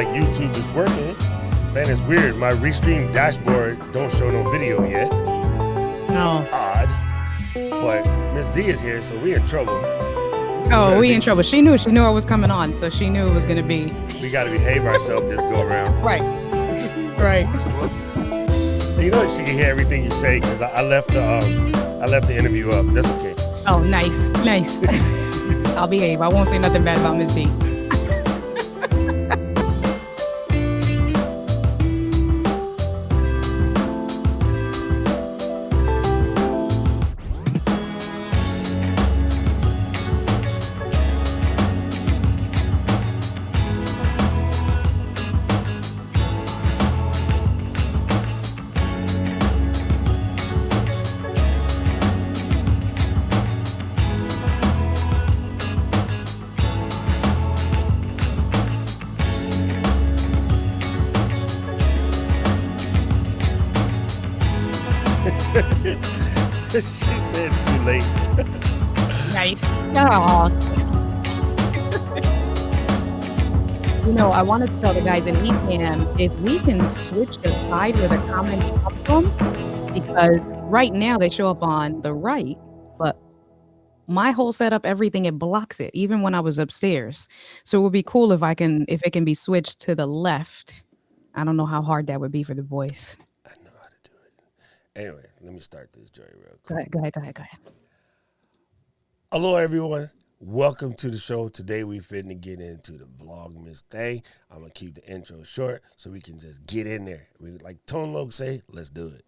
like YouTube is working. Man, it's weird. My restream dashboard don't show no video yet. No. Odd. But Miss D is here, so we in trouble. Oh, we in trouble. She knew I was coming on, so she knew it was gonna be. We gotta behave ourselves this go around. Right. Right. You know she can hear everything you say because I left the interview up. That's okay. Oh, nice. I'll behave. I won't say nothing bad about Miss D. She said too late. Nice. Oh. I wanted to tell the guys in eCam if we can switch the side where the comments come from, because right now they show up on the right, but my whole setup, everything, it blocks it, even when I was upstairs. So it would be cool if it can be switched to the left. I don't know how hard that would be for the boys. I know how to do it. Anyway, let me start this joint real quick. Go ahead. Hello, everyone. Welcome to the show. Today we finna get into the Vlogmas thing. I'm gonna keep the intro short so we can just get in there. We like Tone Loc say, let's do it.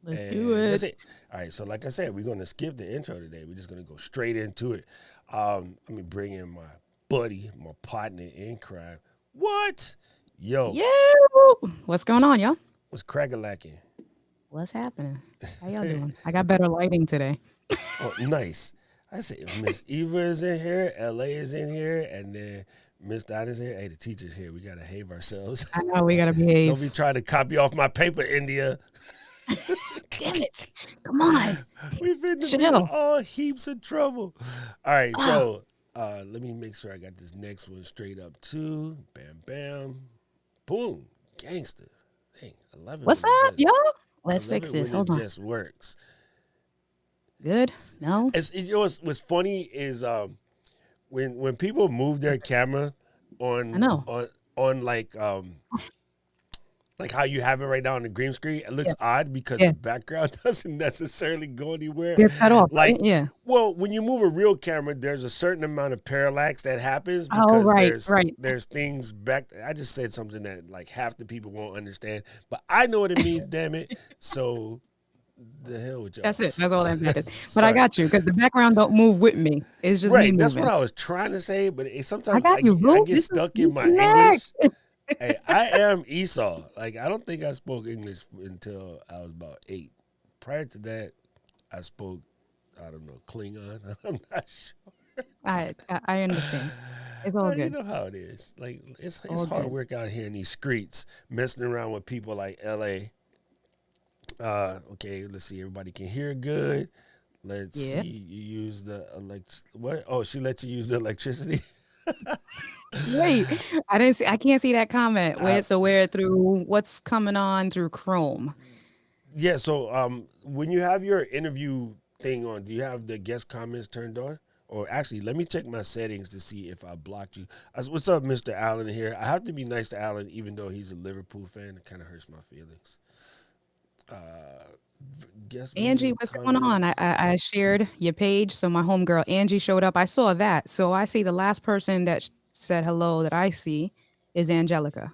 Let's do it. That's it. All right, so like I said, we're gonna skip the intro today. We're just gonna go straight into it. Let me bring in my buddy, my partner in crime. What? Yo. What's going on, y'all? What's crack-a-lacking? What's happening? How y'all doing? I got better lighting today. Oh, nice. I say Miss Eva is in here, LA is in here, and then Miss Dinah's here. Hey, the teacher's here. We gotta behave ourselves. I know we gotta behave. Don't be trying to copy off my paper, India. Damn it. Come on. We've been in all heaps of trouble. All right, so let me make sure I got this next one straight up too. Bam, bam. Boom. Gangster. Dang, I love it. What's up, y'all? Let's fix this. Hold on. It just works. Good? No? What's funny is when people move their camera on like how you have it right now on the green screen, it looks odd because the background doesn't necessarily go anywhere. Get cut off, like, right? Yeah. Well, when you move a real camera, there's a certain amount of parallax that happens because there's things back. I just said something that like half the people won't understand, but I know what it means, damn it. So the hell with y'all. That's it. That's all that matters. But I got you because the background don't move with me. It's just me moving. That's what I was trying to say, but sometimes I get stuck in my English. Hey, I am Esau. Like, I don't think I spoke English until I was about 8. Prior to that, I spoke, I don't know, Klingon. I'm not sure. I understand. It's all good. You know how it is. Like, it's hard work out here in these streets, messing around with people like LA. Okay, let's see. Everybody can hear good. Let's see. You use the what? Oh, she let you use the electricity. Wait, I can't see that comment. Where through what's coming on through Chrome? Yeah, so when you have your interview thing on, do you have the guest comments turned on? Or actually, let me check my settings to see if I blocked you. What's up, Mr. Allen here? I have to be nice to Allen, even though he's a Liverpool fan. It kind of hurts my feelings. Angie, what's going on? I shared your page, so my homegirl Angie showed up. I saw that, so I see the last person that said hello that I see is Angelica.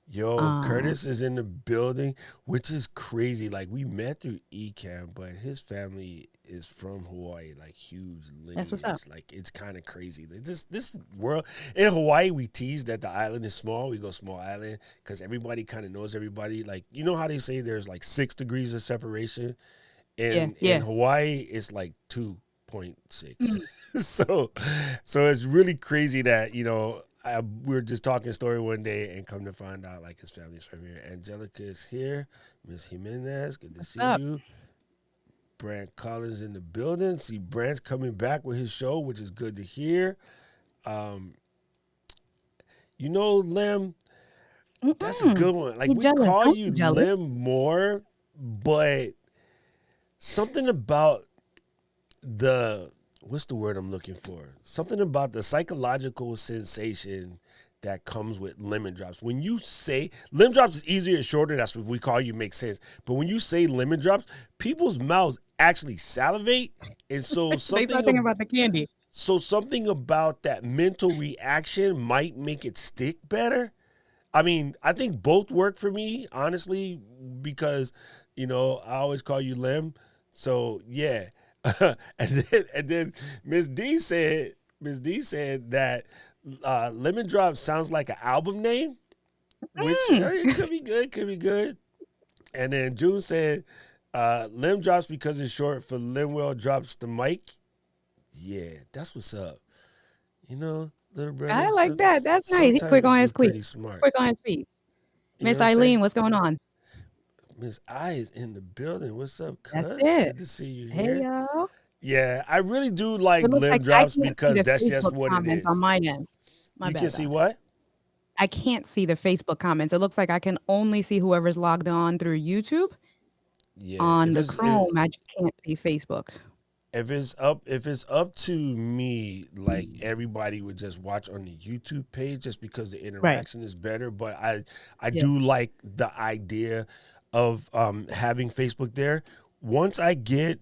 Yo, Curtis is in the building, which is crazy. Like, we met through eCam, but his family is from Hawaii, like huge lineage. That's what's up. Like, it's kind of crazy. This world in Hawaii, we tease that the island is small. We go small island because everybody kind of knows everybody. Like, you know how they say there's like 6 degrees of separation, and in Hawaii it's like 2.6. so it's really crazy that we were just talking story one day and come to find out like his family's from here. Angelica is here. Miss Jimenez, good to see you. Brant Collins in the building. See, Brant's coming back with his show, which is good to hear. Lem, That's a good one. Like Be we jealous. call Don't you be jealous. Lim more, but something about the what's the word I'm looking for? Something about the psychological sensation that comes with lemon drops. When you say lemon drops is easier and shorter, that's what we call you, makes sense. But when you say lemon drops, people's mouths actually salivate. And so They start thinking about the candy. something about that mental reaction might make it stick better. I mean, I think both work for me, honestly, because I always call you Lim. So yeah. and then Miss D said that Lemon Drop sounds like an album name, which Mm. it could be good. And then June said Lim Drops because it's short for Limwell drops the mic. Yeah, that's what's up. Little I brother, like that. That's nice. He quick sometimes on you're his feet. pretty smart. Quick on his feet. You know Miss what I'm saying? Eileen, what's going on? Miss I is in the building. What's up, That's cuz? it. Good to see you Hey, here. y'all. Yeah, I really do like It looks Lim like I Drops can't see because the that's just Facebook what it comments on is. my end. My You can bad, see though. what? I can't see the Facebook comments. It looks like I can only see whoever's logged on through YouTube. Yeah, On the Chrome, I just can't see Facebook. if it's up to me, like everybody would just watch on the YouTube page just because the Right. interaction is better. But I Yeah. do like the idea of having Facebook there. Once I get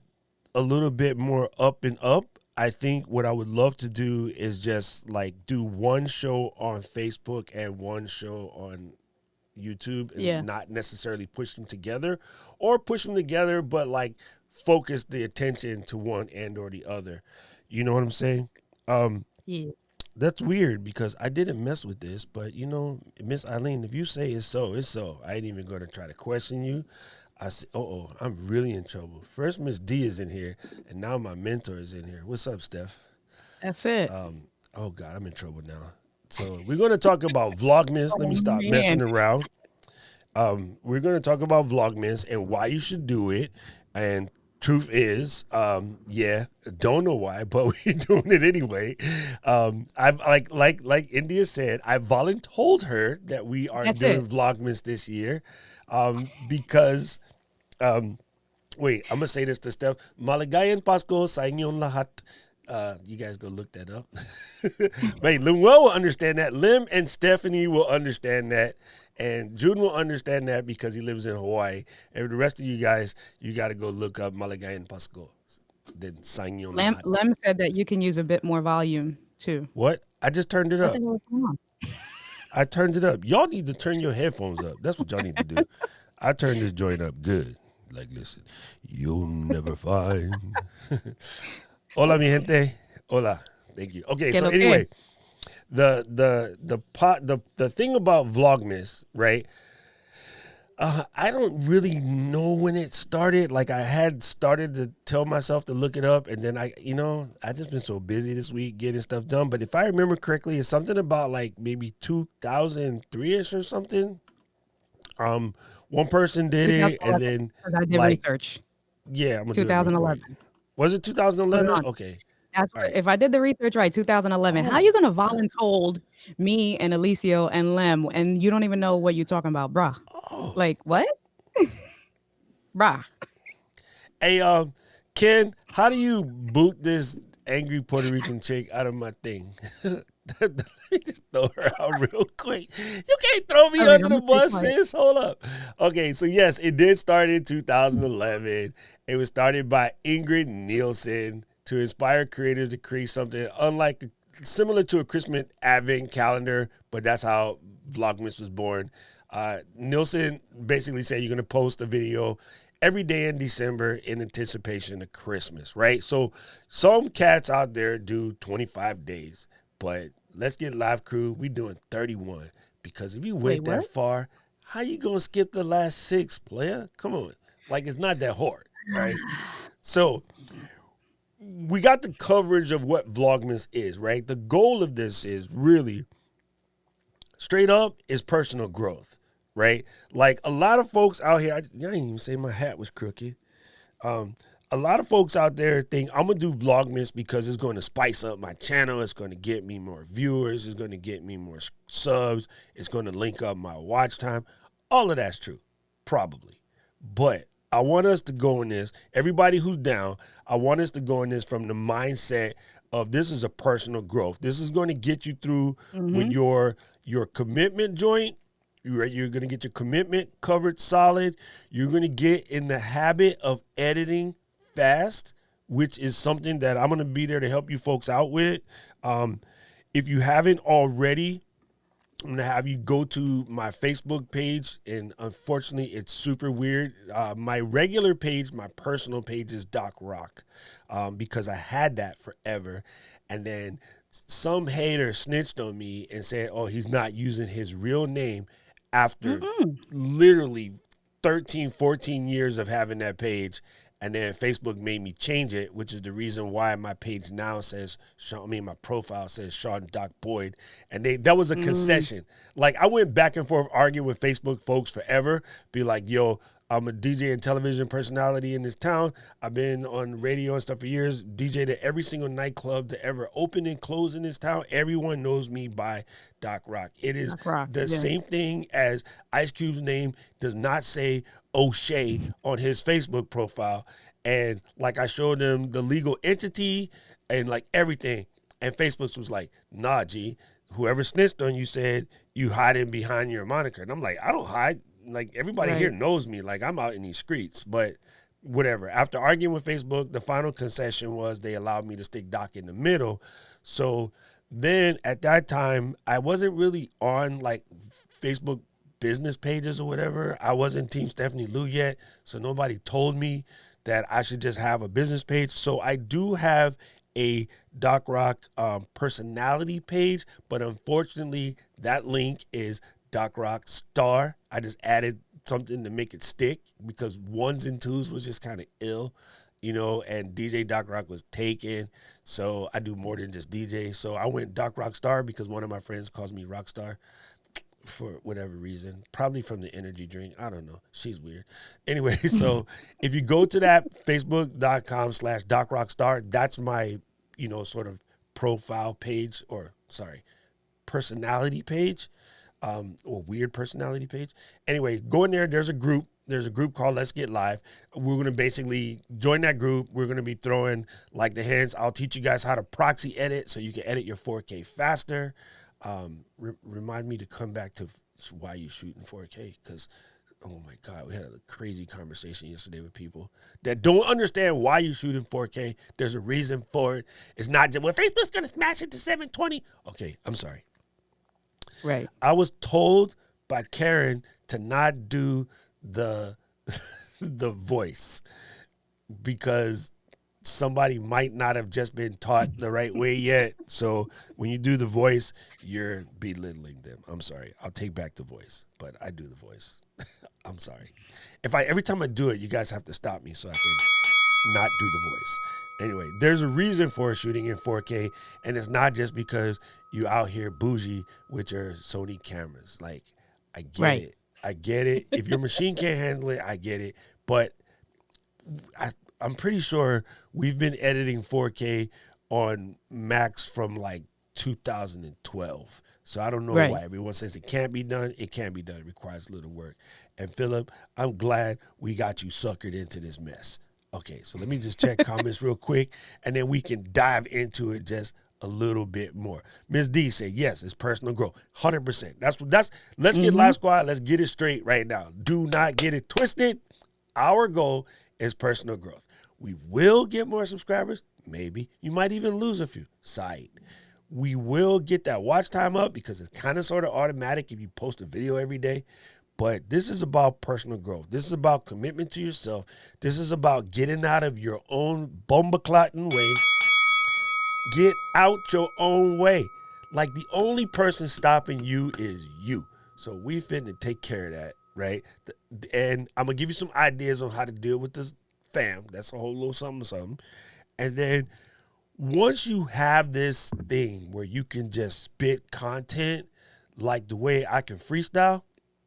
a little bit more up and up, I think what I would love to do is just like do one show on Facebook and one show on YouTube Yeah. and not necessarily push them together, or push them together but like focus the attention to one and or the other. You know what I'm saying? Yeah. That's weird because I didn't mess with this, but Miss Eileen, if you say it's so, it's so. I ain't even going to try to question you. I say, I'm really in trouble. First, Miss D is in here, and now my mentor is in here. What's up, Steph? That's it. Oh God, I'm in trouble now. So we're going to talk about Vlogmas. Let Oh, me stop man. messing around. We're going to talk about Vlogmas and why you should do it. And truth is, don't know why, but we're doing it anyway. I've like India said, I voluntold her that we are That's doing it. Vlogmas this year, because wait, I'm gonna say this to Steph. Maligayang Pasko sa inyong lahat. You guys go look that up. Wait, Lim will understand that. Lim and Stephanie will understand that. And June will understand that because he lives in Hawaii. And the rest of you guys, you got to go look up Maligayang Pasko. Then sa inyong lahat. Lem said that you can use a bit more volume too. What? I just turned it What up. the hell is going on? I turned it up. Y'all need to turn your headphones up. That's what y'all need to do. I turned this joint up good. Like, listen, you'll never find. Hola, mi gente. Hola. Thank you. Okay, so anyway, the thing about Vlogmas, right? I don't really know when it started. Like, I had started to tell myself to look it up, and then I just been so busy this week getting stuff done. But if I remember correctly, it's something about like maybe 2003ish or something. One person did it, and then I did like, research. yeah, I'm gonna do it real quick. 2011. Was it Hold 2011? on. Okay. That's All what, right. if I did the research right, 2011. How Oh. you gonna voluntold me and Alicio and Lem, and you don't even know what you're talking about, bruh? Oh. Like what, bruh? Hey, Ken, how do you boot this angry Puerto Rican chick out of my thing? Let me just throw her out real quick. You can't throw me All right, under I'm the gonna stay bus, quiet. sis. Hold up. Okay, so yes, it did start in 2011. It was started by Ingrid Nielsen to inspire creators to create something similar to a Christmas advent calendar, but that's how Vlogmas was born. Nielsen basically said you're going to post a video every day in December in anticipation of Christmas, right? So some cats out there do 25 days, but let's get live crew. We doing 31 because if you went Wait, that what? far, how you going to skip the last 6, player? Come on. Like, it's not that hard, right? So we got the coverage of what Vlogmas is, right? The goal of this is really straight up is personal growth, right? Like a lot of folks out here, I didn't even say my hat was crooked. A a lot of folks out there think I'm gonna do Vlogmas because it's going to spice up my channel. It's going to get me more viewers. It's going to get me more subs. It's going to link up my watch time. All of that's true, probably. But I want us to go in this. Everybody who's down, I want us to go in this from the mindset of this is a personal growth. This is going to get you through with your commitment joint. You're going to get your commitment covered solid. You're going to get in the habit of editing fast, which is something that I'm going to be there to help you folks out with. If you haven't already, I'm going to have you go to my Facebook page, and unfortunately, it's super weird. My regular page, my personal page is Doc Rock, because I had that forever. And then some hater snitched on me and said, oh, he's not using his real name after literally 13, 14 years of having that page. And then Facebook made me change it, which is the reason why my page now says, my profile says Sean Doc Boyd. And that was a concession. Like, I went back and forth arguing with Facebook folks forever, be like, yo, I'm a DJ and television personality in this town. I've been on radio and stuff for years, DJed at every single nightclub to ever open and close in this town. Everyone knows me by Doc Rock. It is the same thing as Ice Cube's name does not say O'Shea on his Facebook profile. And like, I showed them the legal entity and like everything. And Facebook was like, nah, G, whoever snitched on you said you hiding behind your moniker. And I'm like, I don't hide. Like, everybody here knows me. Like, I'm out in these streets. But whatever. After arguing with Facebook, the final concession was they allowed me to stick Doc in the middle. So then at that time, I wasn't really on like Facebook business pages or whatever. I wasn't Team Stephanie Lou yet. So nobody told me that I should just have a business page. So I do have a Doc Rock personality page, but unfortunately that link is Doc Rock Star. I just added something to make it stick because ones and twos was just kind of ill, you know, and DJ Doc Rock was taken. So I do more than just DJ. So I went Doc Rock Star because one of my friends calls me Rockstar for whatever reason, probably from the energy drink. I don't know. She's weird. Anyway, so if you go to that facebook.com/Doc Rockstar, that's my, you know, sort of profile page, or sorry, personality page. Or weird personality page. Anyway, go in there. There's a group called Let's Get Live. We're going to basically join that group. We're going to be throwing like the hands. I'll teach you guys how to proxy edit so you can edit your 4K faster. Remind me to come back to why you shoot in 4K, because, oh my God, we had a crazy conversation yesterday with people that don't understand why you shoot in 4K. There's a reason for it. It's not just, well, Facebook's going to smash it to 720. Okay, I'm sorry. Right. I was told by Karen to not do the the voice because somebody might not have just been taught the right way yet. So when you do the voice, you're belittling them. I'm sorry. I'll take back the voice, but I do the voice. I'm sorry. Every time I do it, you guys have to stop me so I can not do the voice. Anyway, there's a reason for shooting in 4K, and it's not just because you out here bougie with your Sony cameras. Like, I get it. I get it. If your machine can't handle it, I get it. But I'm pretty sure we've been editing 4K on Macs from like 2012. So I don't know why everyone says it can't be done. It can be done. It requires a little work. And Philip, I'm glad we got you suckered into this mess. Okay, so let me just check comments real quick, and then we can dive into it just a little bit more. Ms. D said, yes, it's personal growth. 100%. Let's get Live Squad. Let's get it straight right now. Do not get it twisted. Our goal is personal growth. We will get more subscribers. Maybe. You might even lose a few. Side. We will get that watch time up because it's kind of sort of automatic if you post a video every day. But this is about personal growth. This is about commitment to yourself. This is about getting out of your own bumbleclotting way. Get out your own way. Like, the only person stopping you is you. So we finna take care of that, right? And I'm going to give you some ideas on how to deal with this fam. That's a whole little something. And then once you have this thing where you can just spit content like the way I can freestyle,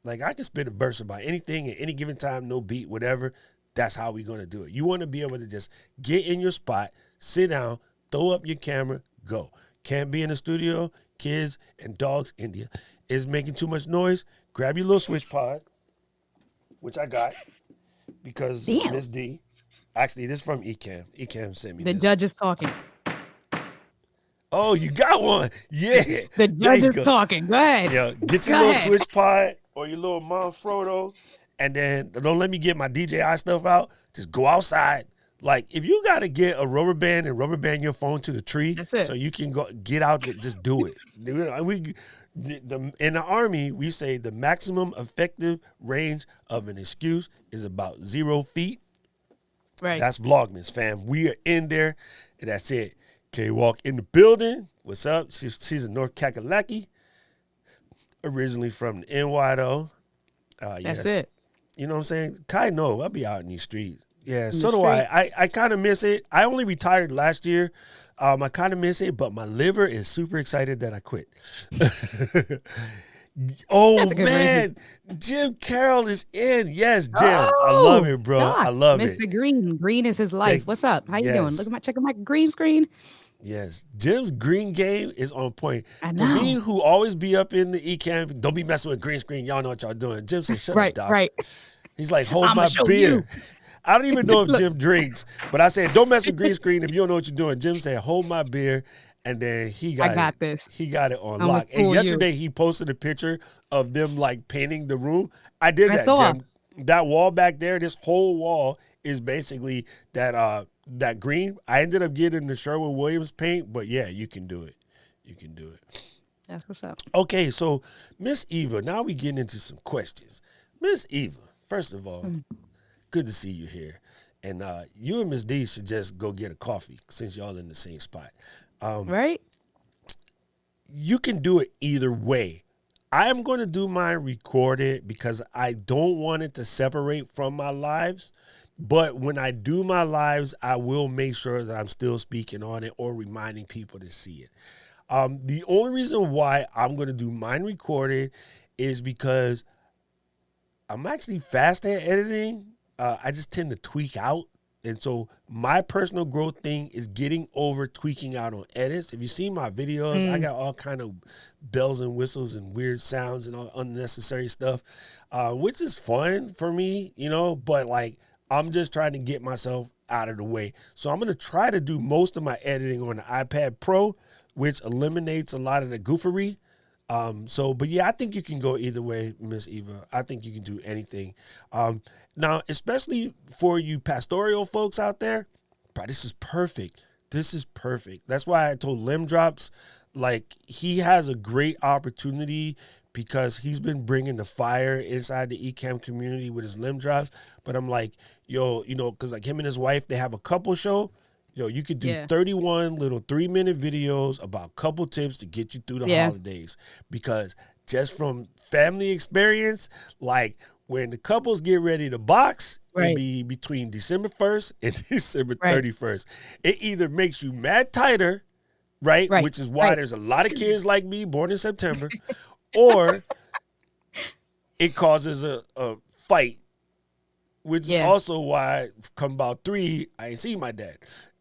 like I can spit a verse about anything at any given time, no beat, whatever. that's how we're going to do it. You want to be able to just get in your spot, sit down, throw up your camera, go. Can't be in the studio. Kids and dogs, India, is making too much noise. Grab your little switch pod, which I got because Damn. Miss D. Actually, this is from Ecam. Ecam sent me The this. judge is talking. Oh, you got one. Yeah. The judge is talking. Go ahead. Yeah, get your little switch pod or your little Manfrotto, and then don't let me get my DJI stuff out. Just go outside. Like, if you got to get a rubber band and rubber band your phone to the tree so you can go get out, just do it. In the Army, we say the maximum effective range of an excuse is about 0 feet. Right. That's Vlogmas, fam. We are in there, and that's it. K-Walk in the building. What's up? She's a North Kakalaki. Originally from the NY, though. That's it. You know what I'm saying? Kai know I'll be out in these streets. Yeah, so do I. I kind of miss it. I only retired last year. I kind of miss it, but my liver is super excited that I quit. Oh, man. Jim Carroll is in. Yes, Jim. I love it, bro. God. I love Mr. it. Mr. Green. Green is his life. What's up? How you doing? Look at checking my green screen. Yes. Jim's green game is on point. I know. For me, who always be up in the Ecam, don't be messing with green screen. Y'all know what y'all doing. Jim said, shut up, Doc. Right. He's like, hold my beer. I don't even know if Jim drinks, but I said, don't mess with green screen if you don't know what you're doing. Jim said, hold my beer. And then he got this. He got it on lock. And yesterday he posted a picture of them like painting the room. I did that, Jim. That wall back there, this whole wall is basically that green. I ended up getting the Sherwin-Williams paint, but yeah, you can do it. You can do it. That's what's up. Okay, so Miss Eva, now we getting into some questions. Miss Eva, first of all, good to see you here. And you and Miss D should just go get a coffee since y'all in the same spot. Right? You can do it either way. I'm going to do mine recorded because I don't want it to separate from my lives. But when I do my lives, I will make sure that I'm still speaking on it or reminding people to see it. The only reason why I'm going to do mine recorded is because I'm actually fast at editing. I just tend to tweak out. And so my personal growth thing is getting over tweaking out on edits. If you see my videos, I got all kind of bells and whistles and weird sounds and all unnecessary stuff, which is fun for me, you know, but like I'm just trying to get myself out of the way. So I'm going to try to do most of my editing on the iPad Pro, which eliminates a lot of the goofery. But yeah, I think you can go either way, Miss Eva. I think you can do anything. Now, especially for you pastoral folks out there, bro, this is perfect. This is perfect. That's why I told Lim Drops, like, he has a great opportunity because he's been bringing the fire inside the Ecam community with his Lim Drops. But I'm like, yo, you know, because like him and his wife, they have a couple show. Yo, you could do 31 little 3-minute videos about couple tips to get you through the holidays. Because just from family experience, like when the couples get ready to box, it be between December 1st and December 31st. It either makes you mad tighter, right? Which is why there's a lot of kids like me born in September, or it causes a fight, which is also why come about 3, I ain't seen my dad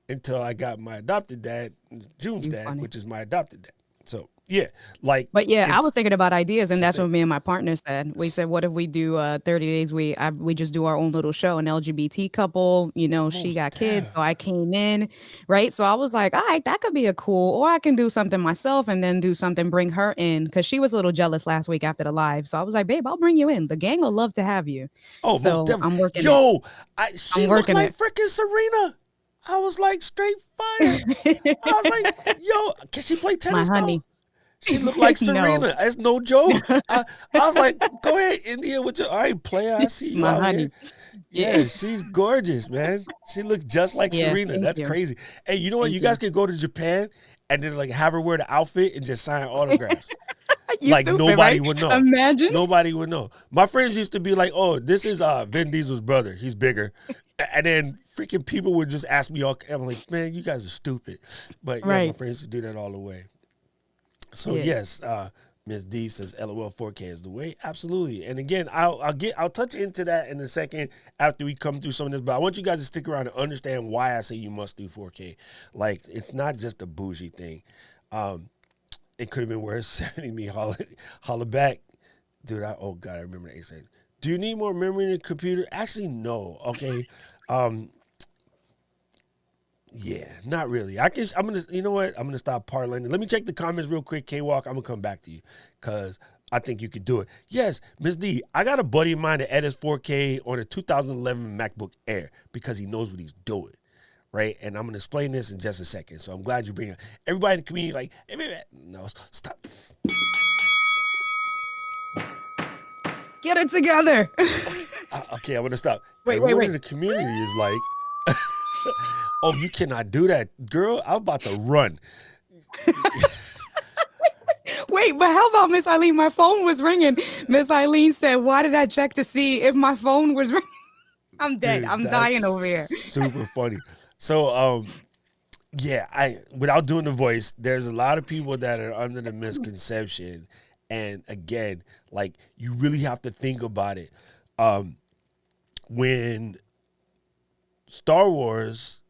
until I got my adopted dad, June's dad, which is my adopted dad. So, yeah, like. But yeah, I was thinking about ideas, and that's what me and my partner said. We said, what if we do 30 days? We just do our own little show, an LGBT couple, you know, she got kids, so I came in, right? So I was like, all right, that could be a cool, or I can do something myself and then do something, bring her in, because she was a little jealous last week after the live. So I was like, babe, I'll bring you in. The gang will love to have you. Oh, so I'm working. Yo, she looked like freaking Serena. I was like, straight fire. I was like, yo, can she play tennis? My honey. She looked like Serena. That's no joke. I was like, go ahead, India, with your all right, player. I see you My out honey. here. Yeah, she's gorgeous, man. She looks just like Serena. That's crazy. Hey, you know what? You guys could go to Japan and then like have her wear the outfit and just sign autographs. Like stupid, nobody would know. Imagine. Nobody would know. My friends used to be like, oh, this is Vin Diesel's brother. He's bigger. And then freaking people would just ask me all, I'm like, man, you guys are stupid. But yeah, my friends used to do that all the way. So yes, Miss D says, "LOL, 4K is the way." Absolutely. And again, I'll touch into that in a second after we come through some of this. But I want you guys to stick around and understand why I say you must do 4K. Like, it's not just a bougie thing. It could have been worse. Sending me holler back, dude. Oh God, I remember that. He said, "Do you need more memory in your computer?" Actually, no. Okay. Yeah, not really. I'm gonna, you know what? I'm gonna stop parlaying. Let me check the comments real quick, K-Walk. I'm gonna come back to you because I think you could do it. Yes, Miss D, I got a buddy of mine that edits 4K on a 2011 MacBook Air because he knows what he's doing, right? And I'm gonna explain this in just a second. So I'm glad you bring it. Everybody in the community, like, hey, man, no, stop. Get it together. Okay, I'm gonna stop. Wait. Everyone in the community is like, oh, you cannot do that, girl. I'm about to run. Wait, but how about Miss Eileen? My phone was ringing. Miss Eileen said, "Why did I check to see if my phone was ringing?" I'm dead. Dude, I'm dying over here. Super funny. So, yeah, without doing the voice, there's a lot of people that are under the misconception, and again, like, you really have to think about it. When Star Wars,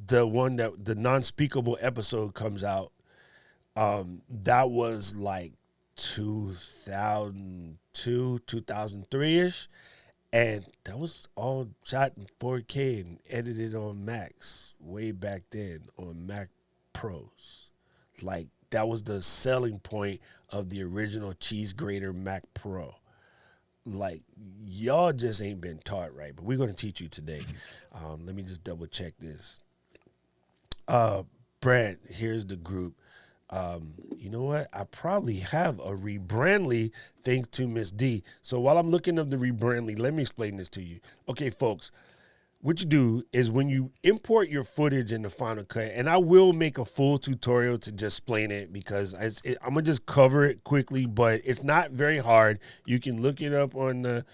the non-speakable episode comes out, that was like 2002, 2003-ish. And that was all shot in 4K and edited on Macs way back then on Mac Pros. Like, that was the selling point of the original cheese grater Mac Pro. Like, y'all just ain't been taught right, but we're going to teach you today. Let me just double check this. Brad, here's the group. You know what? I probably have a Rebrandly thanks to Miss D. So while I'm looking up the Rebrandly, let me explain this to you. Okay, folks, what you do is when you import your footage in the Final Cut, and I will make a full tutorial to just explain it because I'm going to just cover it quickly, but it's not very hard. You can look it up on the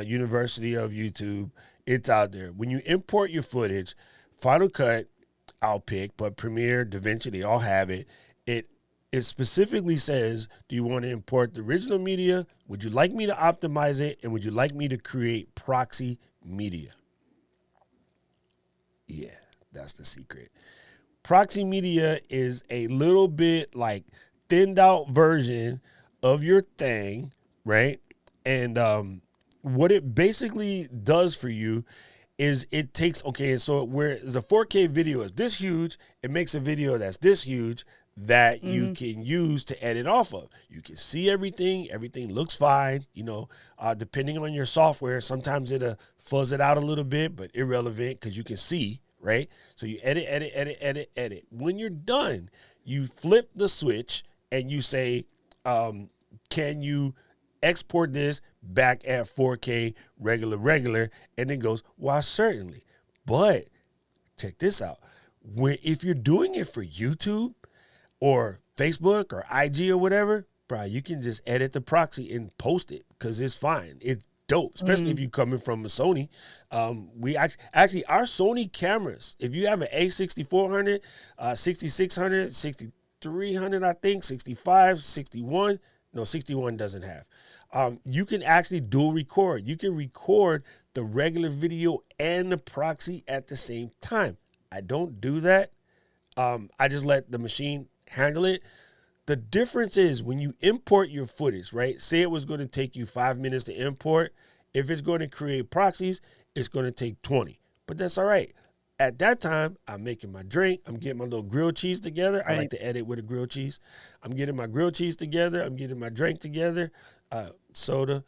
University of YouTube. It's out there. When you import your footage, Final Cut, I'll pick, but Premiere, DaVinci, they all have it. It specifically says, do you want to import the original media? Would you like me to optimize it? And would you like me to create proxy media? Yeah, that's the secret. Proxy media is a little bit like thinned out version of your thing, right? And what it basically does for you is it takes, okay, so where the 4K video is this huge, it makes a video that's this huge that you can use to edit off of. You can see everything looks fine, you know, depending on your software. Sometimes it'll fuzz it out a little bit, but irrelevant because you can see, right? So you edit. When you're done, you flip the switch and you say, can you export this back at 4K regular? And it goes, why, certainly. But check this out. If you're doing it for YouTube or Facebook or IG or whatever, bro, you can just edit the proxy and post it because it's fine. It's dope, especially if you're coming from a Sony. We actually our Sony cameras, if you have an A6400, 6600, 6300, I think, 65, 61, no, 61 doesn't have. You can actually dual record. You can record the regular video and the proxy at the same time. I don't do that. I just let the machine handle it. The difference is when you import your footage, right? Say it was going to take you 5 minutes to import. If it's going to create proxies, it's going to take 20. But that's all right. At that time, I'm making my drink. I'm getting my little grilled cheese together. Right. I like to edit with a grilled cheese. I'm getting my grilled cheese together. I'm getting my drink together, soda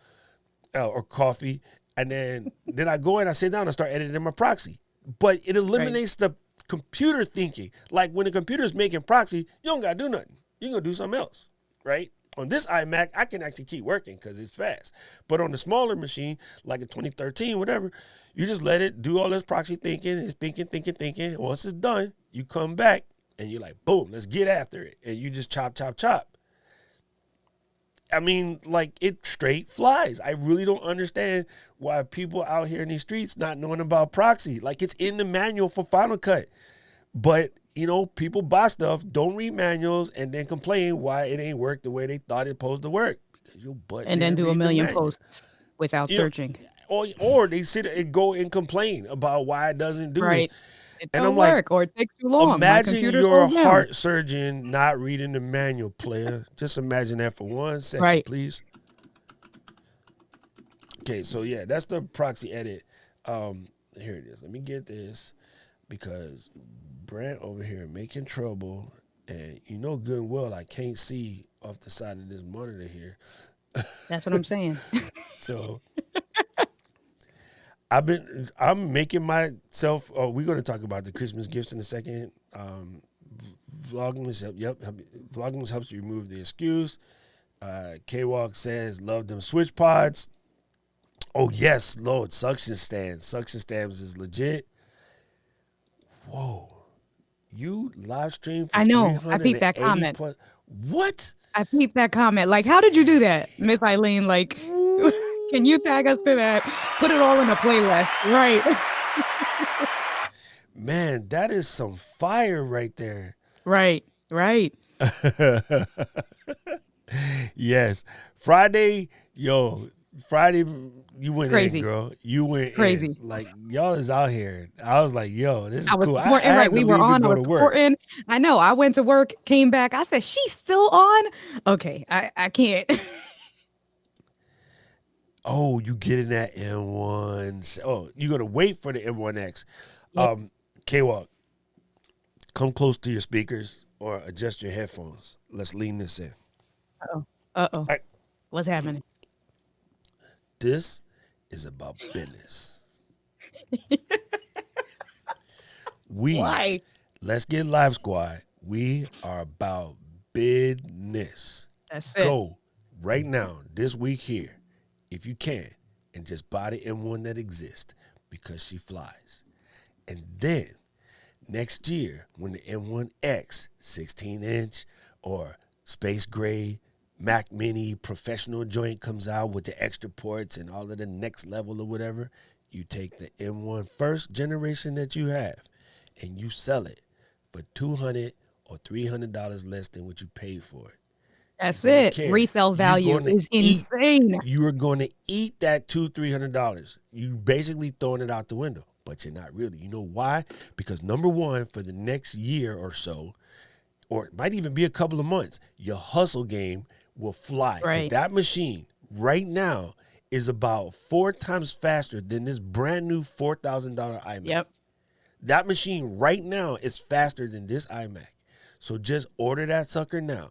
or coffee. And then I go in, I sit down and start editing my proxy. But it eliminates the computer thinking. Like when the computer's making proxy, you don't got to do nothing. You're going to do something else, right? On this iMac, I can actually keep working because it's fast. But on the smaller machine, like a 2013, whatever, you just let it do all this proxy thinking. It's thinking. Once it's done, you come back and you're like, boom, let's get after it. And you just chop. I mean, like, it straight flies. I really don't understand why people out here in these streets not knowing about proxy. Like, it's in the manual for Final Cut. But people buy stuff, don't read manuals, and then complain why it ain't worked the way they thought it supposed to work because your butt And then didn't do a read the million manual. posts without You know, searching. or they sit and go and complain about why it doesn't do this. Right. It And I'm don't like, work or it takes too long. My imagine computer you're a slows down. heart surgeon not reading the manual, player. Just imagine that for 1 second, Right. please. Okay, so yeah, that's the proxy edit. Here it is. Let me get this because Brent over here making trouble, and you know good and well I can't see off the side of this monitor here. That's what I'm saying. So I'm making myself. Oh, we're going to talk about the Christmas gifts in a second. Vlogmas, Vlogmas helps you remove the excuse. K-Walk says, love them switch pods. Oh, yes, Lord, suction stands. Suction stands is legit. Whoa. You live stream for I know. I peeped that 380 comment. plus. What? I peeped that comment. Like, how did you do that, Miss Eileen? Like, can you tag us to that? Put it all in a playlist. Right. Man, that is some fire right there. Right. Right. Yes. Friday, Friday, you went in, Crazy. girl. You went in. Crazy. Like, y'all is out here. I was like, yo, this is I was cool. I supporting, right? had to We were leave and on. I go was to work. supporting. I know. I went to work, came back. I said, she's still on. Okay, I can't. Oh, you getting that M1. Oh, you're going to wait for the M1X. Yep. K-Walk, come close to your speakers or adjust your headphones. Let's lean this in. Uh-oh. Uh-oh. Right. What's happening? This is about business. Why? Let's Get Live Squad. We are about business. That's it. Go right now, this week here, if you can, and just buy the M1 that exists because she flies. And then next year, when the M1X 16-inch or space gray Mac Mini professional joint comes out with the extra ports and all of the next level or whatever, you take the M1 first generation that you have and you sell it for $200 or $300 less than what you paid for it. That's it. Care. Resale value is insane. You are going to eat that $200-$300. You basically throwing it out the window, but you're not really. You know why? Because number one, for the next year or so, or it might even be a couple of months, your hustle game will fly. Because Right. that machine right now is about 4 times faster than this brand new $4,000 iMac. Yep. That machine right now is faster than this iMac. So just order that sucker now.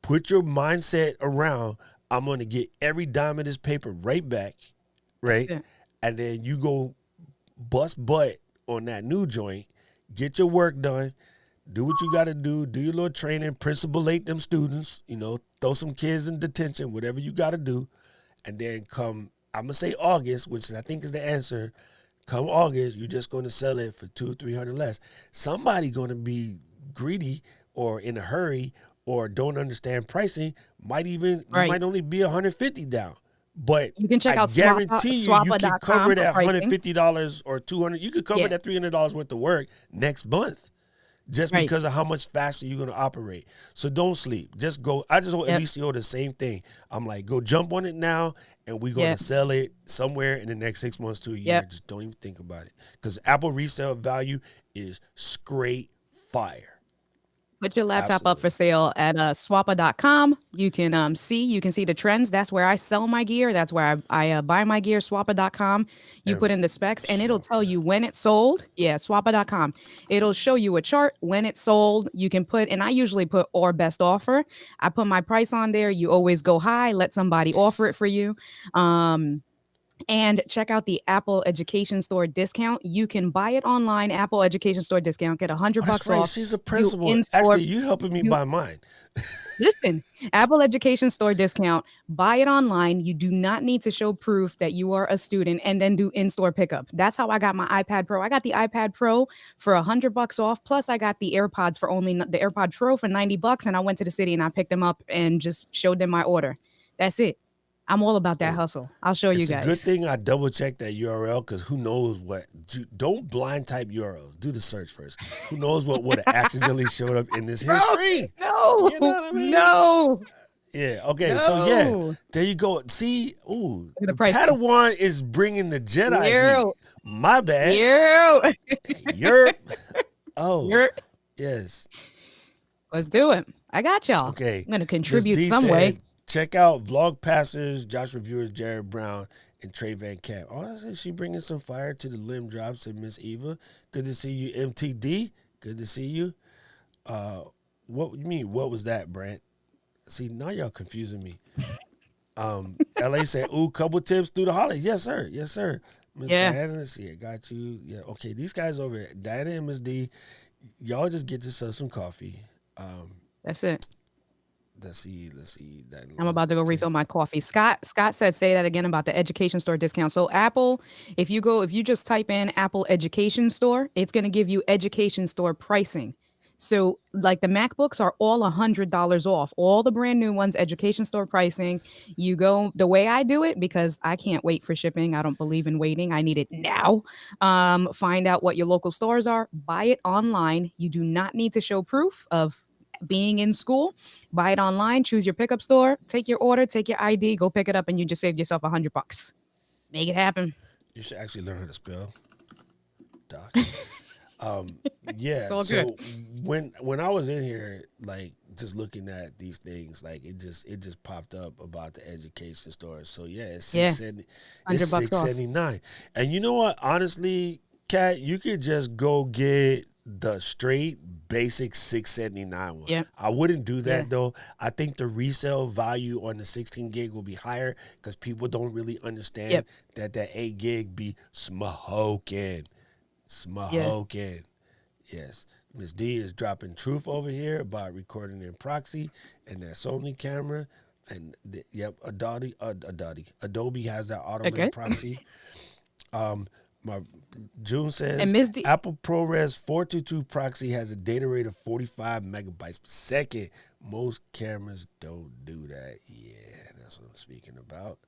Put your mindset around, I'm going to get every dime of this paper right back, right? That's it. And then you go bust butt on that new joint, get your work done, do what you got to do your little training, principalate them students, throw some kids in detention, whatever you got to do. And then come, I'm going to say August, which I think is the answer. Come August, you're just going to sell it for $200-$300 less. Somebody going to be greedy or in a hurry or don't understand pricing, you might only be $150 down. But you can check out guarantee you can cover that pricing. $150 or $200. You could cover that $300 worth of work next month, just because of how much faster you're gonna operate. So don't sleep. Just go. I just want Alicio the same thing. I'm like, go jump on it now, and we're gonna sell it somewhere in the next 6 months to a year. Just don't even think about it, because Apple resale value is straight fire. Put your laptop up for sale at swappa.com. You can see the trends. That's where I sell my gear. That's where I buy my gear, swappa.com. You put in the specs and it'll tell you when it's sold. Yeah, swappa.com. It'll show you a chart when it's sold. You can put, and I usually put or best offer. I put my price on there. You always go high, let somebody offer it for you. And check out the Apple Education Store discount. You can buy it online, Apple Education Store discount, get $100 off. She's a principal. Actually, you helping me buy mine. Listen, Apple Education Store discount, buy it online. You do not need to show proof that you are a student and then do in-store pickup. That's how I got my iPad Pro. I got the iPad Pro for $100 off. Plus I got the AirPods for the AirPod Pro for $90. And I went to the city and I picked them up and just showed them my order. That's it. I'm all about that Oh, hustle. I'll show you it's a good guys. thing I double checked that URL because who knows what? Don't blind type URLs. Do the search first. Who knows what would have accidentally showed up in this here Bro, screen? You know no, what I mean? no, Yeah. Okay. So yeah, no. there you go. See, ooh, Look at the the pricing. Padawan is bringing the Jedi heat. You, My bad. you, You're. Oh, you. yes. Let's do it. I got y'all. Okay. I'm gonna Miss contribute D some way. said, check out Vlog Passers, Josh Reviewers, Jared Brown, and Trey Van Camp. Oh, she bringing some fire to the limb drops, said Miss Eva. Good to see you, MTD. Good to see you. What you mean? What was that, Brent? See, now y'all confusing me. LA said, ooh, couple tips through the holidays. Yes, sir. Yes, sir. Miss Yeah, Diana, let's see, I got you. Yeah, okay. These guys over at Diana and Miss D, y'all just get yourself some coffee. that's it. Let's see. I'm about to go Okay. refill my coffee. Scott said, say that again about the education store discount. So Apple, if you just type in Apple Education Store, it's going to give you education store pricing. So like the MacBooks are all $100 off. All the brand new ones, education store pricing. You go the way I do it because I can't wait for shipping. I don't believe in waiting. I need it now. Find out what your local stores are. Buy it online. You do not need to show proof of being in school. Buy it online, choose your pickup store, take your order, take your ID, go pick it up, and you just saved yourself $100. Make it happen. You should actually learn how to spell, Doc. It's Yeah. all good. So when I was in here, like just looking at these things, like it just popped up about the education store. So yeah, it's Yeah, 670, it's $100 off. 679. And you know what? Honestly, Kat, you could just go get the straight basic 679 one. Yeah, I wouldn't do yeah, that though. I think the resale value on the 16 gig will be higher because people don't really understand yep, that 8 gig be smoking. yeah. Smoking. Yes. Miss D is dropping truth over here about recording in proxy and that Sony camera. And yep, Adobe has that auto link Okay. proxy. My June And says Miss D, Apple ProRes 422 proxy has a data rate of 45 megabytes per second. Most cameras don't do that. Yeah, that's what I'm speaking about.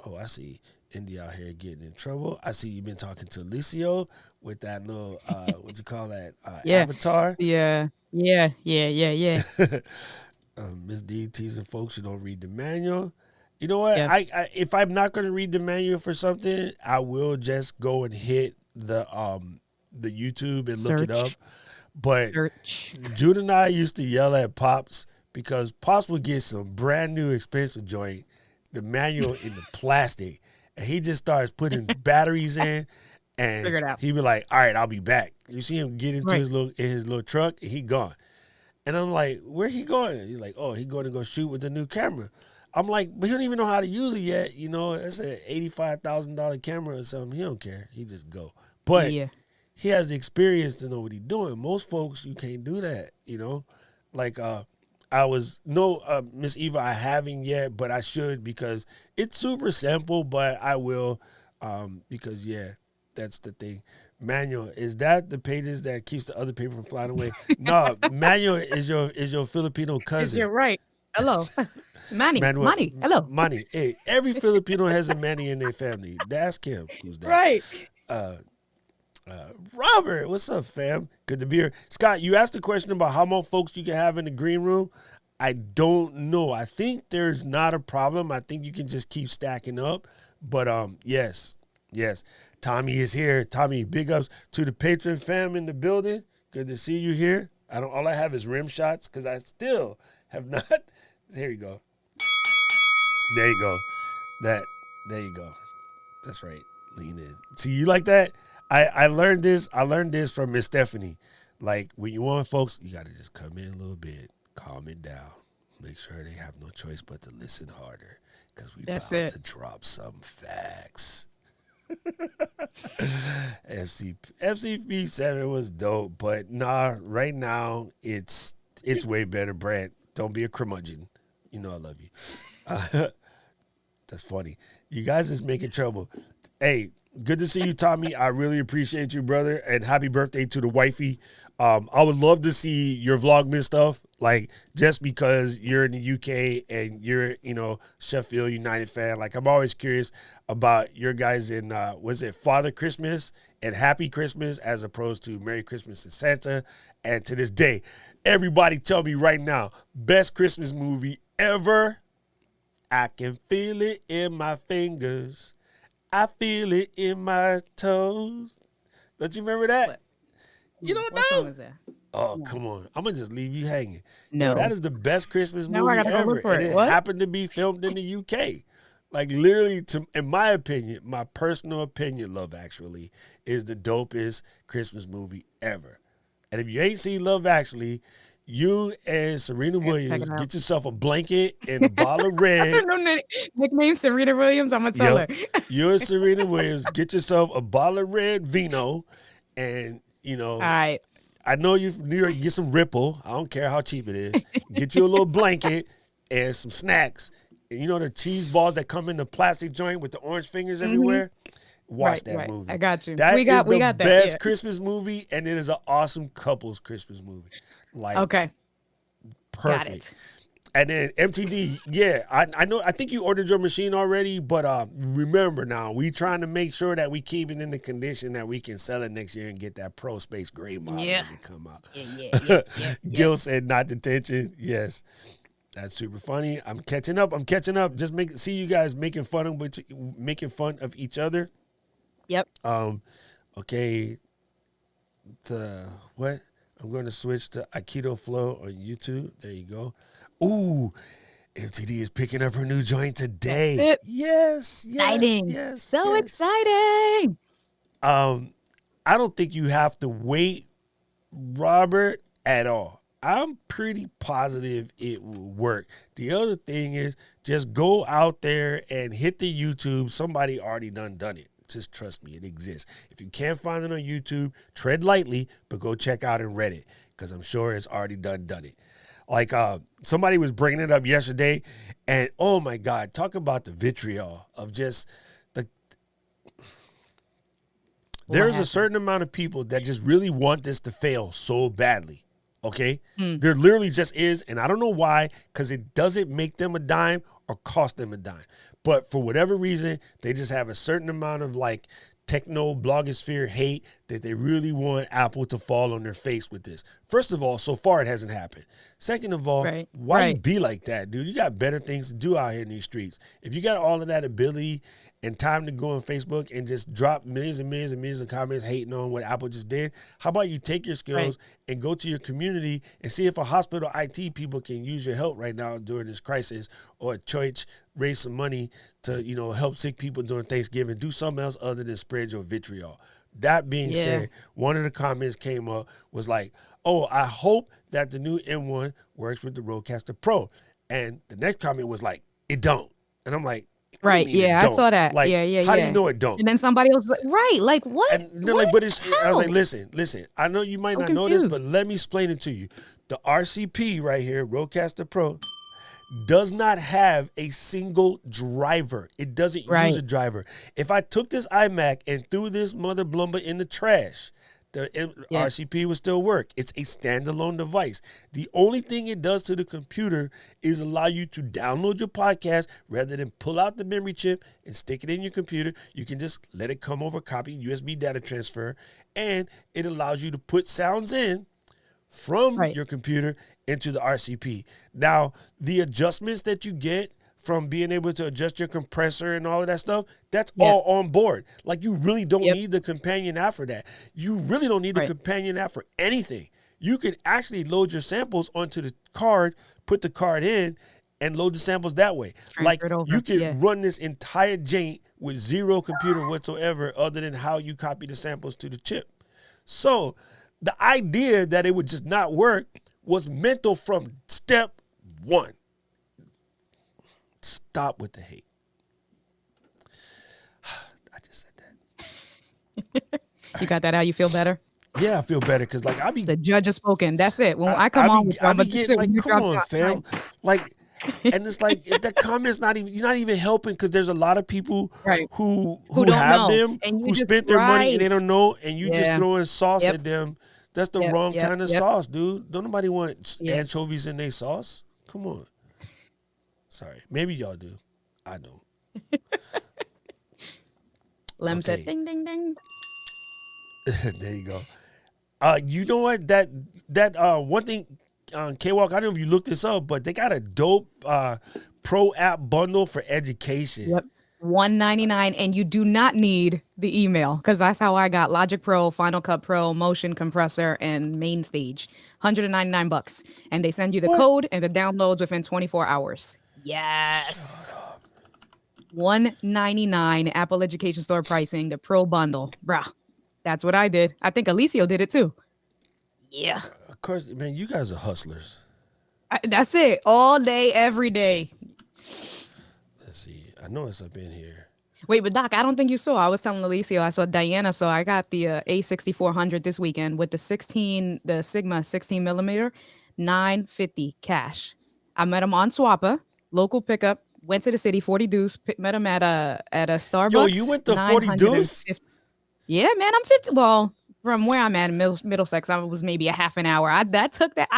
Oh, I see Indy out here getting in trouble. I see you've been talking to Alicio with that little what you call that yeah, avatar. yeah. Miss D teasing folks who don't read the manual. You know what? Yeah. I if I'm not going to read the manual for something, I will just go and hit the YouTube and look it up. Search, But search. Jude and I used to yell at Pops because Pops would get some brand new expensive joint, the manual in the plastic, and he just starts putting batteries in, and Figure it out. he'd be like, "All right, I'll be back." You see him get into Right. his little truck, and he gone. And I'm like, "Where he going?" He's like, "Oh, he going to go shoot with the new camera." I'm like, "But he don't even know how to use it yet. You know, it's an $85,000 camera or something. He don't care. He just go." But Yeah. he has the experience to know what he's doing. Most folks, you can't do that, you know? Like, I was, no, Miss Eva, I haven't yet, but I should because it's super simple, but I will, because, yeah, that's the thing. Manual, is that the pages that keeps the other paper from flying away? No, Manual is your Filipino cousin. You're right. Hello. Manny. Manuel, Manny. Hello. Manny. Hey, every Filipino has a Manny in their family. Ask him who's that. Right. Uh, Robert, what's up, fam? Good to be here. Scott, you asked the question about how many folks you can have in the green room. I don't know. I think there's not a problem. I think you can just keep stacking up. But yes. Tommy is here. Tommy, big ups to the patron fam in the building. Good to see you here. All I have is rim shots because I still have not. There you go. There you go. There you go. That's right. Lean in. See, you like that? I learned this. I learned this from Miss Stephanie. Like when you want folks, you got to just come in a little bit, calm it down, make sure they have no choice but to listen harder because we That's about it. to drop some facts. FCP7 was dope, but nah, right now it's way better, Brent. Don't be a curmudgeon. You know I love you. That's funny. You guys is making trouble. Hey, good to see you, Tommy. I really appreciate you, brother, and happy birthday to the wifey. I would love to see your Vlogmas stuff. Like, just because you're in the UK and you're, Sheffield United fan, like, I'm always curious about your guys in, was it Father Christmas and Happy Christmas as opposed to Merry Christmas and Santa? And to this day, everybody tell me right now, best Christmas movie ever. I can feel it in my fingers. I feel it in my toes. Don't you remember that? What? You don't What know? song is that? Oh, No. come on. I'm going to just leave you hanging. No. Yo, that is the best Christmas Now I movie gotta go ever. look for And it. it What? happened to be filmed in the UK. Like, literally, in my opinion, my personal opinion, Love Actually is the dopest Christmas movie ever. And if you ain't seen Love Actually, you and Serena Williams it out. get yourself a blanket and a bottle of That's red. her new nickname, Serena Williams. I'm gonna tell her. You and Serena Williams get yourself a bottle of red vino, and All right. I know you from New York. Get some Ripple. I don't care how cheap it is. Get you a little blanket and some snacks. And you know the cheese balls that come in the plastic joint with the orange fingers everywhere. Watch that movie. I got you. That we got the that. best Yeah. Christmas movie, and it is an awesome couples Christmas movie. Like, Okay. perfect. Got it. And then MTD, yeah, I know. I think you ordered your machine already, but remember now, we trying to make sure that we keep it in the condition that we can sell it next year and get that Pro Space Gray model when they come out. Yeah. Gil said, "Not detention." Yes, that's super funny. I'm catching up. Just see you guys making fun of each other. Yep. Okay. I'm going to switch to Aikido Flow on YouTube. There you go. Ooh, MTD is picking up her new joint today. That's it. Yes. Exciting. So exciting. I don't think you have to wait, Robert, at all. I'm pretty positive it will work. The other thing is just go out there and hit the YouTube. Somebody already done it. Just trust me, it exists. If you can't find it on YouTube, tread lightly, but go check out in Reddit because I'm sure it's already done it. Like somebody was bringing it up yesterday, and oh my God, talk about the vitriol of just the. There's a certain amount of people that just really want this to fail so badly. Okay, there literally just is, and I don't know why, because it doesn't make them a dime or cost them a dime. But for whatever reason, they just have a certain amount of like techno blogosphere hate that they really want Apple to fall on their face with this. First of all, so far it hasn't happened. Second of all, why you be like that, dude? You got better things to do out here in these streets. If you got all of that ability and time to go on Facebook and just drop millions and millions and millions of comments hating on what Apple just did, how about you take your skills and go to your community and see if a hospital IT people can use your help right now during this crisis, or a church raise some money to, help sick people during Thanksgiving. Do something else other than spread your vitriol. That being said, one of the comments came up was like, oh, I hope that the new M1 works with the Rodecaster Pro. And the next comment was like, it don't. And I'm like, right, yeah, I saw that. Like, yeah. How do you know it don't? And then somebody else was like, like what? And they're like, but it's, I was like, listen, I know you might not know this, but let me explain it to you. The RCP right here, Rodecaster Pro, does not have a single driver. It doesn't use a driver. If I took this iMac and threw this mother blumber in the trash, the RCP would still work. It's a standalone device. The only thing it does to the computer is allow you to download your podcast rather than pull out the memory chip and stick it in your computer. You can just let it come over, copy, USB data transfer, and it allows you to put sounds in from your computer into the RCP. Now, the adjustments that you get from being able to adjust your compressor and all of that stuff, that's all on board. Like, you really don't need the companion app for that. You really don't need the companion app for anything. You can actually load your samples onto the card, put the card in, and load the samples that way. Like, you can run this entire jank with zero computer whatsoever other than how you copy the samples to the chip. So the idea that it would just not work was mental from step one. Stop with the hate. I just said that. You got that out? You feel better? Yeah, I feel better because the judge has spoken. That's it. When I come on with you, I'm getting like, come on, fam. Like, and it's like that comment's not even, you're not even helping because there's a lot of people who don't have know. them, and you who just, spent their money and they don't know, and you just throwing sauce at them That's the Yep, wrong yep, kind of yep. sauce, dude. Don't nobody want Yeah. anchovies in their sauce. Come on. Sorry. Maybe y'all do. I don't. Lem said, Okay. ding, ding, ding. There you go. You know what? That one thing, K-Walk, I don't know if you looked this up, but they got a dope pro app bundle for education. Yep. 199, and you do not need the email because that's how I got Logic Pro, Final Cut Pro, Motion Compressor, and Main Stage. $199, and they send you the What? code and the downloads within 24 hours. Shut Yes. up. 199 Apple Education Store pricing, the Pro bundle, bruh. That's what I did. I think Alicio did it too. Yeah. Of course, man, you guys are hustlers. That's it. All day, every day. Let's see. I know it's up in here. Wait, but Doc, I don't think you saw. I was telling Alicio, I saw Diana, so I got the A6400 this weekend with the Sigma 16 millimeter, 950 cash. I met him on Swappa, local pickup. Went to the city, 40 deuce. Met him at a Yo, you Starbucks, went to 40 Deuce? 950. Yeah, man, I'm 50. Well, from where I'm at in Middlesex, I was maybe a half an hour. I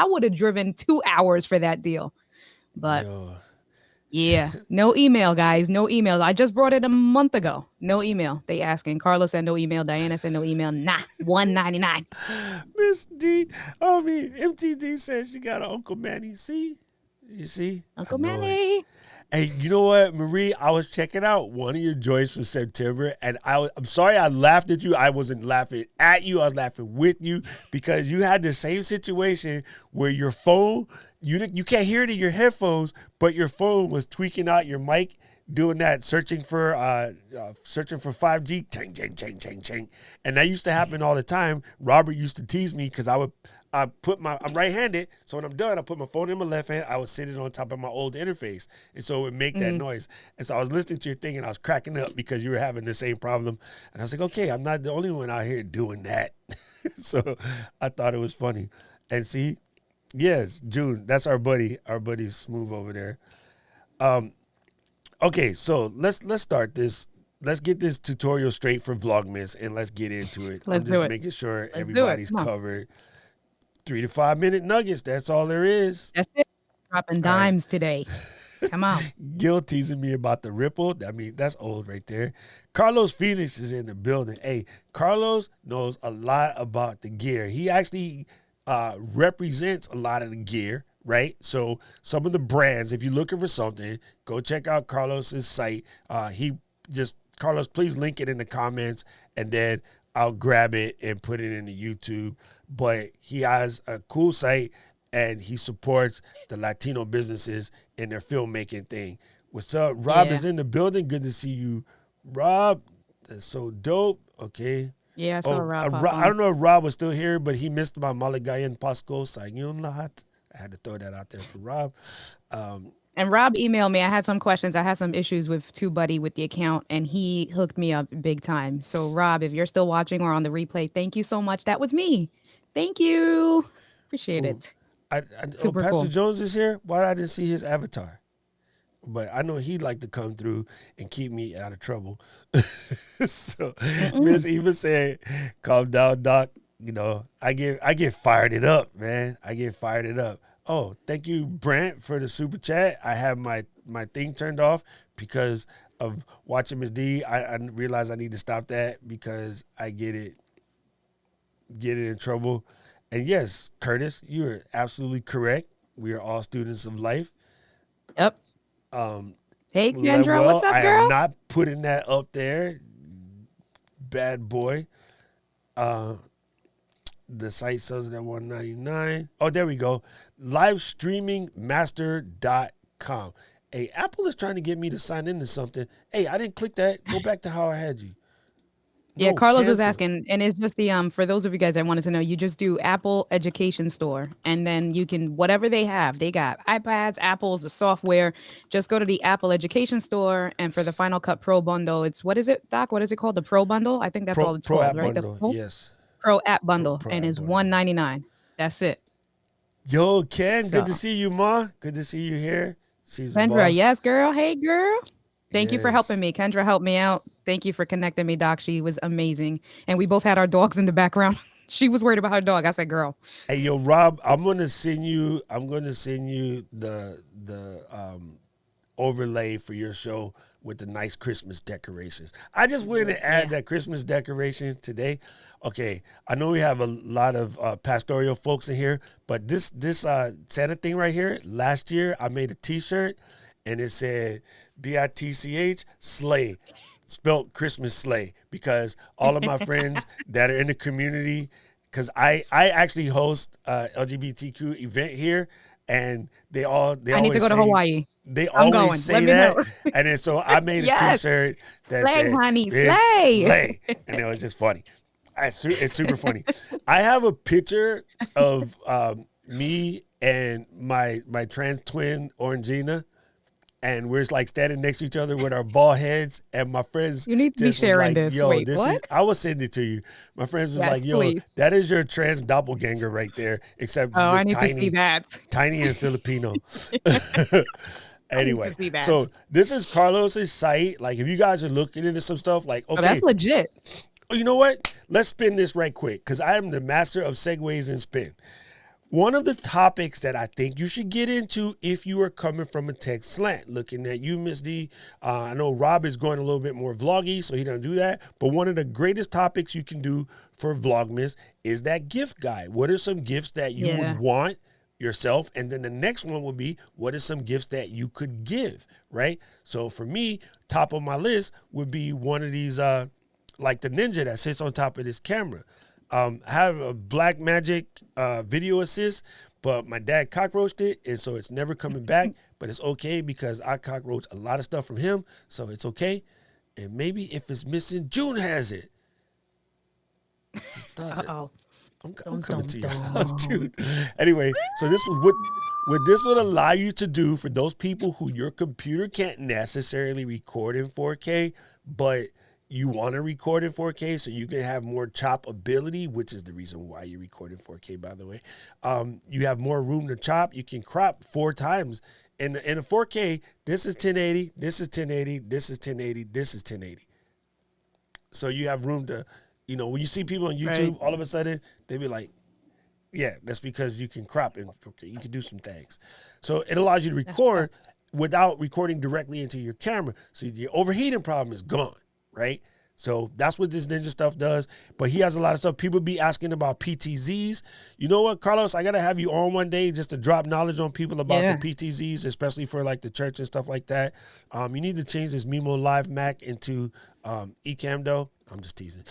would have driven 2 hours for that deal. But Yo. yeah, no email, guys. No email. I just brought it a month ago. No email. They asking. Carlos said no email. Diana said no email. Nah, 199. Miss D, I mean, MTD says she got an Uncle Manny. See? You see? Uncle I know it. Manny. Hey, you know what, Marie? I was checking out one of your joints from September, and I'm sorry I laughed at you. I wasn't laughing at you. I was laughing with you because you had the same situation where your phone, you can't hear it in your headphones, but your phone was tweaking out your mic, doing that, searching for 5G, ching, ching, ching, ching, ching. And that used to happen all the time. Robert used to tease me because I'm right-handed, so when I'm done, I put my phone in my left hand. I would sit it on top of my old interface, and so it would make that noise. And so I was listening to your thing, and I was cracking up because you were having the same problem. And I was like, okay, I'm not the only one out here doing that. So I thought it was funny. And see, yes, June, that's our buddy Smooth over there. Okay, so let's start this. Let's get this tutorial straight for Vlogmas, and let's get into it. Let's I'm do just it. making sure Let's do it. everybody's Come on. covered. 3 to 5 minute nuggets. That's all there is. That's it. Dropping dimes today. Come on. Gil teasing me about the ripple. I mean, that's old right there. Carlos Phoenix is in the building. Hey, Carlos knows a lot about the gear. He actually represents a lot of the gear, right? So some of the brands, if you're looking for something, go check out Carlos's site. Carlos, please link it in the comments, and then I'll grab it and put it in the YouTube. But he has a cool site, and he supports the Latino businesses in their filmmaking thing. What's up? Rob is in the building. Good to see you, Rob. That's so dope. Okay. Yeah, I saw Rob pop I on. don't know if Rob was still here, but he missed my Maligayan Pasco Sayun lahat. I had to throw that out there for Rob. And Rob emailed me. I had some questions. I had some issues with TubeBuddy with the account, and he hooked me up big time. So, Rob, if you're still watching or on the replay, thank you so much. That was me. Thank you. Appreciate it. Super Pastor cool. Jones is here. Why I didn't see his avatar? But I know he'd like to come through and keep me out of trouble. So Miss Eva said, "Calm down, Doc. You know, I get fired it up, man. I get fired it up." Oh, thank you, Brent, for the super chat. I have my thing turned off because of watching Miss D. I realize I need to stop that because I get it in trouble. And yes, Curtis, you are absolutely correct. We are all students of life. Yep. Hey, Kendra, Well, what's up, I girl? am not putting that up there. Bad boy. The site sells it at $199. Oh, there we go. Livestreamingmaster.com. Hey, Apple is trying to get me to sign into something. Hey, I didn't click that. Go back to how I had you. Yeah, No, Carlos was cancel. asking, and it's just the for those of you guys that wanted to know, you just do Apple Education Store, and then you can whatever they have. They got iPads, Apples, the software. Just go to the Apple Education Store, and for the Final Cut Pro bundle, it's what is it, Doc? What is it called? The Pro bundle? I think that's all it's Pro called, app right? The bundle. Yes. Pro app bundle, Pro and app it's bundle. $199. That's it. Yo, Ken, good to So. see you, Ma. Good to see you here. She's a Kendra, boss. yes, girl. Hey, girl. Thank you for helping Yes. me. Kendra helped me out. Thank you for connecting me, Doc. She was amazing. And we both had our dogs in the background She was worried about her dog. I said, girl. Hey, yo, Rob, I'm gonna send you. The overlay for your show with the nice Christmas decorations. I just wanted to add that Christmas decoration today. Okay, I know we have a lot of pastoral folks in here, but this Santa thing right here. Last year, I made a T-shirt, and it said BITCH sleigh, spelt Christmas sleigh, because all of my friends that are in the community, because I actually host a LGBTQ event here, and they I need to always go to say, Hawaii. they I'm going. always Let say me that, know. and then so I made a Yes. T-shirt that Slay, said honey, "Bitch, slay." slay," and it was just funny. It's super funny. I have a picture of me and my trans twin Orangina, and we're like standing next to each other with our bald heads, and my friends You need to be just was sharing like, this. yo, Wait, this what? is, I will send it to you. My friends was Yes, like, yo, please. that is your trans doppelganger right there, except it's Oh, I just need to see that. tiny and Filipino. I need to Anyway, see that. so this is Carlos's site. Like, if you guys are looking into some stuff, like, Oh, okay, that's legit. oh, you know what? Let's spin this right quick, because I am the master of segues and spin. One of the topics that I think you should get into if you are coming from a tech slant, looking at you, Miss D. I know Rob is going a little bit more vloggy, so he doesn't do that. But one of the greatest topics you can do for Vlogmas is that gift guide. What are some gifts that you would want yourself? And then the next one would be, what are some gifts that you could give, right? So for me, top of my list would be one of these, like the Ninja that sits on top of this camera. I have a Black Magic video assist, but my dad cockroached it, and so it's never coming back. But it's okay, because I cockroached a lot of stuff from him, so it's okay. And maybe if it's missing, June has it. Uh-oh. I'm coming to your house, June. Anyway, so this was what this would allow you to do for those people who your computer can't necessarily record in 4K, but you want to record in 4K so you can have more chop ability, which is the reason why you record in 4K, by the way. You have more room to chop. You can crop 4 times. In a 4K, this is 1080, this is 1080, this is 1080, this is 1080. So you have room to, when you see people on YouTube, all of a sudden, they be like, yeah, that's because you can crop in 4K. You can do some things. So it allows you to record without recording directly into your camera. So your overheating problem is gone. Right? So that's what this Ninja stuff does. But he has a lot of stuff. People be asking about PTZs. You know what, Carlos? I got to have you on one day just to drop knowledge on people about the PTZs, especially for like the church and stuff like that. You need to change this Mimo Live Mac into Ecamm though. I'm just teasing.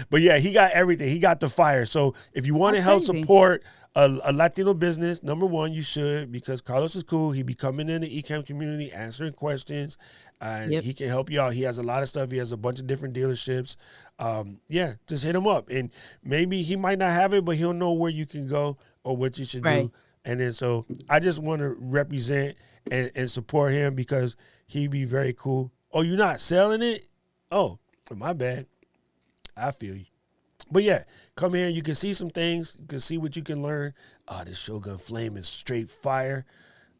But yeah, he got everything. He got the fire. So if you want to help support a Latino business, number one, you should, because Carlos is cool. He be coming in the Ecamm community, answering questions, and he can help you out. He has a lot of stuff. He has a bunch of different dealerships. Yeah, just hit him up. And maybe he might not have it, but he'll know where you can go or what you should do. And then so I just want to represent and support him, because he be very cool. Oh, you're not selling it? Oh, my bad. I feel you. But yeah, come here. You can see some things. You can see what you can learn. Oh, this Shogun Flame is straight fire.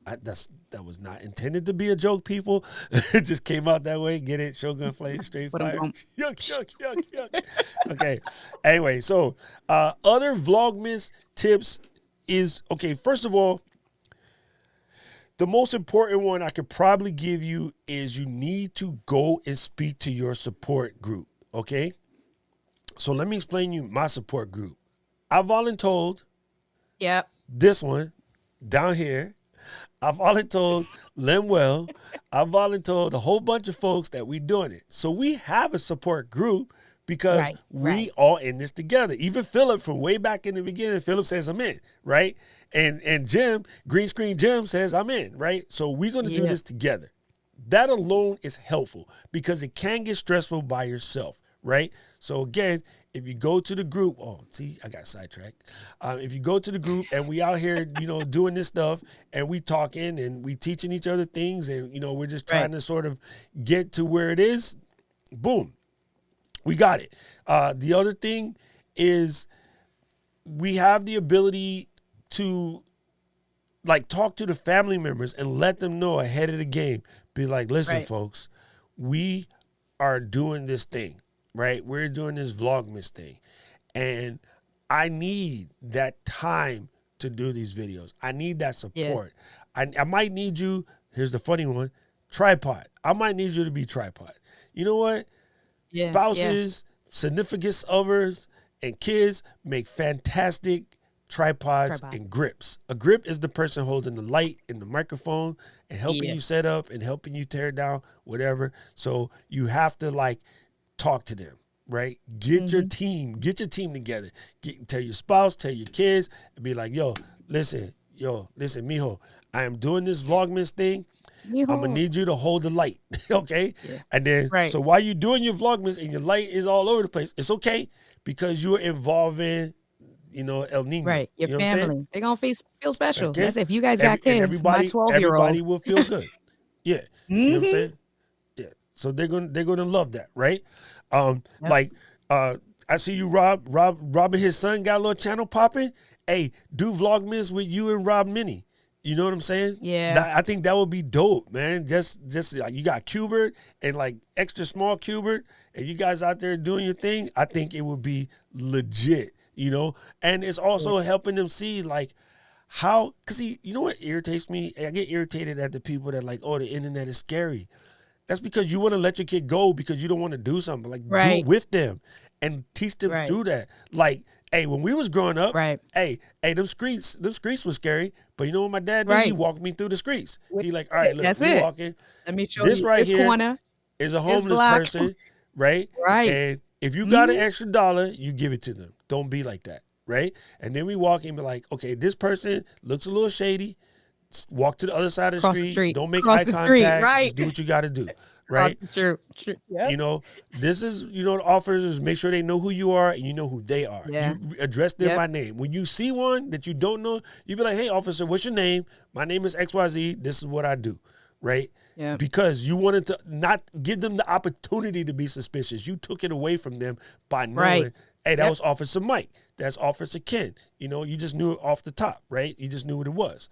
That was not intended to be a joke, people. It just came out that way. Get it? Shogun Flame, straight fire. Yuck. Okay. Anyway, so other Vlogmas tips is, okay, first of all, the most important one I could probably give you is you need to go and speak to your support group, okay? So let me explain you my support group. I voluntold this one down here. I voluntold Lemuel. I voluntold a whole bunch of folks that we doing it. So we have a support group because we all in this together. Even Philip from way back in the beginning, Philip says I'm in, right? And Jim, Green Screen Jim says I'm in, right? So we're going to do this together. That alone is helpful because it can get stressful by yourself, right? So again, if you go to the group, I got sidetracked. If you go to the group and we out here, doing this stuff and we talking and we teaching each other things and, we're just trying to sort of get to where it is, boom, we got it. The other thing is we have the ability to talk to the family members and let them know ahead of the game. Be like, listen, folks, we are doing this thing. Right? We're doing this Vlogmas thing. And I need that time to do these videos. I need that Yeah. support. I might need you. Here's the funny one: tripod. I might need you to be tripod. You know what? Yeah. Spouses, significant others, and kids make fantastic tripods Tripod. and grips. A grip is the person holding the light and the microphone and helping Yeah. you set up and helping you tear down, whatever. So you have to like talk to them, right? Get your team together. Tell your spouse, tell your kids, and be like, listen, mijo, I am doing this Vlogmas thing. I'm gonna need you to hold the light, okay? Yeah. And then, Right. so while you're doing your Vlogmas and your light is all over the place, it's okay because you're involving, El Nino. Right. Your You know what I'm saying? family. They're going to feel special. Okay? That's it. If you guys got And kids, my everybody 12-year-old. will feel good. Yeah. You know what I'm saying? Yeah. So they're gonna love that, right? Like I see you, Rob and his son got a little channel popping. Hey, do Vlogmas with you and Rob Mini. You know what I'm saying? Yeah. I think that would be dope, man. Just like you got Cubert and like extra small Cubert, and you guys out there doing your thing. I think it would be legit, And it's also helping them see like how, cause you know what irritates me? I get irritated at the people that like, oh, the internet is scary. That's because you want to let your kid go because you don't want to do something. Like do it with them and teach them to do that. Like, hey, when we was growing up, hey, them streets was scary. But you know what my dad did? He walked me through the streets. He like, all right, look, That's we're it. walking. Let me show this you right this here corner is a homeless person, right? Right. And if you got an extra $1, you give it to them. Don't be like that, right? And then we walk in and be like, okay, this person looks a little shady. Walk to the other side of the street. Don't make eye contact. Just do what you got to do. Right? True. Yep. This is, the officers make sure they know who you are and you know who they are. Yeah. You address them by name. When you see one that you don't know, you be like, hey, officer, what's your name? My name is XYZ. This is what I do. Right? Yeah. Because you wanted to not give them the opportunity to be suspicious. You took it away from them by knowing, hey, that was Officer Mike. That's Officer Ken. You just knew it off the top, right? You just knew what it was.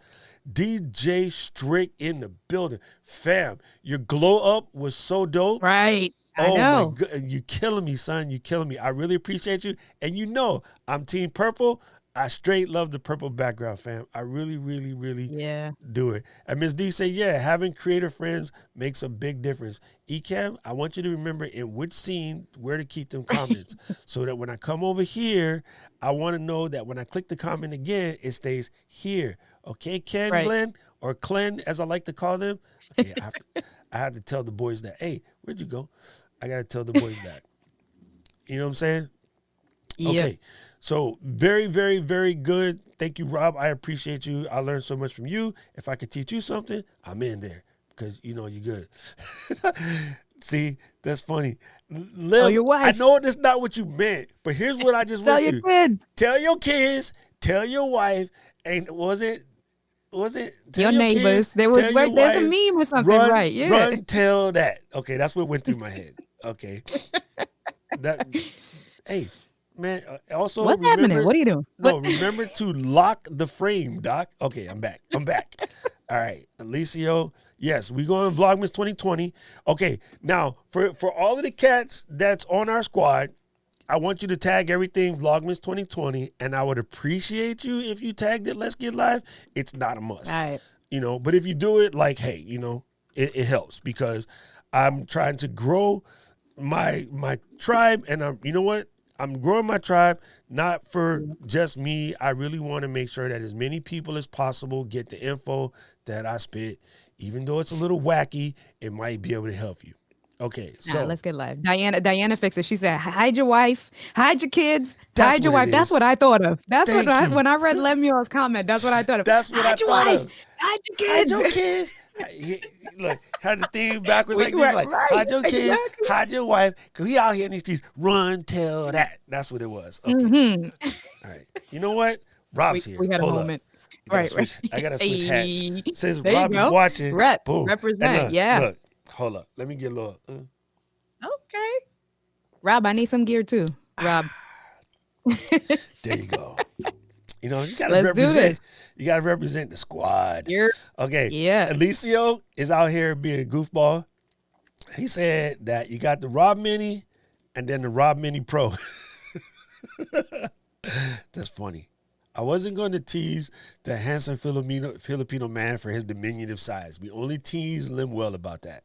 DJ Strick in the building. Fam, your glow up was so dope. Right. I know. Oh my God. You killing me, son. You killing me. I really appreciate you. And I'm Team Purple. I straight love the purple background, fam. I really, really, really do it. And Ms. D say, having creator friends makes a big difference. Ecam, I want you to remember in which scene where to keep them comments so that when I come over here, I want to know that when I click the comment again, it stays here. Okay, Ken, Glenn, or Clen, as I like to call them. Okay, I have to tell the boys that, hey, where'd you go? I got to tell the boys that. You know what I'm saying? Yep. Okay. So very, very, very good. Thank you, Rob. I appreciate you. I learned so much from you. If I could teach you something, I'm in there because, you're good. See, that's funny. Tell your wife. I know that's not what you meant, but here's what I just Tell went your through. kids. Tell your kids. Tell your wife. And was it? Your neighbors. There's a meme or something, right? Yeah. Run, tell that. Okay, that's what went through my head. Okay. Hey, man. Also, what's happening? What are you doing? No, remember to lock the frame, Doc. Okay, I'm back. All right, Alicio. Yes, we going to Vlogmas 2020. Okay, now for all of the cats that's on our squad, I want you to tag everything Vlogmas 2020, and I would appreciate you if you tagged it. Let's Get Live. It's not a must, right. But if you do it, like, hey, it helps because I'm trying to grow my tribe, and I'm growing my tribe not for just me. I really want to make sure that as many people as possible get the info that I spit, even though it's a little wacky. It might be able to help you. Okay, so Let's Get Live. Diana fixed it. She said, hide your wife, hide your kids, hide your wife. That's what I thought of. That's when I read Lemuel's comment, that's what I thought of. That's what I thought of. Hide your kids. Hide your kids. Look, had the thing backwards like this, like, hide your kids, hide your wife, because we out here in these streets, run, tell that. That's what it was. Okay. All right. You know what? Rob's here. We had a moment. Right. I got to switch hats. Since there Rob is watching, boom. Represent, Look, hold up. Let me get a little. Okay. Rob, I need some gear too. Rob. There you go. You got to represent. You got to represent the squad. Okay. Yeah. Alicio is out here being a goofball. He said that you got the Rob Mini and then the Rob Mini Pro. That's funny. I wasn't going to tease the handsome Filipino man for his diminutive size. We only tease Limwell about that.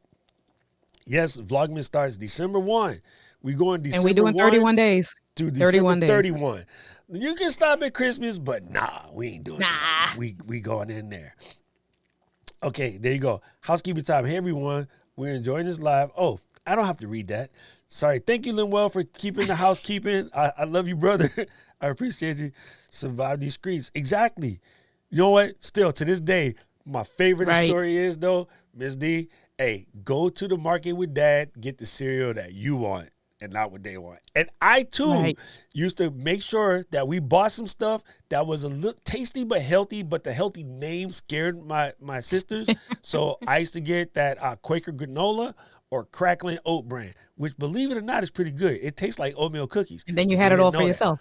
Yes, Vlogmas starts December 1. We going And we December doing 1 31 days. to December 31 days. 31. You can stop at Christmas, but nah, we ain't doing that. Nah. We going in there. Okay, there you go. Housekeeping time. Hey, everyone. We're enjoying this live. Oh, I don't have to read that. Sorry. Thank you, Linwell, for keeping the housekeeping. I love you, brother. I appreciate you. Survive these streets. Exactly. You know what? Still, to this day, my favorite story is, though, Miss D, hey, go to the market with Dad, get the cereal that you want and not what they want. And I, too, used to make sure that we bought some stuff that was a little tasty but healthy, but the healthy name scared my sisters. So I used to get that Quaker granola or crackling oat bran, which, believe it or not, is pretty good. It tastes like oatmeal cookies. And then you had it all for yourself.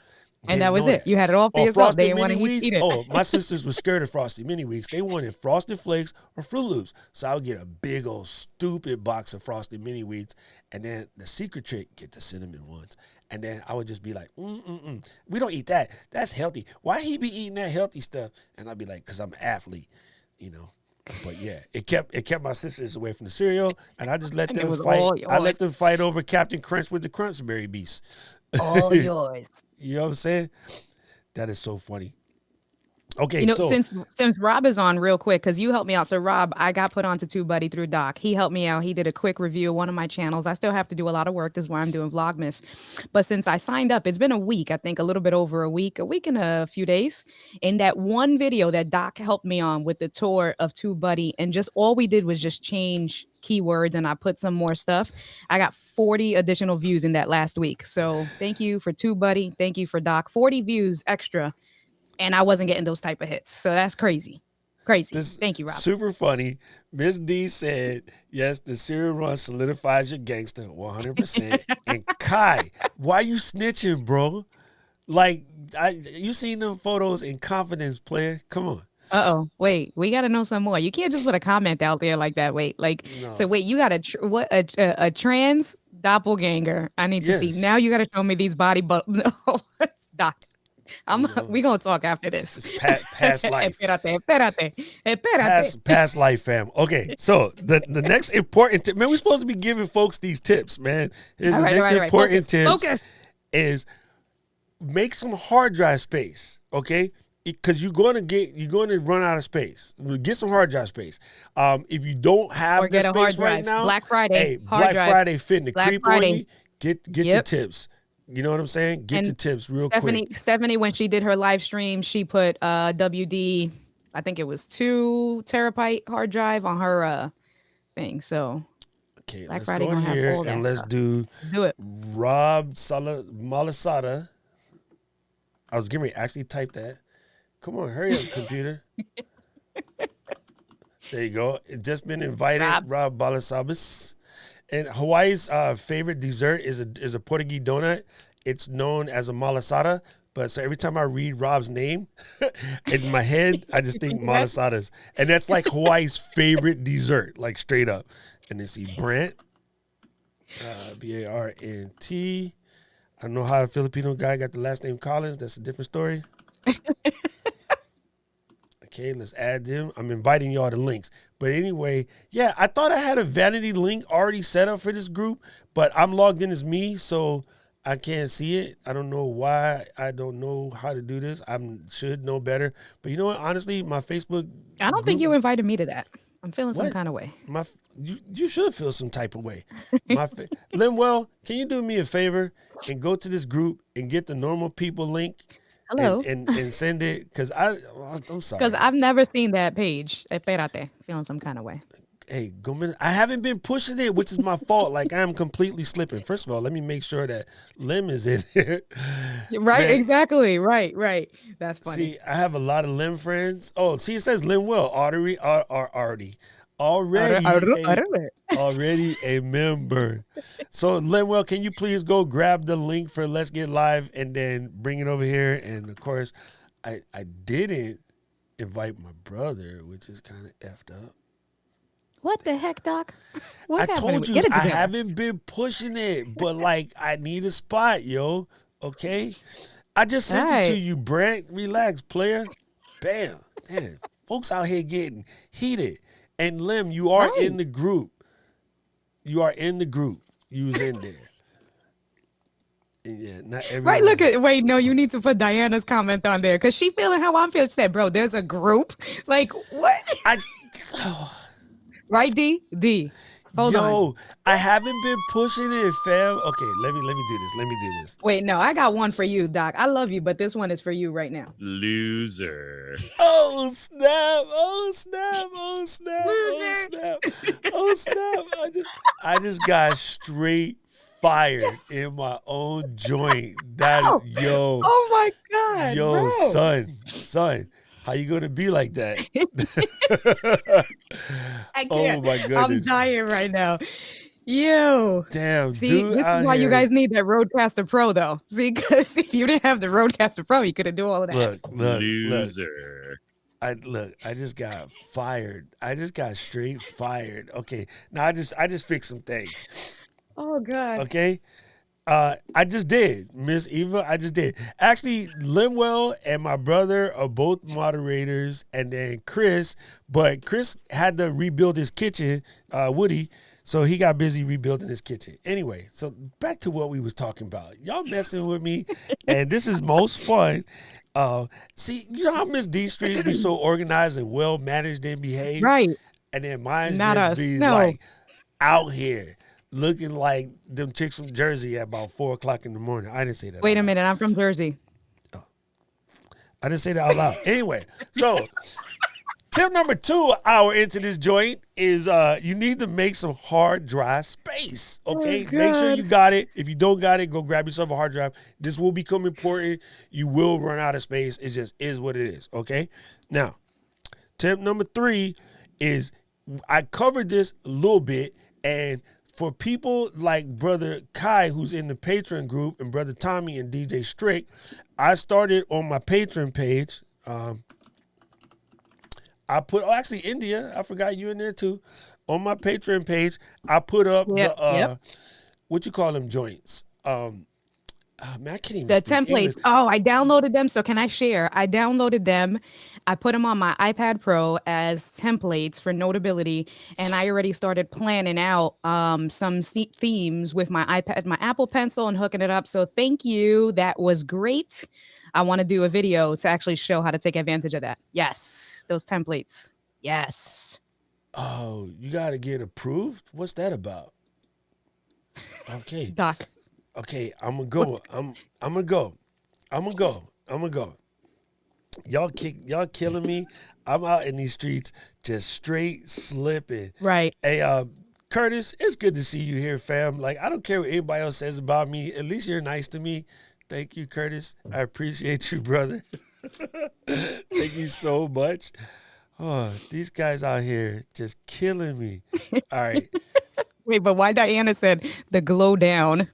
And that was it. You had it all for yourself. Frosted They didn't want to Mini eat it. Oh, my sisters were scared of Frosted Mini Wheats. They wanted Frosted Flakes or Fruit Loops. So I would get a big old stupid box of Frosted Mini Wheats. And then the secret trick, get the cinnamon ones. And then I would just be like, we don't eat that. That's healthy. Why he be eating that healthy stuff? And I'd be like, because I'm an athlete, you know. But yeah, it kept my sisters away from the cereal, and I just let them fight. I let them fight over Captain Crunch with the Crunchberry Beast. All yours. You know what I'm saying? That is so funny. Okay, you know, since Rob is on real quick, because you helped me out. So Rob, I got put onto TubeBuddy through Doc. He helped me out. He did a quick review of one of my channels. I still have to do a lot of work. This is why I'm doing Vlogmas. But since I signed up, it's been a week, I think a little bit over a week and a few days. And that one video that Doc helped me on with the tour of TubeBuddy, and just all we did was just change keywords and I put some more stuff. I got 40 additional views in that last week. So thank you for TubeBuddy. Thank you for Doc. 40 views extra. And I wasn't getting those type of hits. So that's crazy. Crazy. Thank you, Rob. Super funny. Miss D said, yes, the cereal run solidifies your gangster 100%. And Kai, why you snitching, bro? Like, you seen them photos in confidence, player? Come on. Uh-oh. Wait, we got to know some more. You can't just put a comment out there like that. Wait, no. So wait, you got a trans doppelganger. I need to see. Now you got to show me these body, Doc. We gonna talk after this. Past life. Espérate. Past life, fam. Okay, so the next important tip, man, we're supposed to be giving folks these tips, man. Here's the next important tips is make some hard drive space, okay? Because you're going to run out of space. Get some hard drive space. If you don't have the space right now, Black Friday, Black Friday fitting the creep on you. Get your tips. You know what I'm saying? Get the tips real quick. Stephanie, when she did her live stream, she put WD, I think it was 2 terabyte hard drive on her thing. So okay, Black Friday go in here and let's do it. Rob Malasada. I was getting ready to actually type that. Come on, hurry up, computer. There you go. It just been invited, Rob Balasabas. And Hawaii's favorite dessert is a Portuguese donut. It's known as a malasada. But so every time I read Rob's name in my head, I just think malasadas. And that's like Hawaii's favorite dessert, like straight up. And then see Brant, B-A-R-N-T. I don't know how a Filipino guy got the last name Collins. That's a different story. Okay, let's add them. I'm inviting y'all to links. But anyway, yeah, I thought I had a vanity link already set up for this group, but I'm logged in as me, so I can't see it. I don't know why. I don't know how to do this. I should know better. But you know what? Honestly, my Facebook I don't think you invited me to that. I'm feeling some kind of way. You should feel some type of way. Linwell, can you do me a favor and go to this group and get the normal people link? Hello. And send it, because I'm sorry. Because I've never seen that page. Espérate. Feeling some kind of way. Hey, I haven't been pushing it, which is my fault. Like, I'm completely slipping. First of all, let me make sure that Lim is in it. Right, man. Exactly. Right. That's funny. See, I have a lot of Lim friends. Oh, see, it says Lim Will. Already a member. So, Linwell, can you please go grab the link for Let's Get Live and then bring it over here? And, of course, I didn't invite my brother, which is kind of effed up. What the heck, Doc? I told you I haven't been pushing it, but, like, I need a spot, yo. Okay? I just All sent it to right. you, Brent. Relax, player. Bam. Damn. Folks out here getting heated. And Lim, you are Right. in the group. You are in the group. You was in there. And yeah, not Right. Look everyone. at, wait, no, you need to put Diana's comment on there because she feeling how I'm feeling. She said, bro, there's a group. Like, what? I Right, D? D. Hold on. Yo, I haven't been pushing it, fam. Okay, let me do this. Let me do this. Wait, no, I got one for you, Doc. I love you, but this one is for you right now. Loser. Oh snap! Oh snap! Oh snap! Oh snap! Oh snap! I just got straight fired in my own joint. That Oh, yo oh my God, yo bro. son, how you gonna be like that? I Oh can't. my I'm goodness! dying right now. Yo. Damn, See, dude this is out why you here. guys need that Roadcaster Pro, though. See, because if you didn't have the Roadcaster Pro, you couldn't do all of that. Look. Loser. I just got fired. I just got straight fired. Okay. Now I just fixed some things. Oh God. Okay. I just did, Miss Eva. I just did. Actually, Linwell and my brother are both moderators, and then Chris. But Chris had to rebuild his kitchen, Woody. So he got busy rebuilding his kitchen. Anyway, so back to what we was talking about. Y'all messing with me, and this is most fun. See, you know how Miss D Street be so organized and well managed and behaved, Right. and then mine Not just us. be No. like out here looking like them chicks from Jersey at about 4 o'clock in the morning. I didn't say that Wait out a loud. minute. I'm from Jersey. I didn't say that out loud. Anyway, so tip number 2 hour into this joint is you need to make some hard drive space. Okay, make sure you God. got it. If you don't got it, go grab yourself a hard drive. This will become important. You will run out of space. It just is what it is. Okay, now tip number 3 is I covered this a little bit, and for people like Brother Kai, who's in the Patreon group, and Brother Tommy and DJ Strick, I started on my Patreon page. I put actually India, I forgot you in there too. On my Patreon page, I put up Yep. Yep. what you call them joints. Man, I can't even The speak templates. English. Oh, I downloaded them. So can I share? I downloaded them. I put them on my iPad Pro as templates for Notability, and I already started planning out some themes with my iPad, my Apple Pencil, and hooking it up. So thank you. That was great. I want to do a video to actually show how to take advantage of that. Yes, those templates. Yes. Oh, you got to get approved? What's that about? Okay. Doc. Okay, I'm gonna go. I'm gonna go. I'm gonna go. I'm gonna go. Y'all killing me. I'm out in these streets just straight slipping. Right. Hey, Curtis, it's good to see you here, fam. Like, I don't care what anybody else says about me. At least you're nice to me. Thank you, Curtis. I appreciate you, brother. Thank you so much. Oh, these guys out here just killing me. All right. Wait, but why Diana said the glow down?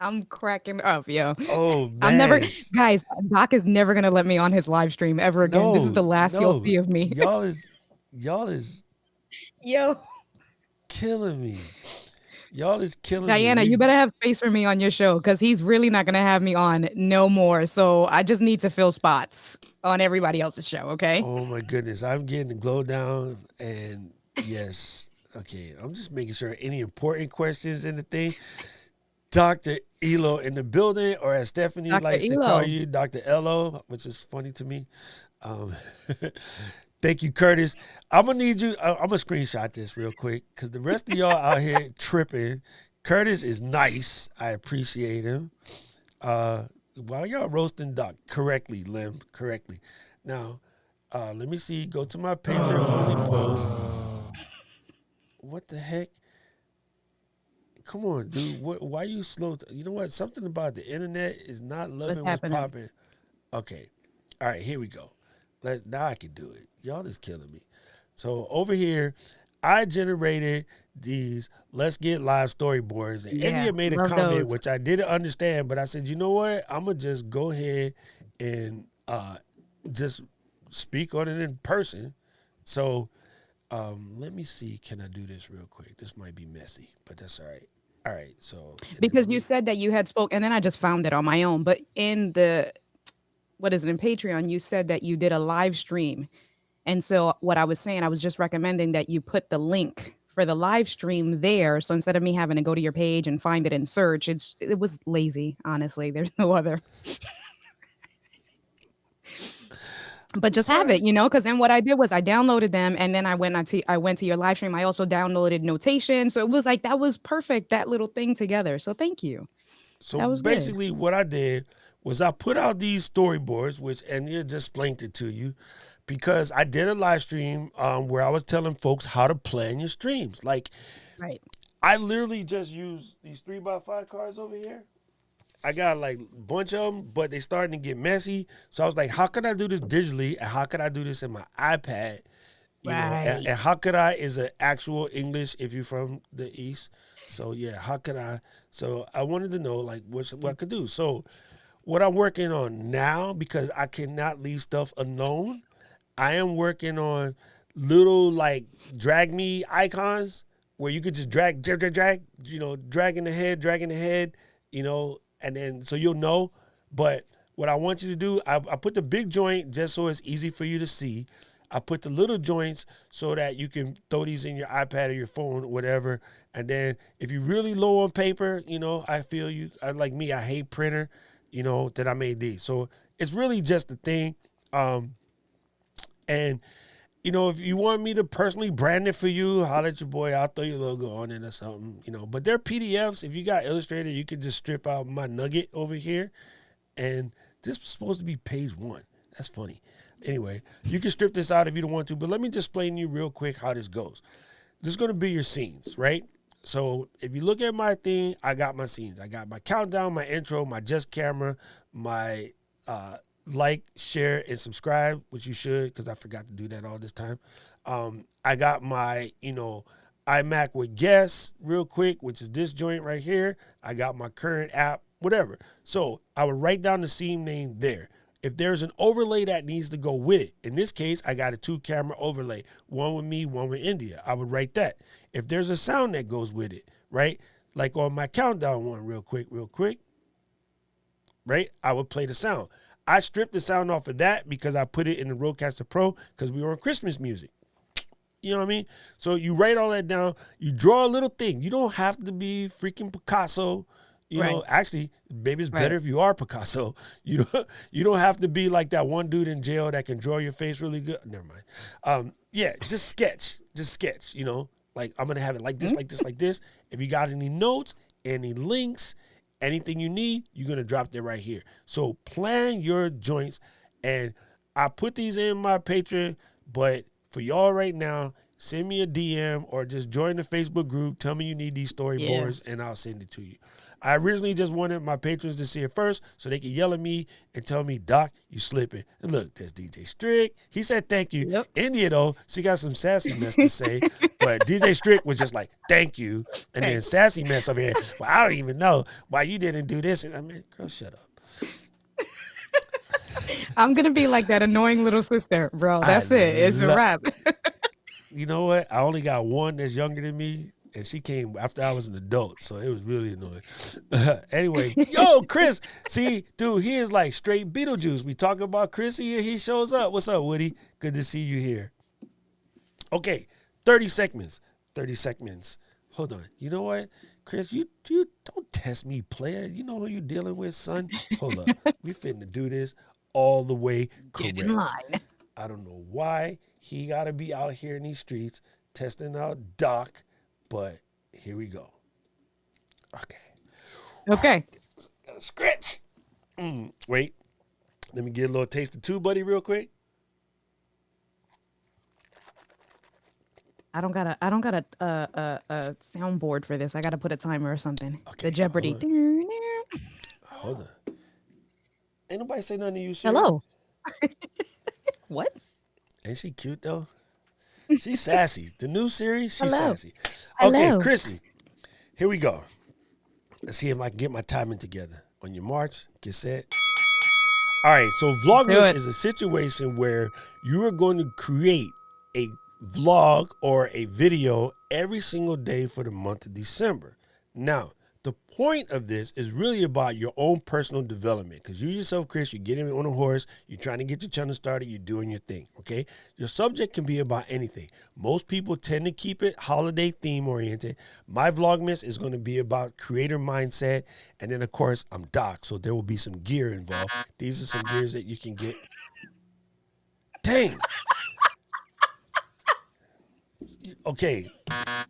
I'm cracking up, yo. Oh I'm never, man. guys, Doc is never gonna let me on his live stream ever again. This is No, the last you'll no. see of me. Y'all is Yo. killing me. Y'all is killing Diana, me. you better have space for me on your show because he's really not gonna have me on no more. So I just need to fill spots on everybody else's show, okay? Oh my goodness. I'm getting the glow down, and yes. Okay. I'm just making sure any important questions in the thing. Dr. Elo in the building, or as Stephanie Dr. likes to Elo. call you, Dr. Elo, which is funny to me. Um, thank you, Curtis. I'm gonna need you. I'm gonna screenshot this real quick because the rest of y'all out here tripping. Curtis is nice. I appreciate him. While y'all roasting Doc correctly, Lim, correctly. Now, let me see. Go to my Patreon only post. What the heck? Come on, dude. Why you slow? You know what? Something about the internet is not loving what's happening? popping. Okay. All right, here we go. Now I can do it. Y'all is killing me. So over here, I generated these Let's Get Live storyboards. And Yeah, India made a love comment, those. which I didn't understand, but I said, you know what? I'm going to just go ahead and just speak on it in person. So let me see. Can I do this real quick? This might be messy, but that's all right. All right. So, and then Because let you me. said that you had spoke, and then I just found it on my own. But in the what is it in Patreon, you said that you did a live stream. And so what I was saying, I was just recommending that you put the link for the live stream there. So instead of me having to go to your page and find it in search, it was lazy, honestly. There's no other. But I'm just have sorry. it, because then what I did was I downloaded them and then I went to your live stream. I also downloaded notation. So it was like that was perfect, that little thing together. So thank you. So That was good. basically, what I did was I put out these storyboards, which Ania just explained it to you, because I did a live stream where I was telling folks how to plan your streams. Like Right. I literally just used these 3x5 cards over here. I got like a bunch of them, but they starting to get messy. So I was like, how can I do this digitally, and how can I do this in my iPad? Right. And how could I is an actual English if you're from the East. So yeah, how could I? So I wanted to know like what I could do. So what I'm working on now, because I cannot leave stuff unknown, I am working on little like drag me icons where you could just drag, dragging the head, and then so you'll know. But what I want you to do, I put the big joint just so it's easy for you to see. I put the little joints so that you can throw these in your iPad or your phone, whatever. And then if you're really low on paper, I feel you. Like me, I hate printer, that I made these. So it's really just a thing. And if you want me to personally brand it for you, holler at your boy. I'll throw your logo on it or something, But they're PDFs. If you got Illustrator, you can just strip out my nugget over here. And this was supposed to be page 1. That's funny. Anyway, you can strip this out if you don't want to, but let me just explain to you real quick how this goes. This is going to be your scenes, right? So if you look at my thing, I got my scenes. I got my countdown, my intro, my just camera, my like, share, and subscribe, which you should, because I forgot to do that all this time. I got my, iMac with guests real quick, which is this joint right here. I got my current app, whatever. So I would write down the scene name there. If there's an overlay that needs to go with it, in this case, I got a 2-camera overlay, one with me, one with India. I would write that. If there's a sound that goes with it, right? Like on my countdown one, real quick, right? I would play the sound. I stripped the sound off of that because I put it in the Rodecaster Pro because we were on Christmas music. You know what I mean? So you write all that down. You draw a little thing. You don't have to be freaking Picasso. Right. Actually, maybe it's Right. better if you are Picasso. You don't have to be like that one dude in jail that can draw your face really good. Never mind. Yeah, just sketch. Like I'm gonna have it like this, like this, like this. If you got any notes, any links, anything you need, you're gonna drop there right here. So plan your joints, and I put these in my Patreon, but for y'all right now, send me a DM or just join the Facebook group. Tell me you need these Yeah. storyboards, and I'll send it to you. I originally just wanted my patrons to see it first so they could yell at me and tell me, Doc, you slipping. And look, there's DJ Strick. He said thank you. Yep. India, though, she got some sassy mess to say. But DJ Strick was just like, thank you. And then Thank sassy mess over here. Well, I don't even know why you didn't do this. And I mean, girl, shut up. I'm gonna be like that annoying little sister, bro. I That's it. It's a love. wrap. You know what? I only got one that's younger than me, and she came after I was an adult, so it was really annoying. Anyway, yo, Chris, see, dude, he is like straight Beetlejuice. We talk about Chris here, he shows up. What's up, Woody? Good to see you here. Okay, 30 seconds. 30 seconds. Hold on. You know what? Chris, you don't test me, player. You know who you dealing with, son? Hold up. We finna do this all the way Get correct. in line. I don't know why he got to be out here in these streets testing out Doc, but here we go. Okay. Okay. Got a scratch. Wait. Let me get a little taste of two, buddy, real quick. I don't got a soundboard for this. I gotta put a timer or something. Okay, The Jeopardy. Hold on. Ain't nobody say nothing to you, Siri. Hello. What? Ain't she cute, though? She's sassy. The new series, she's Hello. sassy. Okay, Hello. Chrissy, here we go. Let's see if I can get my timing together. On your march, get set. All right, so Do Vlogmas it. is a situation where you are going to create a vlog or a video every single day for the month of December. Now, the point of this is really about your own personal development because you yourself, Chris, you're getting on a horse, you're trying to get your channel started, you're doing your thing, okay? Your subject can be about anything. Most people tend to keep it holiday theme oriented. My Vlogmas is going to be about creator mindset. And then, of course, I'm Doc, so there will be some gear involved. These are some gears that you can get. Dang. Okay,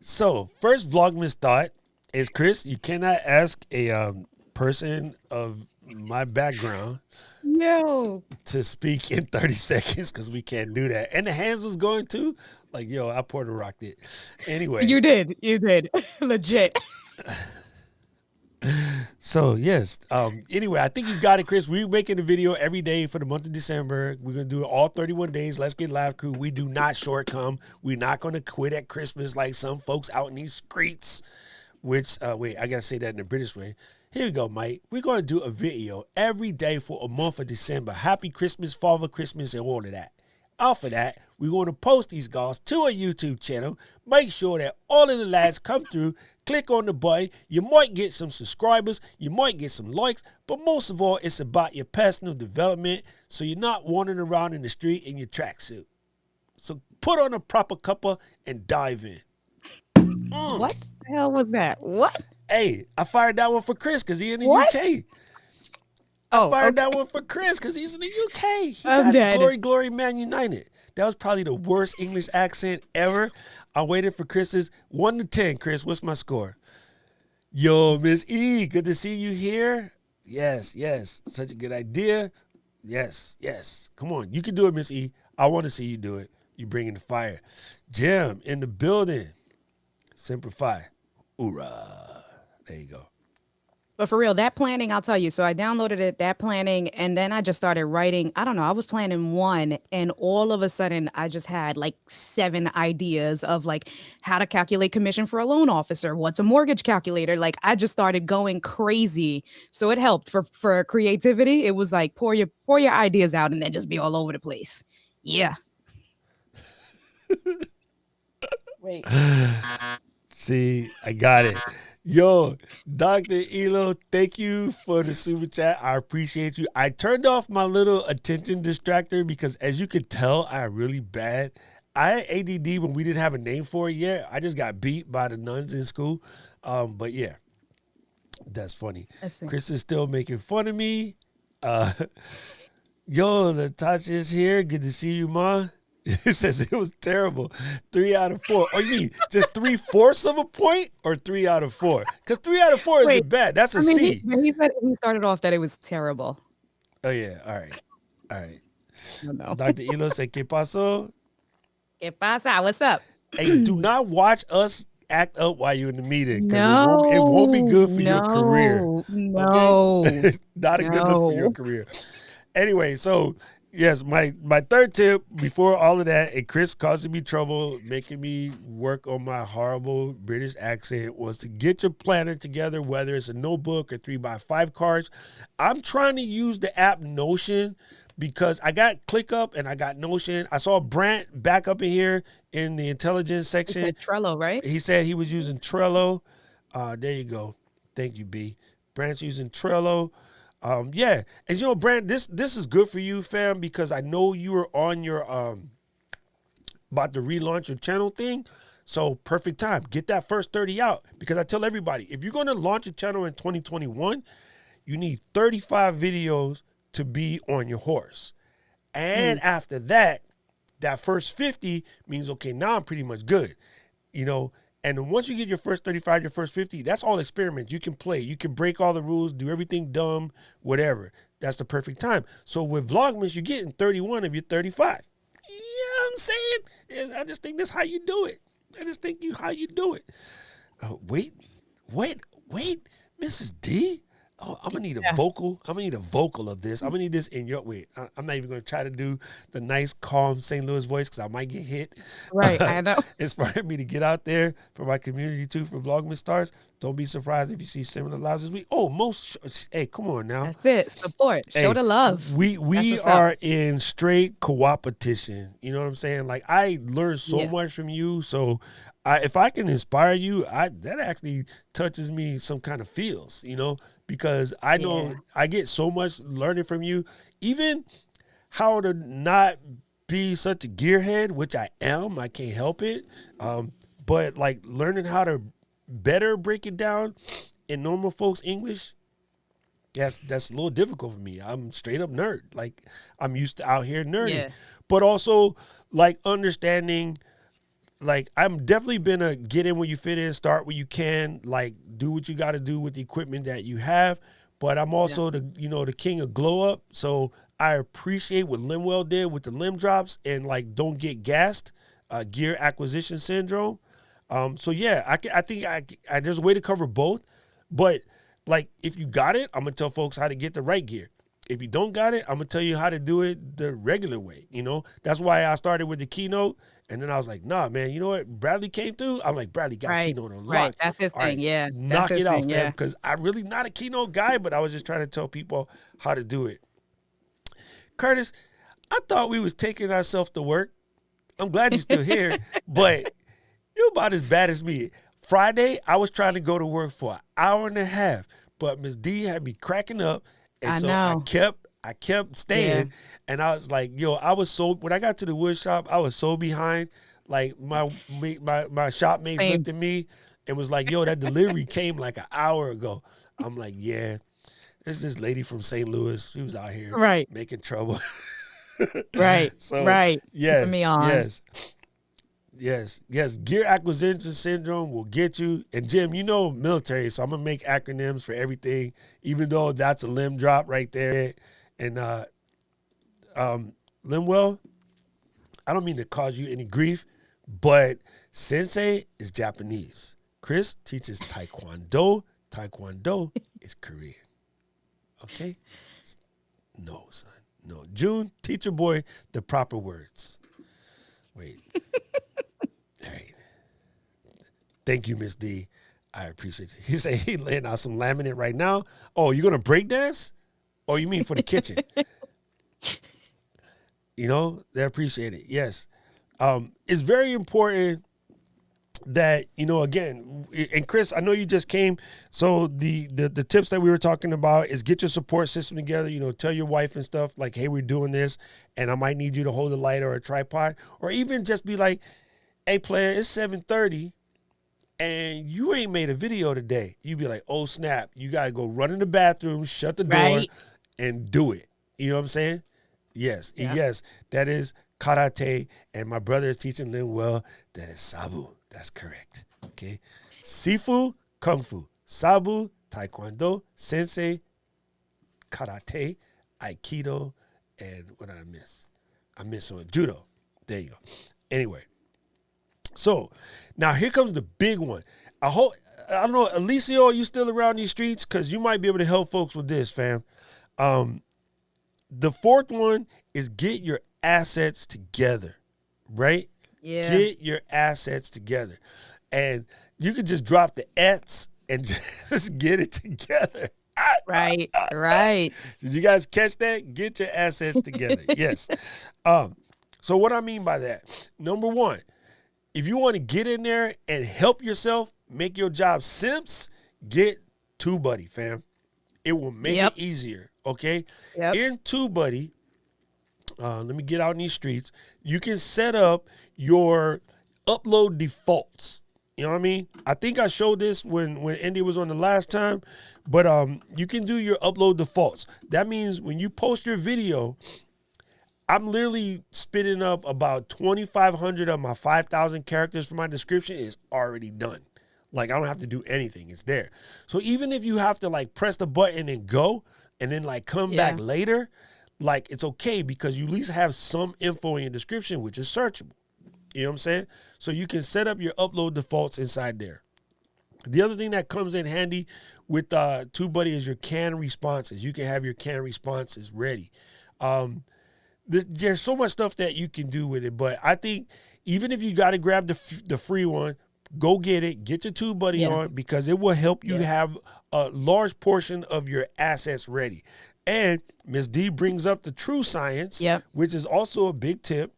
so first Vlogmas thought is, Chris, you cannot ask a person of my background Yo. to speak in 30 seconds because we can't do that. And the hands was going to, like, yo, I Puerto rocked it. Anyway. You did. Legit. So, yes. Anyway, I think you got it, Chris. We're making a video every day for the month of December. We're going to do it all 31 days. Let's get live, crew. We do not shortcome. We're not going to quit at Christmas like some folks out in these streets. Which, wait, I got to say that in the British way. Here we go, Mike. We're going to do a video every day for a month of December. Happy Christmas, Father Christmas, and all of that. Off of that, we're going to post these guys to a YouTube channel. Make sure that all of the lads come through. Click on the button. You might get some subscribers. You might get some likes. But most of all, it's about your personal development. So you're not wandering around in the street in your tracksuit. So put on a proper cuppa and dive in. What the hell was that? What? Hey, I fired that one for Chris because he's in the What? UK. Oh, Fired that one for Chris because he's in the UK. He I'm got dead. Glory, Glory, Man United. That was probably the worst English accent ever. I waited for Chris's 1 to 10. Chris, what's my score? Yo, Miss E, good to see you here. Yes, yes. Such a good idea. Yes, yes. Come on. You can do it, Miss E. I want to see you do it. You bringing the fire. Jim in the building. Simplify. Hoorah. There you go. But for real, that planning, I'll tell you. So I downloaded it, that planning, and then I just started writing. I don't know. I was planning one, and all of a sudden, I just had like 7 ideas of like how to calculate commission for a loan officer. What's a mortgage calculator? Like I just started going crazy. So it helped for creativity. It was like pour your ideas out and then just be all over the place. Yeah. Wait. See, I got it. Yo, Dr. Elo, thank you for the super chat. I appreciate you. I turned off my little attention distractor because, as you could tell, I am really bad. I had ADD when we didn't have a name for it yet. I just got beat by the nuns in school. But yeah, that's funny. Chris is still making fun of me. Yo, Natasha's here. Good to see you, Ma. It says it was terrible. 3 out of 4. Oh, you mean just 3/4 of a point or 3 out of 4? Because 3 out of 4 isn't bad. That's a C. He said he started off that it was terrible. Oh, yeah. All right. All right. No. Dr. Elo said, ¿Qué pasó? ¿Qué pasa? What's up? Hey, do not watch us act up while you're in the meeting. No. It won't be good for your career. No. Okay? Not a good look for your career. Anyway, so... yes, my third tip before all of that, and Chris causing me trouble, making me work on my horrible British accent, was to get your planner together, whether it's a notebook or 3x5 cards. I'm trying to use the app Notion because I got ClickUp and I got Notion. I saw Brant back up in here in the intelligence section. He said Trello, right? He said he was using Trello. There you go. Thank you, B. Brant's using Trello. Yeah, and you know, Brand, this is good for you, fam, because I know you were on your about to relaunch your channel thing. So perfect time. Get that first 30 out, because I tell everybody, if you're going to launch a channel in 2021, you need 35 videos to be on your horse. And after that, that first 50 means, okay, now I'm pretty much good, you know. And then once you get your first 35, your first 50, that's all experiments. You can play. You can break all the rules, do everything dumb, whatever. That's the perfect time. So with Vlogmas, you're getting 31 of your 35. You know what I'm saying? And I just think that's how you do it. I just think how you do it. Wait, Mrs. D? Oh, I'm going to need a vocal. I'm going to need a vocal of this. I'm going to need this in your... wait, I'm not even going to try to do the nice, calm St. Louis voice because I might get hit. Right, I know. Inspired me to get out there for my community, too, for Vlogmas Stars. Don't be surprised if you see similar lives as we... oh, hey, come on now. That's it. Support. Show the love. We are in straight co-opetition. You know what I'm saying? Like, I learned so much from you, so if I can inspire you, that actually touches me some kind of feels, because I know Yeah. I get so much learning from you, even how to not be such a gearhead, which I am. I can't help it. But like learning how to better break it down in normal folks' English, that's a little difficult for me. I'm straight up nerd. Like I'm used to out here nerding, Yeah. but also like understanding. Like I'm definitely been a get in where you fit in, start where you can, like do what you got to do with the equipment that you have. But I'm Yeah. also the king of glow up. So I appreciate what Limwell did with the limb drops and like don't get gassed, gear acquisition syndrome. So yeah, I think there's a way to cover both, but like if you got it, I'm gonna tell folks how to get the right gear. If you don't got it, I'm gonna tell you how to do it the regular way. That's why I started with the keynote, and then I was like, nah, man, you know what? Bradley came through. I'm like, Bradley got Right. keynote on Right. lock. That's his All thing. right, Yeah. That's knock his it out, thing. fam, Yeah. because I'm really not a keynote guy, but I was just trying to tell people how to do it. Curtis, I thought we was taking ourselves to work. I'm glad you're still here, but you're about as bad as me. Friday, I was trying to go to work for an hour and a half, but Miss D had me cracking up, and I so I know. kept Yeah. staying, and I was like, yo, when I got to the wood shop, I was so behind. Like my shop mates Same. looked at me and was like, yo, that delivery came like an hour ago. I'm like, yeah, it's this lady from St. Louis. She was out here Right. making trouble. Right. So Right. Keeping me yes, on. yes. Yes, yes. Gear acquisition syndrome will get you. And Jim, military, so I'm gonna make acronyms for everything, even though that's a limb drop right there. And Limwell, I don't mean to cause you any grief, but Sensei is Japanese. Chris teaches Taekwondo. Taekwondo is Korean. Okay? No, son. No. June, teach your boy the proper words. Wait. All right. Thank you, Miss D. I appreciate you. He said he laying out some laminate right now. Oh, you gonna break dance? Oh, you mean for the kitchen? They appreciate it. Yes. It's very important that, again, and Chris, I know you just came. So the tips that we were talking about is get your support system together, tell your wife and stuff like, hey, we're doing this and I might need you to hold a light or a tripod, or even just be like, hey player, it's 7:30 and you ain't made a video today. You be like, oh snap, you got to go run in the bathroom, shut the door Right. and do it. You know what I'm saying? Yes. And Yeah. yes, that is karate. And my brother is teaching them well. That is sabu. That's correct. Okay. Sifu, kung fu. Sabu, taekwondo. Sensei, karate, aikido. And what did I miss? I missed one. Judo. There you go. Anyway. So now here comes the big one. I don't know, Alicio, are you still around these streets? Because you might be able to help folks with this, fam. The fourth one is get your assets together, right? Yeah. Get your assets together. And you could just drop the S and just get it together. Right. Right. Did you guys catch that? Get your assets together. Yes. So what I mean by that, number one, if you want to get in there and help yourself make your job simps, get TubeBuddy, fam. It will make Yep. it easier, okay? Yep. In TubeBuddy, let me get out in these streets. You can set up your upload defaults. You know what I mean? I think I showed this when Indy was on the last time, but you can do your upload defaults. That means when you post your video, I'm literally spitting up about 2,500 of my 5,000 characters for my description is already done. Like I don't have to do anything. It's there. So even if you have to like press the button and go and then like come back later, like it's okay because you at least have some info in your description, which is searchable. You know what I'm saying? So you can set up your upload defaults inside there. The other thing that comes in handy with TubeBuddy is your canned responses. You can have your canned responses ready. There's so much stuff that you can do with it, but I think even if you got to grab the free one, go get it. Get your TubeBuddy on because it will help you have a large portion of your assets ready. And Ms. D brings up the true science, which is also a big tip.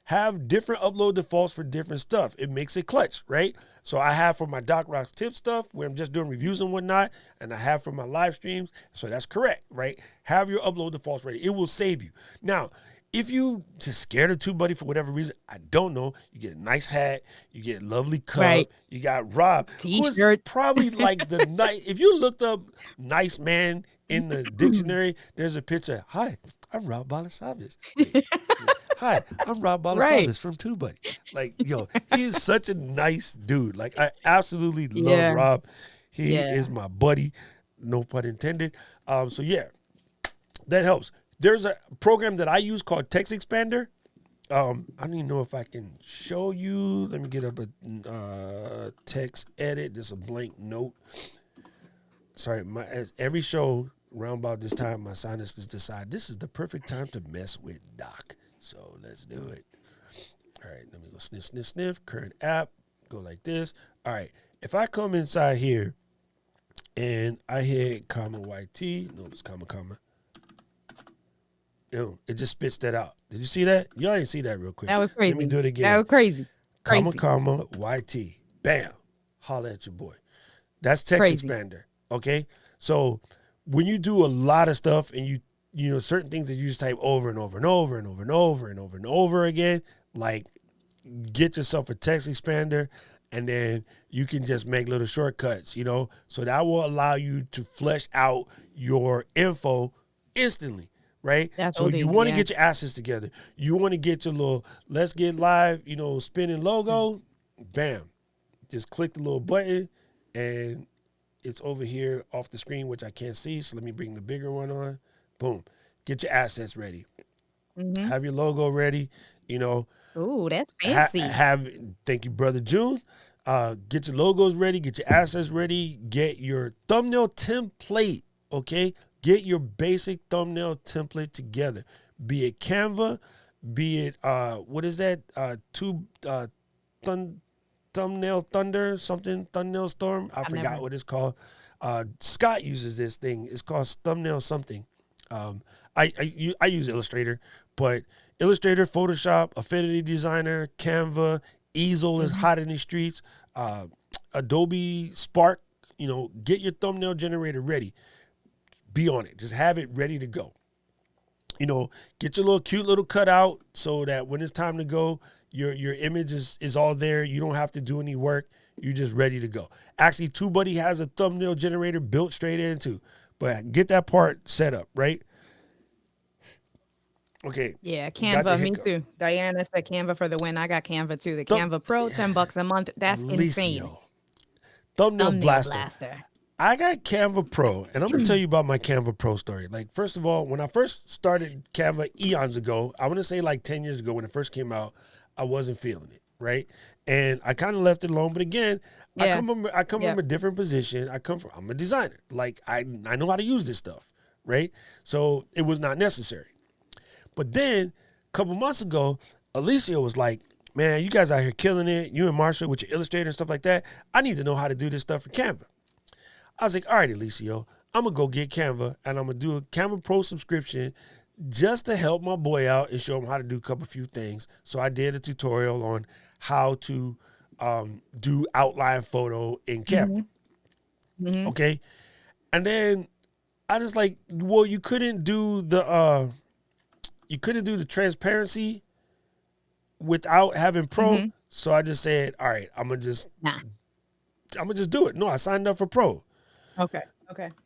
have different upload defaults for different stuff. It makes it clutch, right? So I have for my Doc Rocks tip stuff where I'm just doing reviews and whatnot, and I have for my live streams. So that's correct, right? Have your upload defaults ready. It will save you. Now, if you just scared of TubeBuddy for whatever reason, I don't know. You get a nice hat, you get a lovely cup, Right. you got Rob, who's T-shirt. probably like the nice. If you looked up nice man in the dictionary, there's a picture. Hi, I'm Rob Balasavis. Hi, I'm Rob Balasavis Right. from TubeBuddy. Like, yo, he is such a nice dude. Like, I absolutely love Yeah. Rob. He Yeah. is my buddy, no pun intended. So yeah, that helps. There's a program that I use called Text Expander. I don't even know if I can show you. Let me get up a text edit. Just a blank note. Sorry, as every show around about this time, my sinuses decide this is the perfect time to mess with Doc. So let's do it. All right, let me go sniff, sniff, sniff. Current app. Go like this. All right, if I come inside here and I hit comma YT, no, it's comma. It just spits that out. Did you see that? Y'all didn't see that real quick. That was crazy. Let me do it again. That was crazy. Comma, YT. Bam. Holla at your boy. That's Text Crazy. Expander. Okay? So when you do a lot of stuff and you know, certain things that you just type over and over and over and over and over and over and over again, like get yourself a text expander and then you can just make little shortcuts, you know? So that will allow you to flesh out your info instantly. Right? That's so OD, you want to yeah. get your assets together. You want to get your little let's get live, you know, spinning logo. Bam. Just click the little button and it's over here off the screen, which I can't see. So let me bring the bigger one on. Boom. Get your assets ready. Mm-hmm. Have your logo ready. You know, Ooh, that's fancy. Thank you, Brother June. Get your logos ready. Get your assets ready. Get your thumbnail template. Okay. Get your basic thumbnail template together. Be it Canva, be it what is that? Thumbnail Thunder, something, Thumbnail Storm. I forgot what it's called. Scott uses this thing. It's called Thumbnail something. I use Illustrator, but Illustrator, Photoshop, Affinity Designer, Canva, Easel is hot in the streets. Adobe Spark. You know, get your thumbnail generator ready. Be on it. Just have it ready to go. You know, get your little cute little cutout so that when it's time to go, your image is all there. You don't have to do any work. You're just ready to go. Actually, TubeBuddy has a thumbnail generator built straight into, but get that part set up, right? Okay. Yeah, Canva, me too. Diana said Canva for the win. I got Canva too. The Canva Pro, $10 a month. That's insane. Thumbnail Blaster. I got Canva Pro, and I'm going to tell you about my Canva Pro story. Like, first of all, when I first started Canva eons ago, I want to say like 10 years ago when it first came out, I wasn't feeling it, right? And I kind of left it alone. But again, I come from a different position. I'm a designer. Like, I know how to use this stuff, right? So it was not necessary. But then a couple months ago, Alicia was like, man, you guys out here killing it. You and Marsha with your Illustrator and stuff like that. I need to know how to do this stuff for Canva. I was like, all right, Alicia, I'm going to go get Canva and I'm going to do a Canva Pro subscription just to help my boy out and show him how to do a few things. So I did a tutorial on how to do outline photo in Canva. Mm-hmm. Okay. And then I just like, well, you couldn't do the transparency without having Pro. Mm-hmm. So I just said, all right, I'm gonna just do it. No, I signed up for Pro. Okay.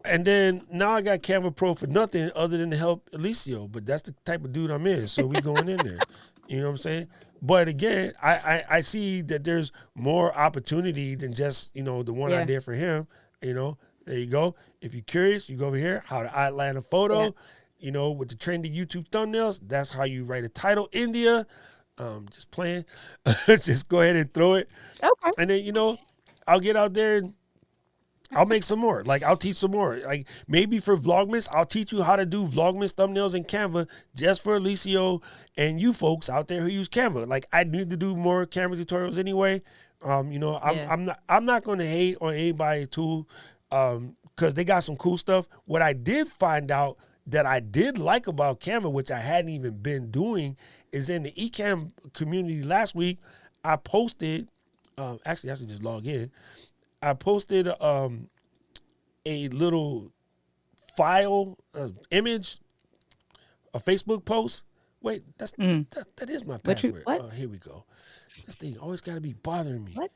And then now I got Canva Pro for nothing other than to help Alicio, but that's the type of dude I'm in. So we going in there. You know what I'm saying? But again, I see that there's more opportunity than just, you know, the one I did for him. You know, there you go. If you're curious, you go over here, how to outline a photo. Yeah. You know, with the trendy YouTube thumbnails, that's how you write a title. India, just playing. Just go ahead and throw it. Okay. And then, you know, I'll get out there and I'll make some more. Like, I'll teach some more. Like, maybe for Vlogmas, I'll teach you how to do Vlogmas thumbnails in Canva just for Alicio and you folks out there who use Canva. Like, I need to do more Canva tutorials anyway. You know, I'm not going to hate on anybody's tool because they got some cool stuff. What I did find out that I did like about Canva, which I hadn't even been doing, is in the Ecamm community last week. I posted, actually I should just log in. I posted a little file, image, a Facebook post. Wait, that is my password. What? Here we go. This thing always got to be bothering me. What?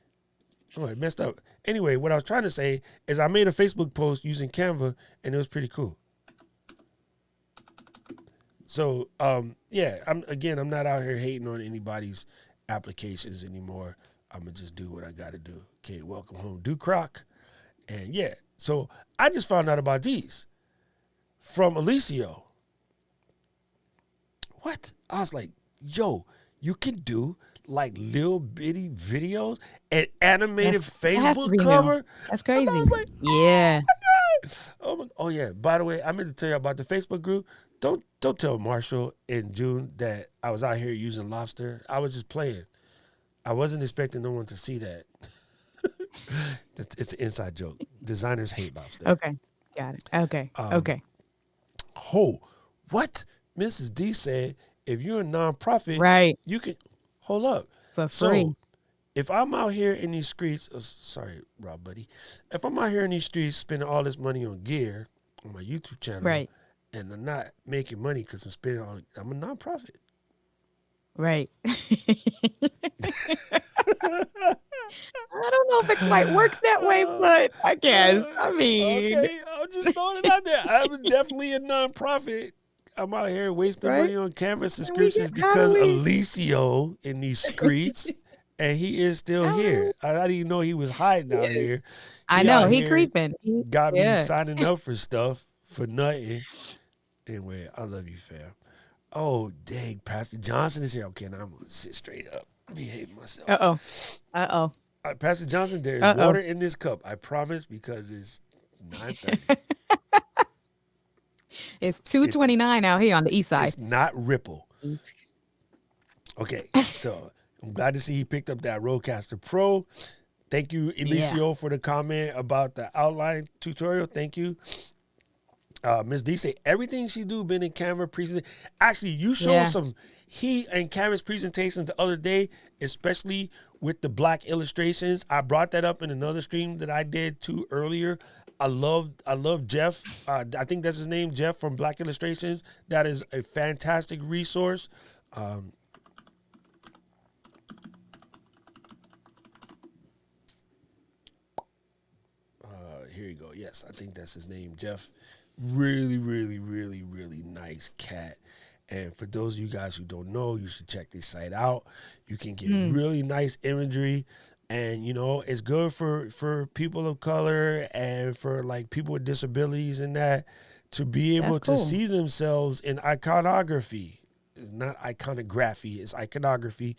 Oh, I messed up. Anyway, what I was trying to say is I made a Facebook post using Canva, and it was pretty cool. So, yeah, I'm not out here hating on anybody's applications anymore. I'm going to just do what I got to do. Okay, welcome home, Ducroc. And yeah, so I just found out about these from Alicio. What? I was like, yo, you can do like little bitty videos and animated Facebook cover. That's crazy. And I was like, yeah. Oh yeah. By the way, I meant to tell you about the Facebook group. Don't tell Marshall in June that I was out here using lobster. I was just playing. I wasn't expecting no one to see that. It's an inside joke. Designers hate lobster. Okay. Got it. Okay. Okay. Oh, what? Mrs. D said, if you're a nonprofit, Right. you can hold up. For free. So if I'm out here in these streets, sorry, Rob buddy. If I'm out here in these streets spending all this money on gear on my YouTube channel, Right. and I'm not making money because I'm spending I'm a nonprofit. Right. I don't know if it quite works that way, but I guess. I mean. Okay, I'm just throwing it out there. I'm definitely a nonprofit. I'm out here wasting money on camera subscriptions because Alicio in these streets, and he is still here. I didn't even know he was hiding out here. I know, he creeping. Got me signing up for stuff for nothing. Anyway, I love you, fam. Oh, dang, Pastor Johnson is here. Okay, now I'm going to sit straight up, behave myself. Uh-oh. Pastor Johnson, there is water in this cup. I promise, because it's 9:30. It's 2:29 out here on the east side. It's not Ripple. Okay, so I'm glad to see he picked up that Rodecaster Pro. Thank you, Elicio, for the comment about the outline tutorial. Thank you. Ms. D say everything she do been in camera presentation. Actually, you showed some heat in Cameron's presentations the other day, especially with the black illustrations. I brought that up in another stream that I did too earlier. I love Jeff. I think that's his name, Jeff from Black Illustrations. That is a fantastic resource. Here you go. Yes, I think that's his name, Jeff. Really, really, really, really nice cat. And for those of you guys who don't know, you should check this site out. You can get really nice imagery. And, you know, it's good for people of color and for, like, people with disabilities and that to be able to see themselves in iconography. It's not iconography, it's iconography.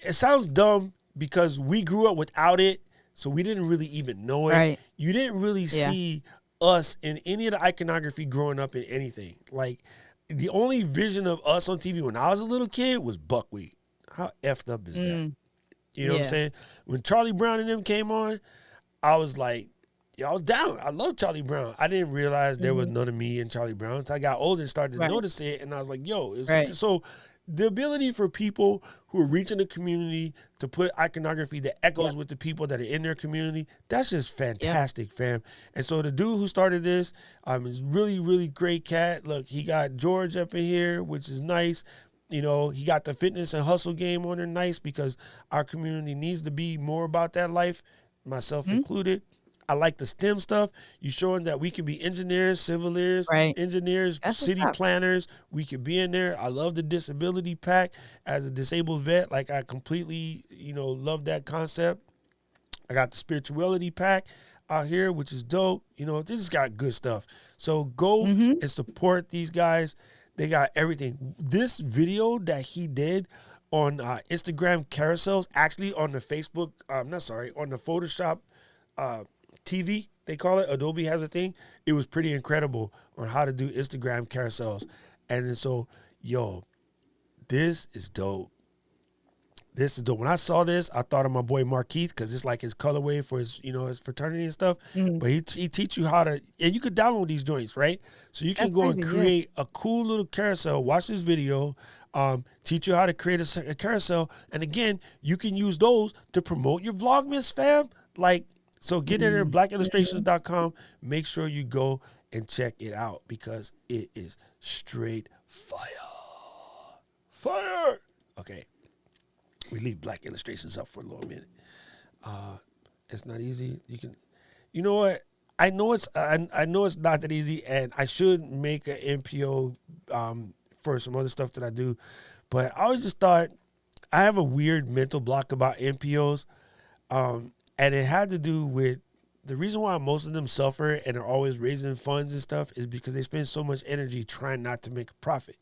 It sounds dumb because we grew up without it, so we didn't really even know it. Right. You didn't really see us in any of the iconography growing up in anything. Like, the only vision of us on TV when I was a little kid was buckwheat. How effed up is that? You know what I'm saying? When Charlie Brown and them came on, I was like, I was down. I love Charlie Brown. I didn't realize there was none of me in Charlie Brown until I got older and started to notice it. And I was like, yo, so the ability for people who are reaching the community to put iconography that echoes with the people that are in their community, that's just fantastic, fam. And so the dude who started this is really, really great cat. Look, he got George up in here, which is nice. You know, he got the fitness and hustle game on there nice because our community needs to be more about that life, myself included. I like the STEM stuff. You showing that we can be engineers, civiliers, engineers, city planners. We could be in there. I love the disability pack as a disabled vet. Like, I completely, love that concept. I got the spirituality pack out here, which is dope. You know, this has got good stuff. So go and support these guys. They got everything. This video that he did on Instagram carousels, actually on the Facebook, on the Photoshop TV, they call it. Adobe has a thing. It was pretty incredible on how to do Instagram carousels. And so, yo, this is dope. This is dope. When I saw this, I thought of my boy Markeith because it's like his colorway for his, his fraternity and stuff. Mhm. But he teach you how to, and you could download these joints, right? So you can That's go and crazy, yeah. create a cool little carousel. Watch this video, teach you how to create a carousel, and again, you can use those to promote your Vlogmas, fam. Like, so get in there, blackillustrations.com. Make sure you go and check it out because it is straight fire. Fire. Okay. We leave Black Illustrations up for a little minute. It's not easy. You know what? I know it's not that easy, and I should make an NPO for some other stuff that I do, but I always just thought I have a weird mental block about NPOs, and it had to do with the reason why most of them suffer and are always raising funds and stuff is because they spend so much energy trying not to make a profit.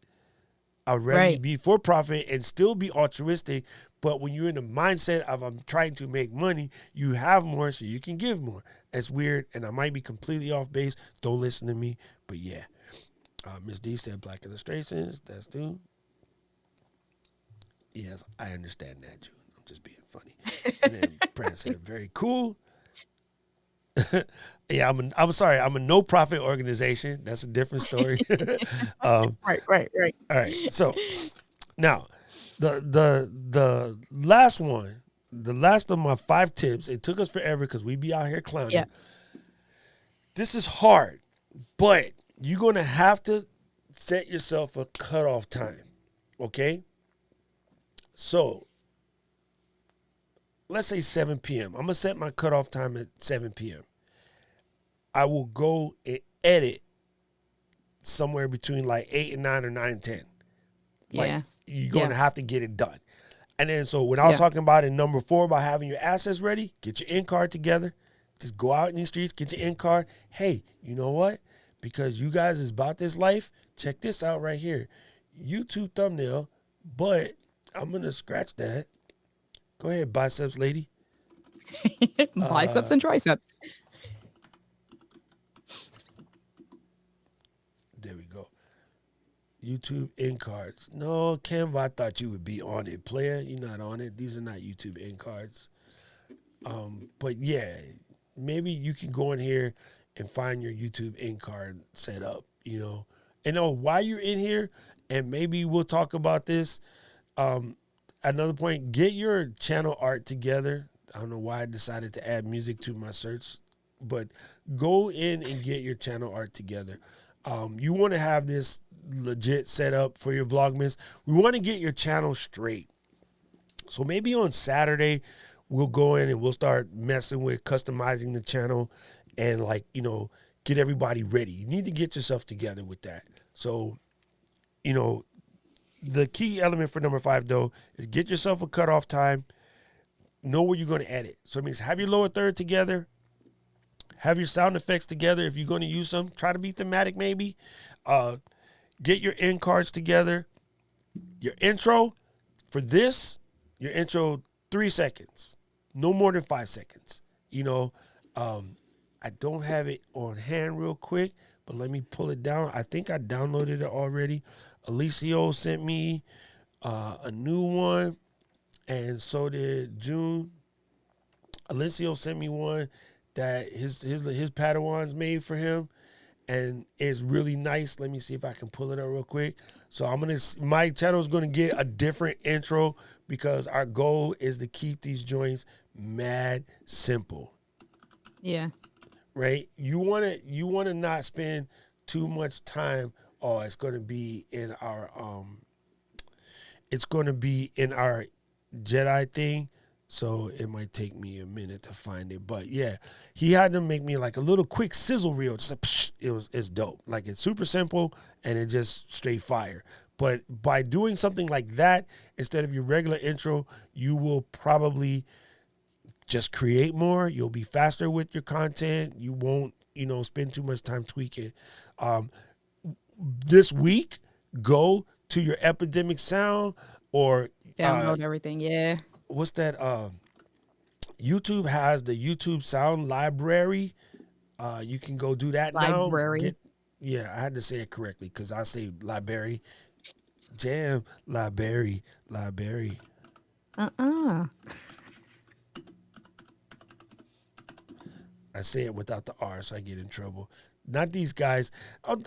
I would rather be for profit and still be altruistic. But when you're in the mindset of I'm trying to make money, you have more so you can give more. It's weird, and I might be completely off base. Don't listen to me. But yeah, Miss D said Black Illustrations. That's due. Yes, I understand that, June. I'm just being funny. And then Brandon said very cool. Yeah, I'm sorry. I'm a no-profit organization. That's a different story. Right. All right. So now the last one, the last of my 5 tips, it took us forever because we be out here clowning. Yeah. This is hard, but you're gonna have to set yourself a cutoff time. Okay? So let's say 7 p.m. I'm gonna set my cutoff time at 7 p.m. I will go and edit somewhere between like 8 and 9 or 9 and 10. Like, Yeah. you're going to have to get it done. And then, so when I was talking about in number 4 about having your assets ready, get your in card together. Just go out in these streets, get your in card. Hey, you know what? Because you guys is about this life, check this out right here. YouTube thumbnail, but I'm going to scratch that. Go ahead, biceps lady. Biceps and triceps. There we go. YouTube in cards. No, Canva, I thought you would be on it. Player, you're not on it. These are not YouTube in cards. But yeah, maybe you can go in here and find your YouTube in card set up, And while you're in here, and maybe we'll talk about this. Another point, get your channel art together. I don't know why I decided to add music to my search, but go in and get your channel art together. You want to have this legit set up for your Vlogmas. We want to get your channel straight. So maybe on Saturday, we'll go in and we'll start messing with customizing the channel and get everybody ready. You need to get yourself together with that. So, the key element for number 5, though, is get yourself a cutoff time. Know where you're going to edit. So it means have your lower third together. Have your sound effects together if you're going to use them. Try to be thematic maybe. Get your end cards together. Your intro for this, your intro 3 seconds. No more than 5 seconds. I don't have it on hand real quick, but let me pull it down. I think I downloaded it already. Alicio sent me a new one, and so did June. Alicio sent me one that his Padawans made for him, and it's really nice. Let me see if I can pull it up real quick. So my channel is gonna get a different intro because our goal is to keep these joints mad simple. Yeah. Right? You wanna not spend too much time. Oh, it's gonna be in our Jedi thing. So it might take me a minute to find it. But yeah, he had to make me like a little quick sizzle reel. Just like, psh, it's dope. Like, it's super simple and it just straight fire. But by doing something like that, instead of your regular intro, you will probably just create more. You'll be faster with your content. You won't, spend too much time tweaking. This week, go to your Epidemic Sound or Download everything. Yeah. What's that? YouTube has the YouTube Sound Library. You can go do that Library. now. I had to say it correctly because I say library. Jam, library. Uh-uh. I say it without the R, so I get in trouble. Not these guys.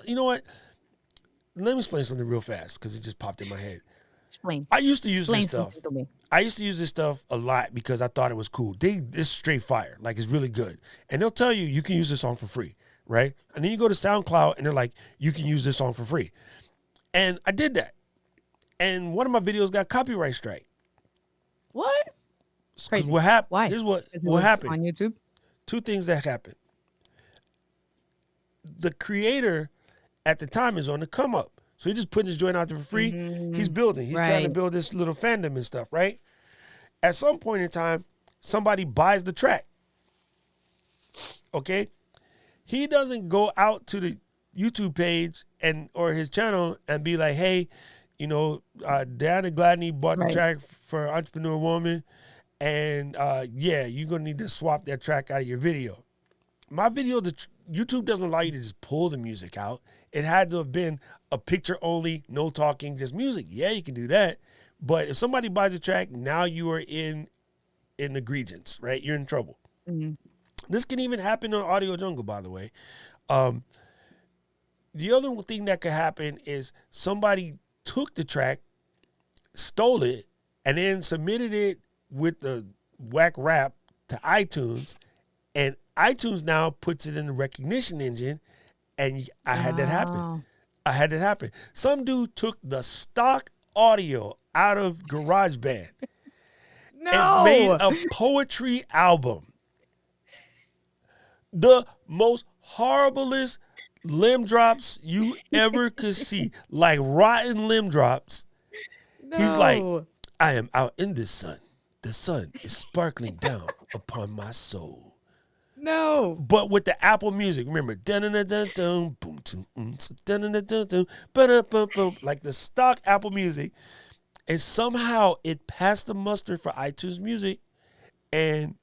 You know what? Let me explain something real fast because it just popped in my head. Explain. I used to use this Explain stuff. something to me. I used to use this stuff a lot because I thought it was cool. It's straight fire, like it's really good. And they'll tell you can use this song for free, right? And then you go to SoundCloud and they're like, you can use this song for free. And I did that. And one of my videos got copyright strike. What? Because Crazy. what happened? Why? Here's 'Cause it what was happened. on YouTube? Two things that happened. The creator at the time is on the come up. So he's just putting his joint out there for free. He's building. He's trying to Right. build this little fandom and stuff, right? At some point in time, somebody buys the track. Okay? He doesn't go out to the YouTube page and or his channel and be like, hey, Diana Gladney bought the Right. track for Entrepreneur Woman. And yeah, you're going to need to swap that track out of your video. My video, YouTube doesn't allow you to just pull the music out. It had to have been a picture only, no talking, just music. Yeah, you can do that. But if somebody buys a track, now you are in egregious, right? You're in trouble. Mm-hmm. This can even happen on Audio Jungle, by the way. The other thing that could happen is somebody took the track, stole it, and then submitted it with the whack rap to iTunes, and iTunes now puts it in the recognition engine, and I had that happen. Oh. I had that happen. Some dude took the stock audio out of GarageBand and made No. a poetry album. The most horriblest limb drops you ever could see, like rotten limb drops. No. He's like, I am out in the sun. The sun is sparkling down upon my soul. No. But with the Apple Music, remember, dun-dun-dun-dun, boom, dun-dun-dun-dun, ba-da-bum-bum, like the stock Apple Music, and somehow it passed the muster for iTunes Music, and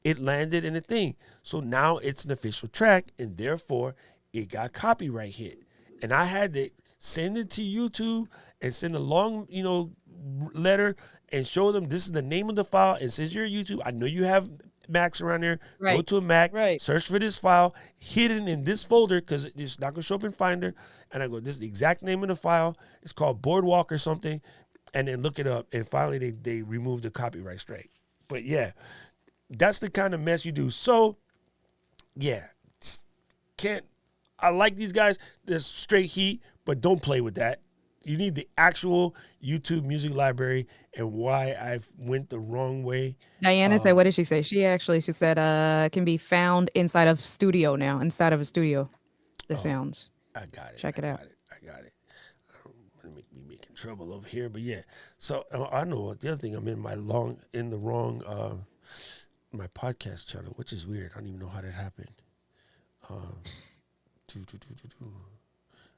it landed in a thing. So now it's an official track, and therefore it got copyright hit. And I had to send it to YouTube and send a long, letter and show them this is the name of the file. And since you're YouTube, I know you have Macs around there. Right. Go to a Mac, Right. search for this file, hidden in this folder because it's not going to show up in Finder. And I go, this is the exact name of the file. It's called Boardwalk or something. And then look it up. And finally, they removed the copyright strike. But yeah, that's the kind of mess you do. So, yeah, I like these guys. They're straight heat, but don't play with that. You need the actual YouTube music library, and why I went the wrong way. Diana said, what did she say? She said, can be found inside of studio now, inside of a studio. The sounds. I got it. Check it out. I got it. Gonna make me making trouble over here, but yeah. So I know the other thing. I'm in the wrong my podcast channel, which is weird. I don't even know how that happened.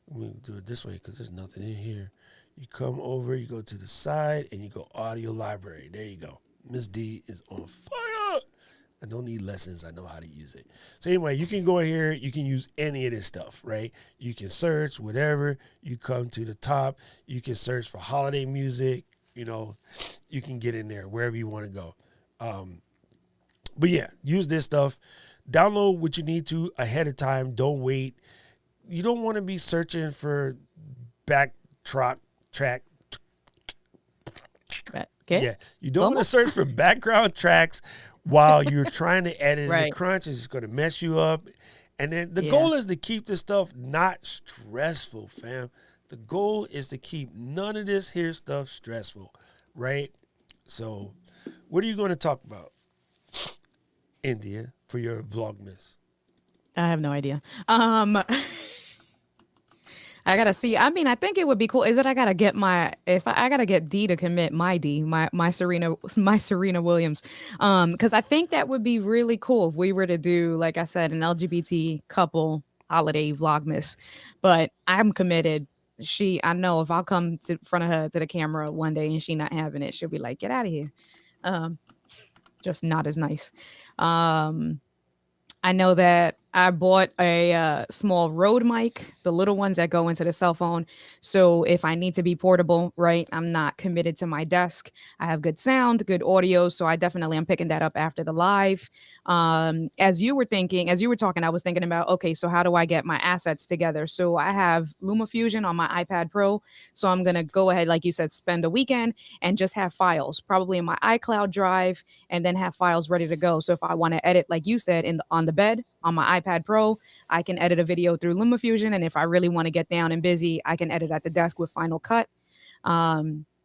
We do it this way because there's nothing in here. You come over, you go to the side, and you go audio library. There you go. Miss D is on fire. I don't need lessons. I know how to use it. So anyway, you can go in here. You can use any of this stuff, right? You can search whatever. You come to the top. You can search for holiday music. You can get in there wherever you want to go. But yeah, use this stuff. Download what you need to ahead of time. Don't wait. You don't want to be searching for track. Okay. Yeah, you don't want to search for background tracks while you're trying to edit in the crunch. It's going to mess you up. And then the goal is to keep this stuff not stressful, fam. The goal is to keep none of this here stuff stressful, right? So what are you going to talk about, India, for your Vlogmas? I have no idea. I gotta see. I mean, I think it would be cool. Is it? I gotta get I gotta get D to commit my Serena Williams. Because I think that would be really cool if we were to do, like I said, an LGBT couple holiday Vlogmas. But I'm committed. I know if I'll come to front of her to the camera one day and she not having it, she'll be like, "Get out of here." Just not as nice. I know that I bought a small Rode mic, the little ones that go into the cell phone. So if I need to be portable, right, I'm not committed to my desk. I have good sound, good audio. So I definitely am picking that up after the live. As you were thinking, as you were talking, I was thinking about, okay, so how do I get my assets together? So I have LumaFusion on my iPad Pro. So I'm going to go ahead, like you said, spend a weekend and just have files, probably in my iCloud drive, and then have files ready to go. So if I want to edit, like you said, on the bed on my iPad Pro, I can edit a video through LumaFusion, and if I really want to get down and busy, I can edit at the desk with Final Cut.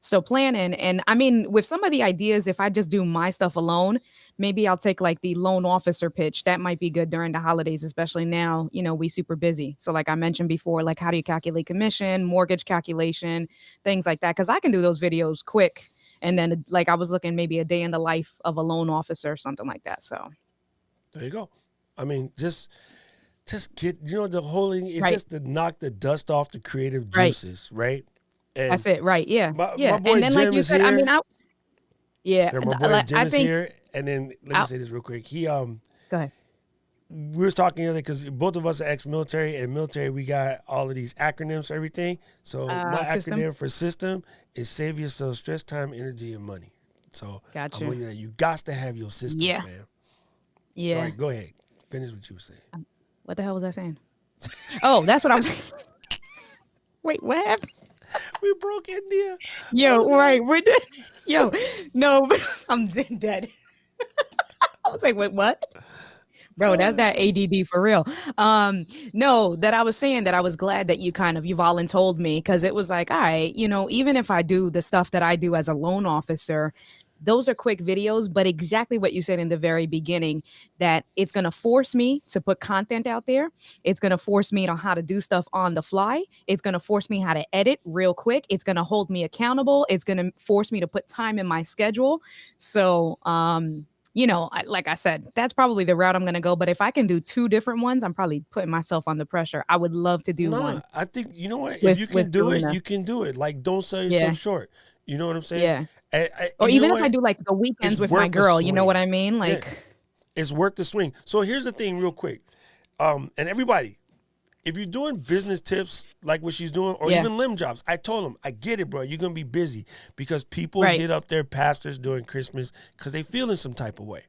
So planning, and I mean, with some of the ideas, if I just do my stuff alone, maybe I'll take like the loan officer pitch. That might be good during the holidays, especially now, we super busy. So like I mentioned before, like how do you calculate commission, mortgage calculation, things like that? Because I can do those videos quick. And then like I was looking maybe a day in the life of a loan officer or something like that. So There you go. I mean, just get, the whole thing is right, just to knock the dust off the creative right. juices, right? And That's it. Right. Yeah. my Yeah. And boy then like Jim you is said, I mean, here. yeah, My and, boy like Jim I is think here. And then let me I say this real quick. go ahead. We was talking earlier because both of us are ex-military, and military we got all of these acronyms for everything. So my System. acronym for system is save yourself stress, time, energy, and money. So I'm Gotcha. looking at you. Got to have your system, Yeah. fam. All Yeah. right, go ahead. Finish what you were saying. What the hell was I saying? Oh, that's what I was. Wait, what happened? We broke India. Yo, Oh right, God. we're dead. Yo, no, I'm dead. I was like, wait, what? Bro, that's that ADD for real. No, that I was saying that I was glad that you've all told me because it was like, all right, even if I do the stuff that I do as a loan officer, those are quick videos, but exactly what you said in the very beginning, that it's going to force me to put content out there. It's going to force me on how to do stuff on the fly. It's going to force me how to edit real quick. It's going to hold me accountable. It's going to force me to put time in my schedule. So, like I said, that's probably the route I'm going to go. But if I can do two different ones, I'm probably putting myself under pressure. I would love to do Nah, one I think you know what. If with you can do doing it, the you can do it. Like, don't sell yourself yeah, short. You know what I'm saying? yeah. Or And you know even if I what? do like the It's weekends with my worth a girl, you know what swing. I mean? Yeah, Like, it's worth the swing. So here's the thing, real quick. And everybody, if you're doing business tips like what she's doing, or yeah, even limb jobs, I told them, I get it, bro. You're gonna be busy because people right, hit up their pastors during Christmas because they feeling some type of way.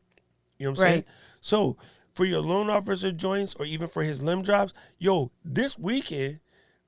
You know what I'm saying? right, So for your loan officer joints, or even for his limb jobs, yo, this weekend,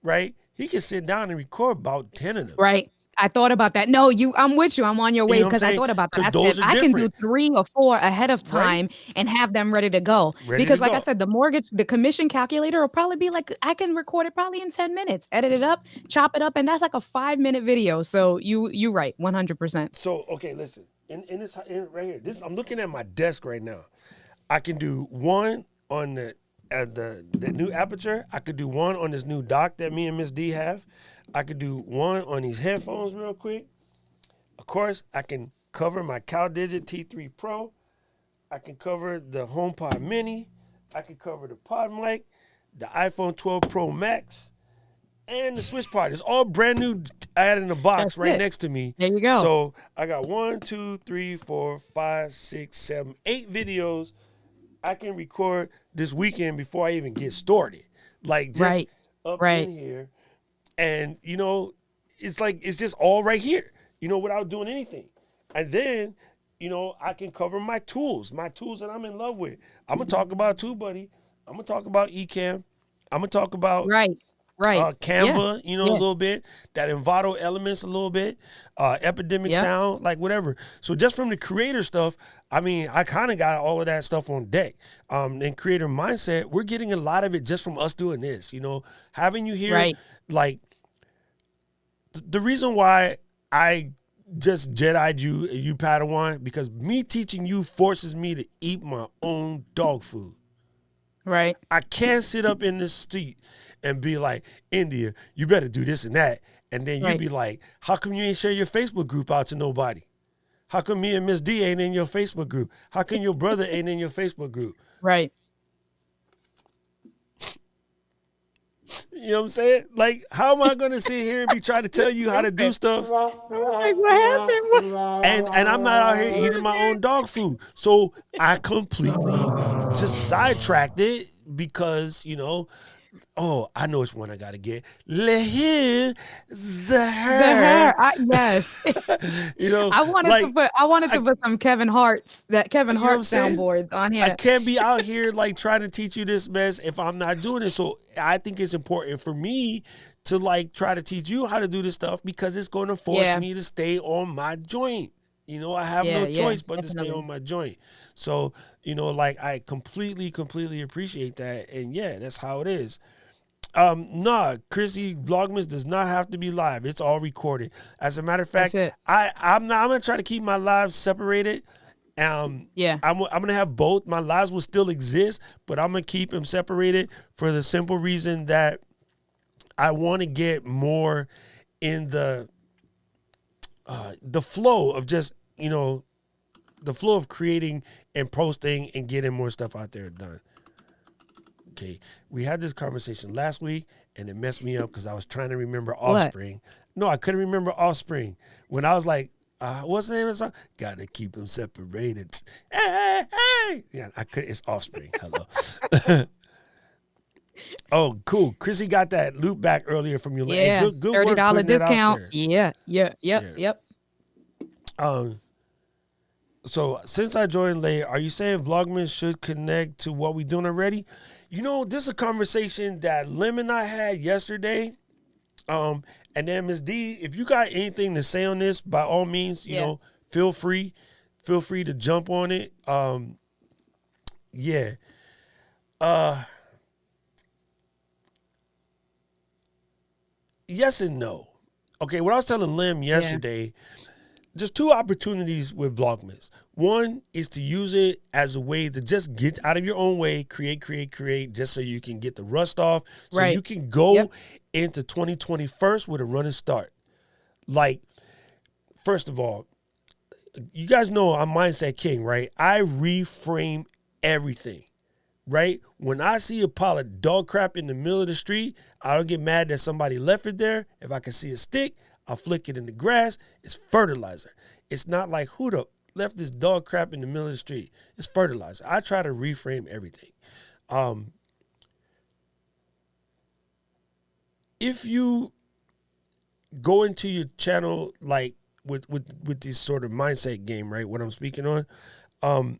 right? He can sit down and record about 10 of them. right. I thought about that. No, I'm with you. I'm on your You know wave what I'm because I saying? thought about that. Because I said those are I can do different, 3 or 4 ahead of right? time and have them ready to go. Ready to Because, like I go. said, the commission calculator will probably be like I can record it probably in 10 minutes, edit it up, chop it up, and that's like a 5 minute video. So you right, 100%. So okay, listen. In this right here, this I'm looking at my desk right now. I can do one on the new aperture. I could do one on this new dock that me and Miss D have. I could do one on these headphones real quick. Of course, I can cover my CalDigit T3 Pro. I can cover the HomePod Mini. I can cover the Pod Mic, the iPhone 12 Pro Max, and the Switch Pod. It's all brand new. I had it in a box That's right it. next to me. There you go. So I got 1, 2, 3, 4, 5, 6, 7, 8 videos I can record this weekend before I even get started. Like just Right, up right. in here. And it's like it's just all right here, without doing anything. And then, I can cover my tools that I'm in love with. I'm gonna talk about TubeBuddy. I'm gonna talk about Ecamm. I'm gonna talk about Right. Right. Yeah. Canva, a Yeah. little bit, that Envato Elements a little bit, Epidemic Yep. Sound, like whatever. So just from the creator stuff, I mean, I kind of got all of that stuff on deck. And creator mindset, we're getting a lot of it just from us doing this, having you here. Right. Like, the reason why I just Jedi'd you Padawan, because me teaching you forces me to eat my own dog food. Right. I can't sit up in this seat and be like, India, you better do this and that. And then you Right. be like, how come you ain't share your Facebook group out to nobody? How come me and Miss D ain't in your Facebook group? How come your brother ain't in your Facebook group? Right. You know what I'm saying? Like, how am I going to sit here and be trying to tell you how to do stuff? Like, what happened? And I'm not out here eating my own dog food. So I completely just sidetracked it because, oh, I know which one I got to get. Who the The her. hair, yes. Like, I wanted I, to put some Kevin Hart what I'm saying? soundboards on I here. can't be out here like trying to teach you this mess if I'm not doing it. So I think it's important for me to like try to teach you how to do this stuff because it's going to force Yeah, me to stay on my joint. I have yeah, no yeah, choice but to stay definitely. on my joint. So, like I completely appreciate that. And yeah, that's how it is. Nah, Chrissy, Vlogmas does not have to be live. It's all recorded. As a matter of That's fact, it. I'm gonna try to keep my lives separated. Yeah, I'm gonna have both. My lives will still exist, but I'm gonna keep them separated for the simple reason that I want to get more in the flow of just the flow of creating and posting and getting more stuff out there done. Okay, we had this conversation last week, and it messed me up because I was trying to remember what? Offspring. No, I couldn't remember Offspring when I was like, "What's the name of the song? Gotta keep them separated." Hey, hey. Yeah, I could. It's Offspring. Hello. Oh, cool. Chrissy got that loop back earlier from you. Hey, Yeah, good work $30 putting that out discount. there. Yeah, yeah, yep, Yeah. yep. Um. So since I joined late, are you saying Vlogmas should connect to what we doing already? This is a conversation that Lim and I had yesterday. And then Ms. D, if you got anything to say on this, by all means, Yeah, feel free to jump on it. Yeah. Uh, yes and no. Okay, what I was telling Lim yeah, yesterday, just two opportunities with Vlogmas. One is to use it as a way to just get out of your own way, create, just so you can get the rust off, so you right. can Yep, go into 2020 first with a running start. Like, first of all, you guys know I'm Mindset King, right? I reframe everything, right? When I see a pile of dog crap in the middle of the street, I don't get mad that somebody left it there. If I can see a stick, I'll flick it in the grass. It's fertilizer. It's not like who the left this dog crap in the middle of the street. It's fertilizer. I try to reframe everything. If you go into your channel like with this sort of mindset game, right? What I'm speaking on,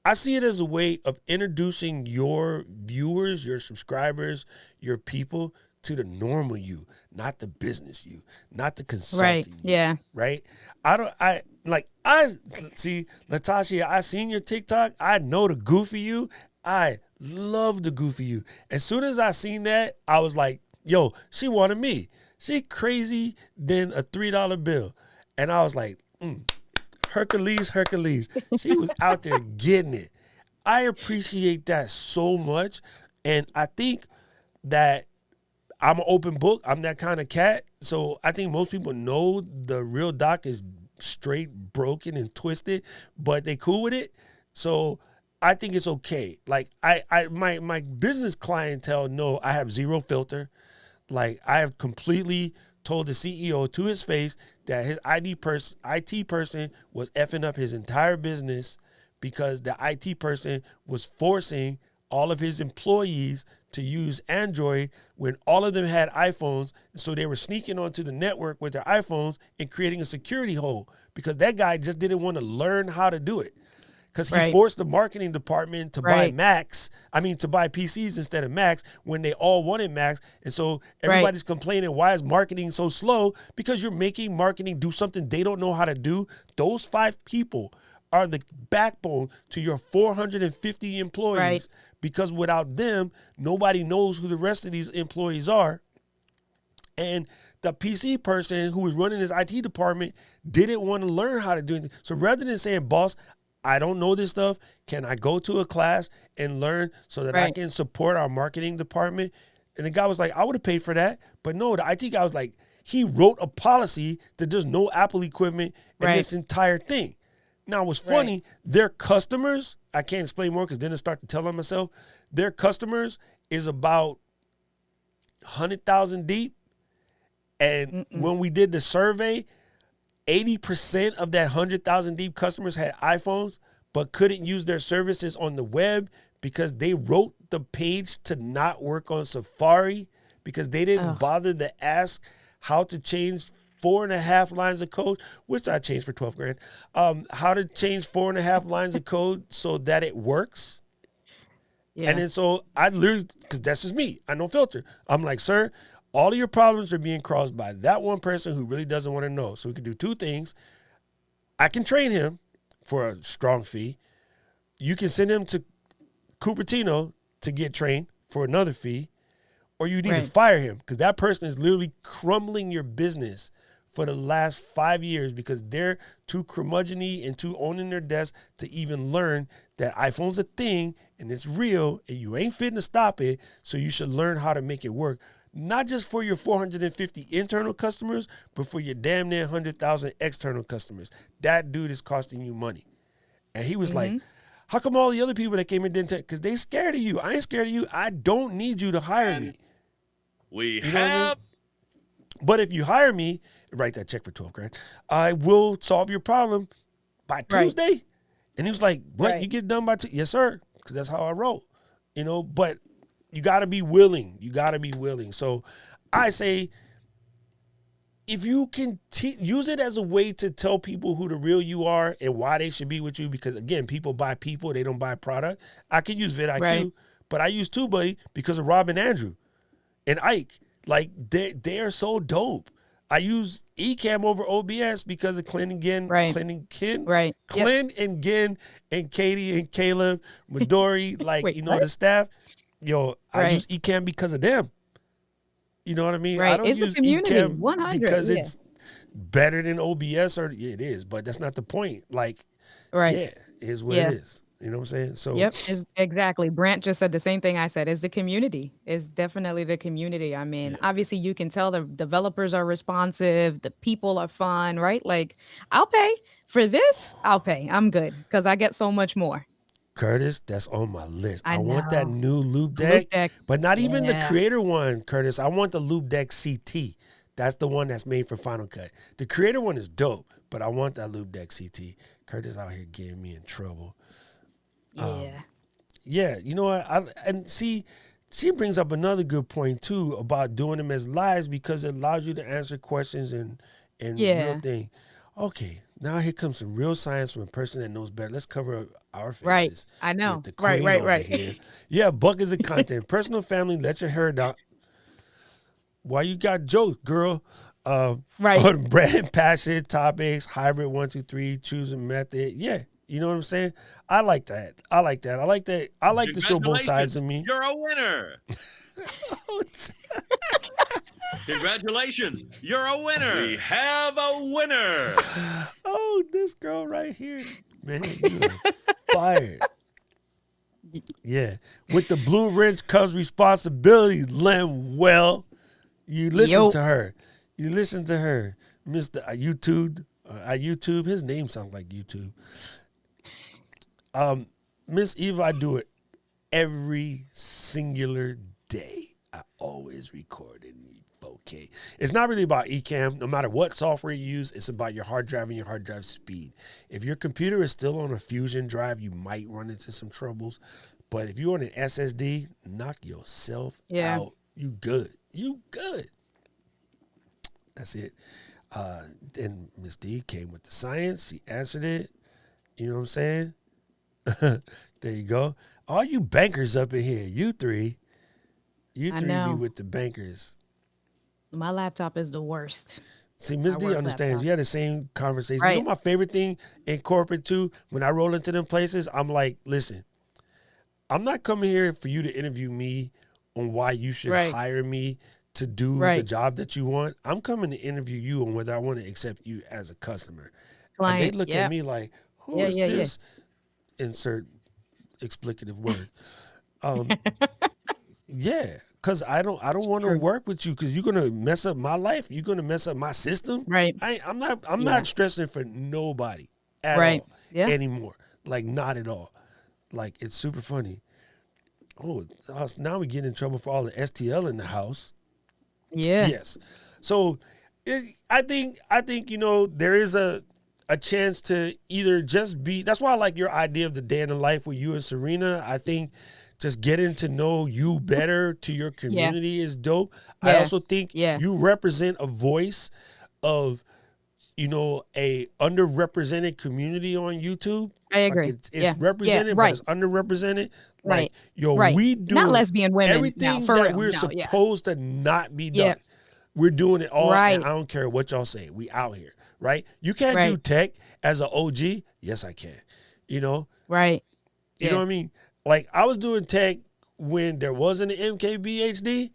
I see it as a way of introducing your viewers, your subscribers, your people to the normal you, not the business you, not the right. consulting you, Yeah, right? I see, Latasha, I seen your TikTok. I know the goofy you. I love the goofy you. As soon as I seen that, I was like, yo, she wanted me. She crazy than a $3 bill. And I was like, Hercules. She was out there getting it. I appreciate that so much. And I think that I'm an open book. I'm that kind of cat. So I think most people know the real Doc is straight broken and twisted, but they cool with it. So I think it's okay. Like my business clientele know I have zero filter. Like I have completely told the CEO to his face that his IT person was effing up his entire business because the IT person was forcing all of his employees to use Android when all of them had iPhones. So they were sneaking onto the network with their iPhones and creating a security hole because that guy just didn't want to learn how to do it. Because he right, forced the marketing department to buy right, to buy PCs instead of Macs when they all wanted Macs. And so right, everybody's complaining, why is marketing so slow? Because you're making marketing do something they don't know how to do. Those 5 people are the backbone to your 450 right, employees because without them, nobody knows who the rest of these employees are. And the PC person who was running his IT department didn't want to learn how to do anything. So rather than saying, boss, I don't know this stuff, can I go to a class and learn so that I right, can support our marketing department? And the guy was like, I would have paid for that. But no, the IT guy was like, he wrote a policy that there's no Apple equipment and right, this entire thing. Now, what's right, funny, their customers, I can't explain more because then I start to tell on myself, their customers is about 100,000 deep. And mm-mm, when we did the survey, 80% of that 100,000 deep customers had iPhones but couldn't use their services on the web because they wrote the page to not work on Safari because they didn't bother to ask how to change 4.5 lines of code, which I changed for 12 grand. How to change 4.5 lines of code so that it works. Yeah. And then so I literally, because that's just me, I don't filter. I'm like, sir, all of your problems are being caused by that one person who really doesn't want to know. So we can do two things. I can train him for a strong fee. You can send him to Cupertino to get trained for another fee, or you need to fire him because that person is literally crumbling your business for the last 5 years because they're too curmudgeon-y and too owning their desk to even learn that iPhone's a thing and it's real and you ain't fitting to stop it, so you should learn how to make it work. Not just for your 450 internal customers, but for your damn near 100,000 external customers. That dude is costing you money. And he was like, how come all the other people that came in didn't take? Because they scared of you. I ain't scared of you. I don't need you to hire me. We You know what I mean? have But if you hire me, write that check for 12 grand, I will solve your problem by Tuesday. And he was like, what? You get it done by Tuesday? Yes, sir. Because that's how I roll. You know, but you got to be willing. You got to be willing. So I say, if you can use it as a way to tell people who the real you are and why they should be with you, because again, people buy people, they don't buy product. I can use vidIQ, but I use TubeBuddy because of Rob and Andrew and Ike. Like they are so dope. I use Ecamm over OBS because of Clint and Gin, Clint and Gin and Katie and Caleb, Midori, like the staff. Yo, I use Ecamm because of them. You know what I mean? I don't It's use the community, Ecamm 100, because it's better than OBS, or it is, but that's not the point. Like, it is what it is. You know what I'm saying? So exactly. Brant just said the same thing I said. It's the community. It's definitely the community. I mean, obviously you can tell the developers are responsive, the people are fun, right? Like, I'll pay for this. I'll pay. I'm good because I get so much more. Curtis, that's on my list. I know. want that new loop deck, but not even the creator one, Curtis. I want the loop deck CT. That's the one that's made for Final Cut. The creator one is dope, but I want that loop deck CT. Curtis out here getting me in trouble. You know what? She brings up another good point too about doing them as lives because it allows you to answer questions and real thing. Okay, now here comes some real science from a person that knows better. Let's cover our faces. Right, I know. With the queen over here. Yeah, buckets of content. Personal family, let your hair down. Why you got jokes, girl? On brand, passion, topics, hybrid 1, 2, 3, choosing method. Yeah. You know what I'm saying? I like that. I like to show both sides of me. You're a winner. Congratulations. You're a winner. We have a winner. Oh, this girl right here. Man, you are fired. Yeah. With the blue wrench comes responsibility, Lemuel. You listen to her. You listen to her. Mr. YouTube. His name sounds like YouTube. Miss Eva, I do it every singular day. I always record in 4K. It's not really about Ecamm. No matter what software you use, it's about your hard drive and your hard drive speed. If your computer is still on a Fusion drive, you might run into some troubles. But if you're on an SSD, knock yourself out. You good. That's it. Then Miss D came with the science. She answered it. You know what I'm saying? There you go. All you bankers up in here, you three be with the bankers. My laptop is the worst. See, Miss D understands. Laptop. You had the same conversation. You know my favorite thing in corporate too? When I roll into them places, I'm like, listen, I'm not coming here for you to interview me on why you should hire me to do the job that you want. I'm coming to interview you on whether I want to accept you as a customer. Client, and they look at me like, who is this? Insert explicative word. Because I don't want to work with you because you're gonna mess up my life. You're gonna mess up my system. Right. I'm not stressing for nobody at all anymore. Like not at all. Like it's super funny. Oh, now we get in trouble for all the STL in the house. Yeah. Yes. So I think there is a chance to either just be. That's why I like your idea of the day in the life with you and Serena. I think just getting to know you better to your community is dope. I Yeah. also think Yeah. you represent a voice of, you know, a underrepresented community on YouTube. I agree. Like it's Yeah. represented, but Right. it's underrepresented. Right. Like, yo, Right. we Not doing lesbian women. No, everything for that real. we're No. Yeah. supposed to not be Yeah. done. We're doing it all, and Right. I don't care what y'all say. We out here, right? You can't do Right. tech as an OG. Yes, I can. You know, Right. you know Yeah. what I mean? Like I was doing tech when there wasn't an MKBHD,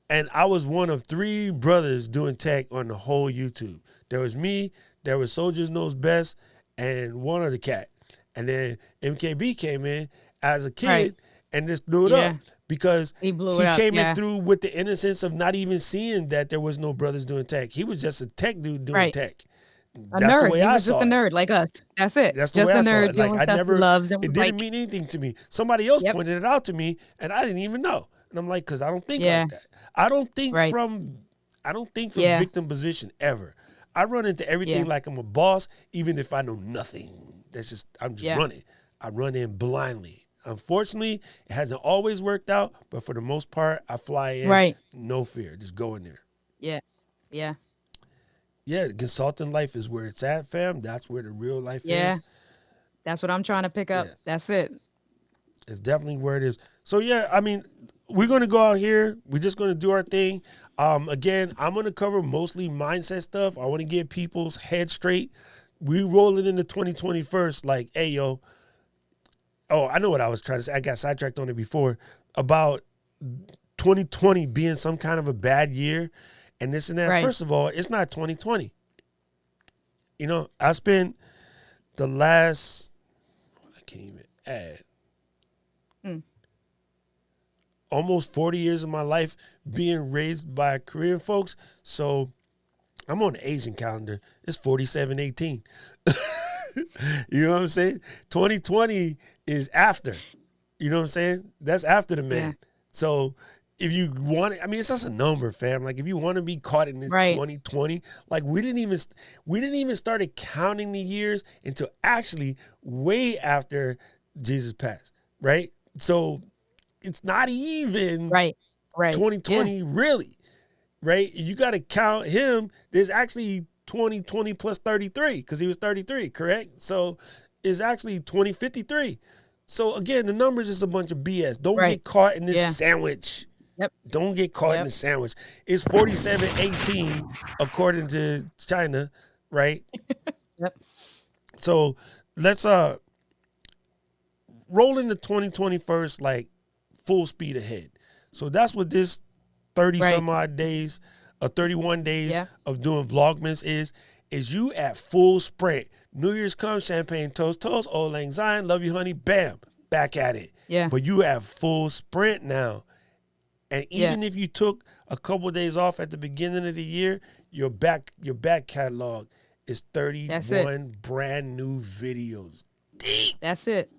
and I was one of 3 brothers doing tech on the whole YouTube. There was me, there was Soldiers Knows Best, and one other cat. And then MKB came in as a kid Right. and just blew it Yeah. up because He blew he it up. came in Yeah. through with the innocence of not even seeing that there was no brothers doing tech. He was just a tech dude doing Right. tech. A That's the nerd. way He I was just saw a it. nerd like us. That's it. That's the Just way a I saw nerd it. Like doing I stuff never, he loves and it was didn't like, mean anything to me. Somebody else Yep. pointed it out to me, and I didn't even know. And I'm like, because I don't think Yeah. like that. I don't think Right. from Yeah. victim position ever. I run into everything Yeah. like I'm a boss, even if I know nothing. I'm just Yeah. running. I run in blindly. Unfortunately, it hasn't always worked out, but for the most part, I fly in, Right. no fear, just go in there. Yeah. Yeah. Yeah, consulting life is where it's at, fam. That's where the real life Yeah. is. That's what I'm trying to pick up. Yeah. That's it. It's definitely where it is. So yeah, I mean, we're gonna go out here. We're just gonna do our thing. Again, I'm gonna cover mostly mindset stuff. I want to get people's head straight. We rolling into 2020 first. Like, hey yo. Oh, I know what I was trying to say. I got sidetracked on it before about 2020 being some kind of a bad year and this and that. Right. First of all, it's not 2020. You know, I spent the last, I can't even add, almost 40 years of my life being raised by Korean folks. So I'm on the Asian calendar. It's 4718. You know what I'm saying? 2020 is after. You know what I'm saying? That's after the man. Yeah. So if you want it, I mean, it's just a number, fam. Like if you want to be caught in this Right. 2020, like we didn't even start counting the years until actually way after Jesus passed, right? So it's not even Right. Right. 2020 really, right? You got to count him. There's actually 2020 plus 33 because he was 33, correct? So it's actually 2053. So again, the numbers is a bunch of BS. Don't Right. get caught in this Yeah. sandwich. Yep. Don't get caught in Yep. the sandwich. It's 4718 according to China, right? Yep. So let's roll into 2020 first, like full speed ahead. So that's what this 30 Right. some odd days, 31 days Yeah. of doing Vlogmas is you at full sprint. New Year's comes, champagne toast, Old Lang Syne, love you honey, bam, back at it. Yeah. But you at full sprint now. And Yeah. even if you took a couple of days off at the beginning of the year, your back catalog is 31 brand new videos. Deep. That's it.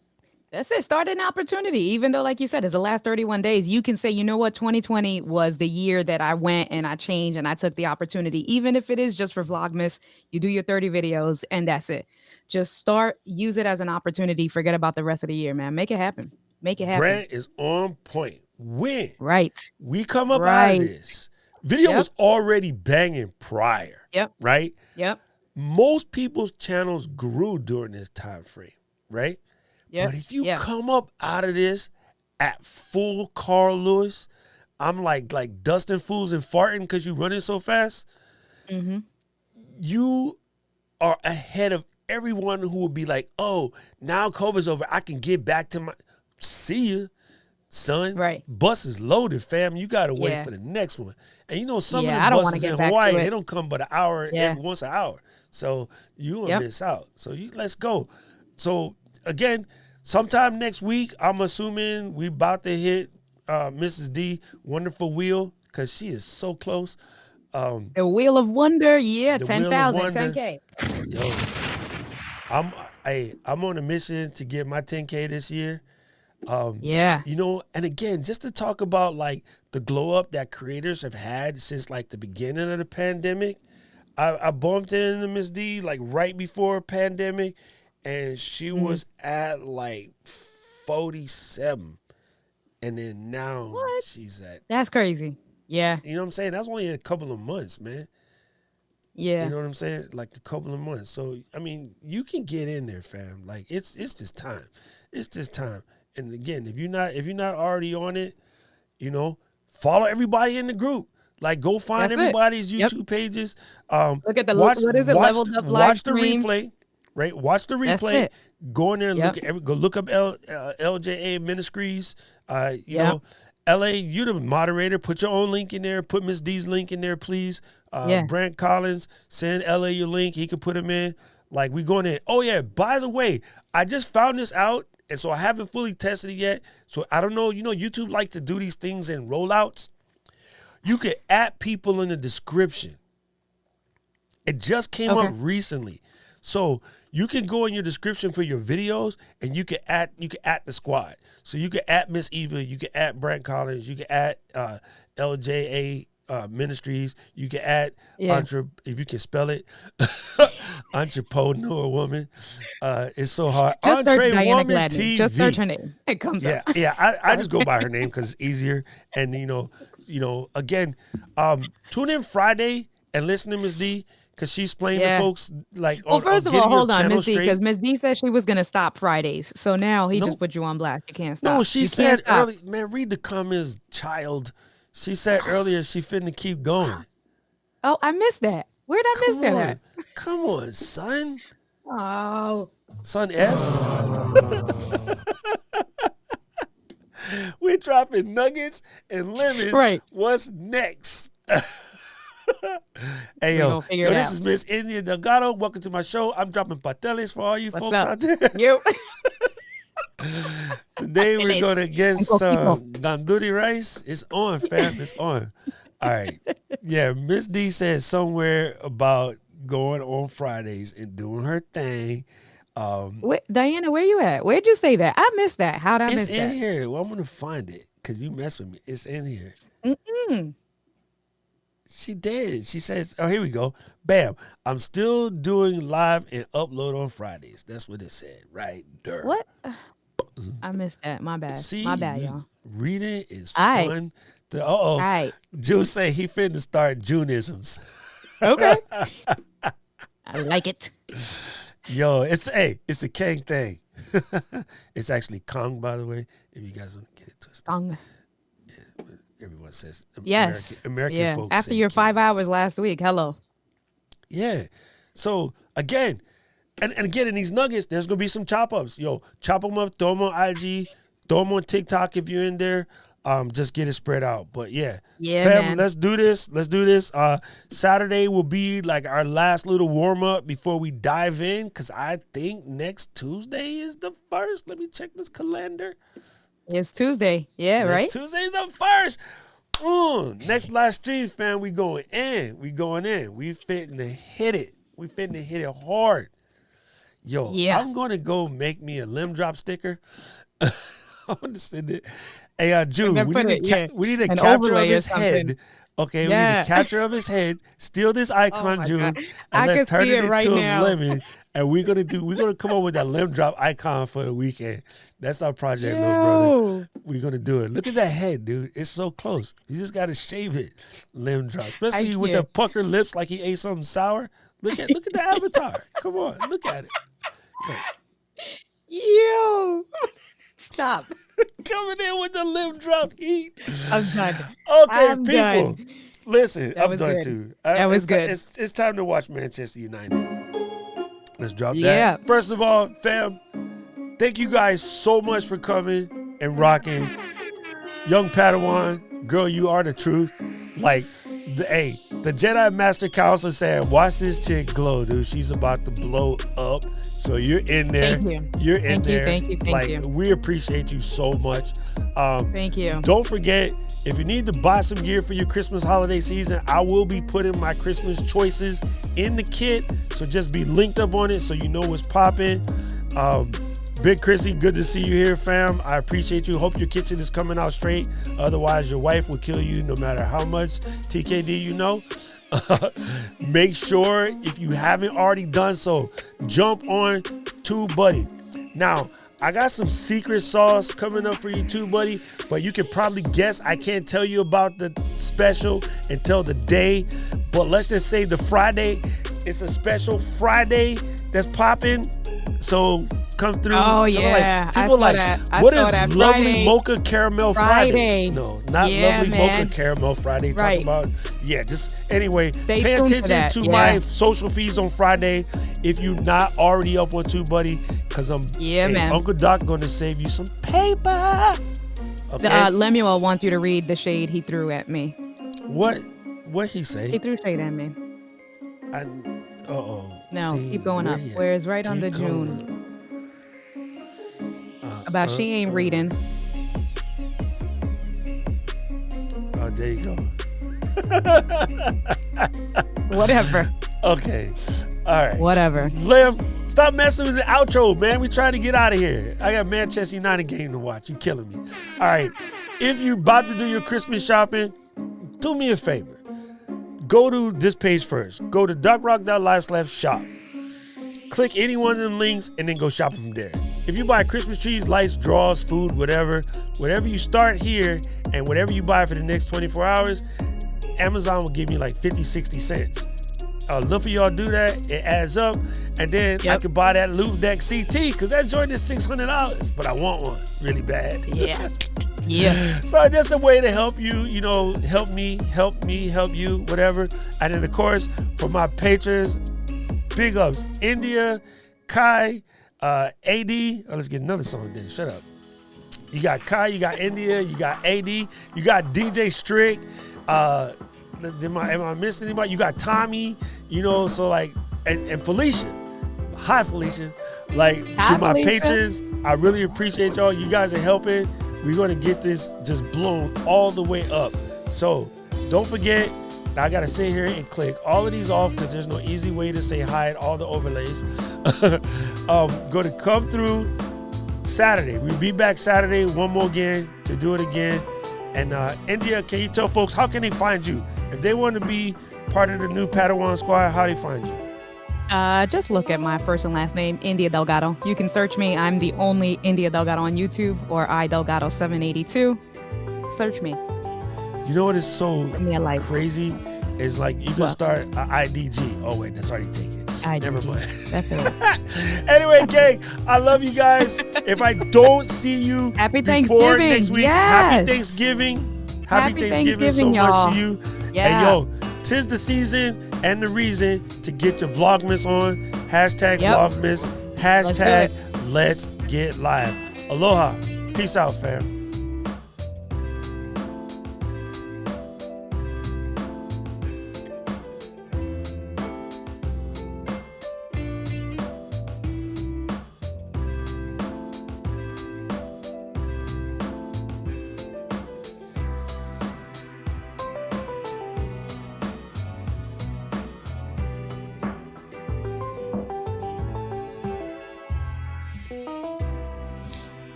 That's it. Start an opportunity. Even though, like you said, it's the last 31 days, you can say, you know what, 2020 was the year that I went and I changed and I took the opportunity. Even if it is just for Vlogmas, you do your 30 videos and that's it. Just start, use it as an opportunity. Forget about the rest of the year, man. Make it happen. Make it happen. Brand is on point. When Right. we come up out Right. of this, video Yep. was already banging prior. Yep. Right? Yep. Most people's channels grew during this time frame, right? Yep. But if you Yeah. come up out of this at full Carl Lewis, I'm like dusting fools and farting because you running so fast, Mm-hmm. you are ahead of everyone who would be like, oh, now COVID's over. I can get back to my, see ya, son. Right. Bus is loaded, fam. You got to wait Yeah. for the next one. And you know, some Yeah, of I the don't wanna buses get in back to Hawaii, it. they don't come but an hour Yeah. every once an hour. So you going to Yep. miss out. So let's go. So again, sometime next week, I'm assuming we about to hit Mrs. D Wonderful Wheel because she is so close. The Wheel of Wonder. Yeah. The Wheel of 10,000, Wonder. 10K. Yo, I'm on a mission to get my 10K this year. Yeah. You know, and again, just to talk about like the glow up that creators have had since like the beginning of the pandemic. I bumped into Miss D like right before pandemic, and she was at like 47. and then now What? she's at. That's crazy. Yeah. You know what I'm saying? That's only a couple of months, man. You Yeah. know what I'm saying? Like a couple of months. So I mean, you can get in there, fam. Like it's just time. It's just time. And again, if you're not already on it, you know, follow everybody in the group. Like go find That's it. everybody's Yep. YouTube pages. Look at the what is it? Leveled up live Watch the stream. replay. Right, watch the That's replay. it. Go in there and Yep. go look up LJA Ministries. You Yep. know, LA, you the moderator. Put your own link in there. Put Miss D's link in there, please. Yeah. Brent Collins, send LA your link. He can put him in. Like we going in. Oh yeah, by the way, I just found this out, and so I haven't fully tested it yet. So I don't know. You know, YouTube like to do these things in rollouts. You could add people in the description. It just came Okay. up recently. So you can go in your description for your videos and you can add the squad. So you can add Miss Eva, you can add Brent Collins, you can add LJA Ministries, you can add Yeah. if you can spell it, entrepreneur woman. It's so hard. Just search Entree Diana Woman Gladney. TV. Just search her name. It comes Yeah, up. yeah. I just go by her name because it's easier. And again, tune in Friday and listen to Miss D because she's playing Yeah. the folks like. Well, first of all, hold on, Miss Miss D, because Miss D said she was gonna stop Fridays. So now he No. just put you on blast. You can't stop. No, she You said can't stop. earlier. Man, read the comments, child. She said earlier she finna keep going. Oh, I missed that. Where'd I miss that at? Come on, son. Oh. Son S. We're dropping nuggets and lemons. Right. What's next? Hey, We yo, gonna figure it this out. is Miss India Delgado. Welcome to my show. I'm dropping pateles for all you What's folks up? out there. You. Today we're Pateles. going to get And some ganduri rice. It's on, fam. It's on. All right. Yeah, Miss D said somewhere about going on Fridays and doing her thing. Diana, where you at? Where'd you say that? I missed that. How'd I It's miss in that? here. Well, I'm going to find it because you mess with me. It's in here. Mm-mm. She did. She says, oh, here we go. Bam. I'm still doing live and upload on Fridays. That's what it said right there. What? I missed that. My bad. See, My bad, y'all. reading is All right. fun. All right. Juice say he finna start Juneisms. Okay. I like it. Yo, it's a Kang thing. It's actually Kong, by the way, if you guys want to get it twisted. Kong. Everyone says Yes. American yeah. folks After say your 5 Kings. hours last week. Hello. Yeah. So again, and again in these nuggets, there's gonna be some chop ups. Yo, chop them up, throw them on IG, throw them on TikTok if you're in there. Just get it spread out. But yeah, Yeah, fam, man. let's do this. Let's do this. Saturday will be like our last little warm up before we dive in, because I think next Tuesday is the first. Let me check this calendar. It's Tuesday. Yeah, right? Next Tuesday's the first. Next live stream, fam. We going in. We going in. We fitting to hit it. We fitting to hit it hard. Yo, Yeah. I'm gonna go make me a limb drop sticker. I'm gonna send it. Hey, Jude, then we put need, it, we need a an capture of overlay or his head. something. Okay, we Yeah. need a capture of his head. Steal this icon, my Jude, God. and I let's can turn see it it right into now. a lemon. And we're gonna come up with that limb drop icon for the weekend. That's our project, little brother. Yo. We're gonna do it. Look at that head, dude. It's so close. You just gotta shave it. Limb drop. Especially with the can't. pucker lips like he ate something sour. Look at the avatar. Come on, look at it. Yo. Stop. Coming in with the limb drop heat. I'm done. Okay, I'm people. done. Listen, That I'm was done good. too. That was good. It's time to watch Manchester United. Let's drop Yeah. that. First of all, fam, thank you guys so much for coming and rocking. Young Padawan, girl, you are the truth. Like, the Jedi Master Council said, watch this chick glow, dude. She's about to blow up. So you're in there. Thank you. You're in Thank you, there. thank you, thank like, you. we appreciate you so much. Thank you. Don't forget, if you need to buy some gear for your Christmas holiday season, I will be putting my Christmas choices in the kit. So just be linked up on it so you know what's popping. Big Chrissy, good to see you here, fam. I appreciate you. Hope your kitchen is coming out straight. Otherwise, your wife will kill you no matter how much TKD you know. Make sure, if you haven't already done so, jump on TubeBuddy. Now, I got some secret sauce coming up for you too, buddy. But you can probably guess. I can't tell you about the special until the day. But let's just say the Friday, it's a special Friday that's popping. So come through. Oh, so yeah. People like, what is lovely Friday. mocha caramel Friday? No, not lovely man. mocha caramel Friday. Right. Talk about, yeah, just anyway, Stay pay tuned to attention that. to Yeah. my social feeds on Friday. If you're not already up on too, buddy, because man. Uncle Doc going to save you some paper. Okay? Lemuel wants you to read the shade he threw at me. What he He say? threw shade at me. No, See, keep going where up. he at? Where's right on the Keep June? going. About she ain't reading. Oh, there you go. Whatever. Okay. All right. Whatever. Lim, stop messing with the outro, man. We trying to get out of here. I got Manchester United game to watch. You killing me. All right. If you about to do your Christmas shopping, do me a favor. Go to this page first. Go to duckrock.live/shop. Click any one of them links and then go shopping from there. If you buy Christmas trees, lights, drawers, food, whatever you start here and whatever you buy for the next 24 hours, Amazon will give me like 50, 60 cents. Enough of y'all do that, it adds up, and then I could buy that Loop Deck CT because that joint is $600, but I want one really bad. Yeah. Yeah. So that's a way to help you, help me, help you, whatever. And then of course, for my patrons, big ups, India, Kai, AD. Oh, let's get another song then. Shut up. You got Kai, you got India, you got AD, you got DJ Strick. Am I missing anybody? You got Tommy, so like, and Felicia. Hi, Felicia. Like, Hi, to my Felicia. patrons, I really appreciate y'all. You guys are helping. We're going to get this just blown all the way up. So don't forget, I got to sit here and click all of these off because there's no easy way to say hide all the overlays. Go to come through Saturday. We'll be back Saturday one more again to do it again. And India, can you tell folks, how can they find you? If they want to be part of the new Padawan squad, how do they find you? Just look at my first and last name, India Delgado. You can search me. I'm the only India Delgado on YouTube, or iDelgado782. Search me. You know what is so Give me a like. crazy? Is like you can What? start an IDG. Oh wait, that's already taken. IDG. Never mind. That's it. Anyway, gang, I love you guys. If I don't see you Happy before Thanksgiving. next week, Yes. happy Thanksgiving. Happy Thanksgiving so Thanksgiving, much y'all. to you. Yeah. And yo, 'tis the season and the reason to get your Vlogmas on. Hashtag Yep. Vlogmas. Let's do Hashtag it. Let's Get Live. Aloha. Peace out, fam.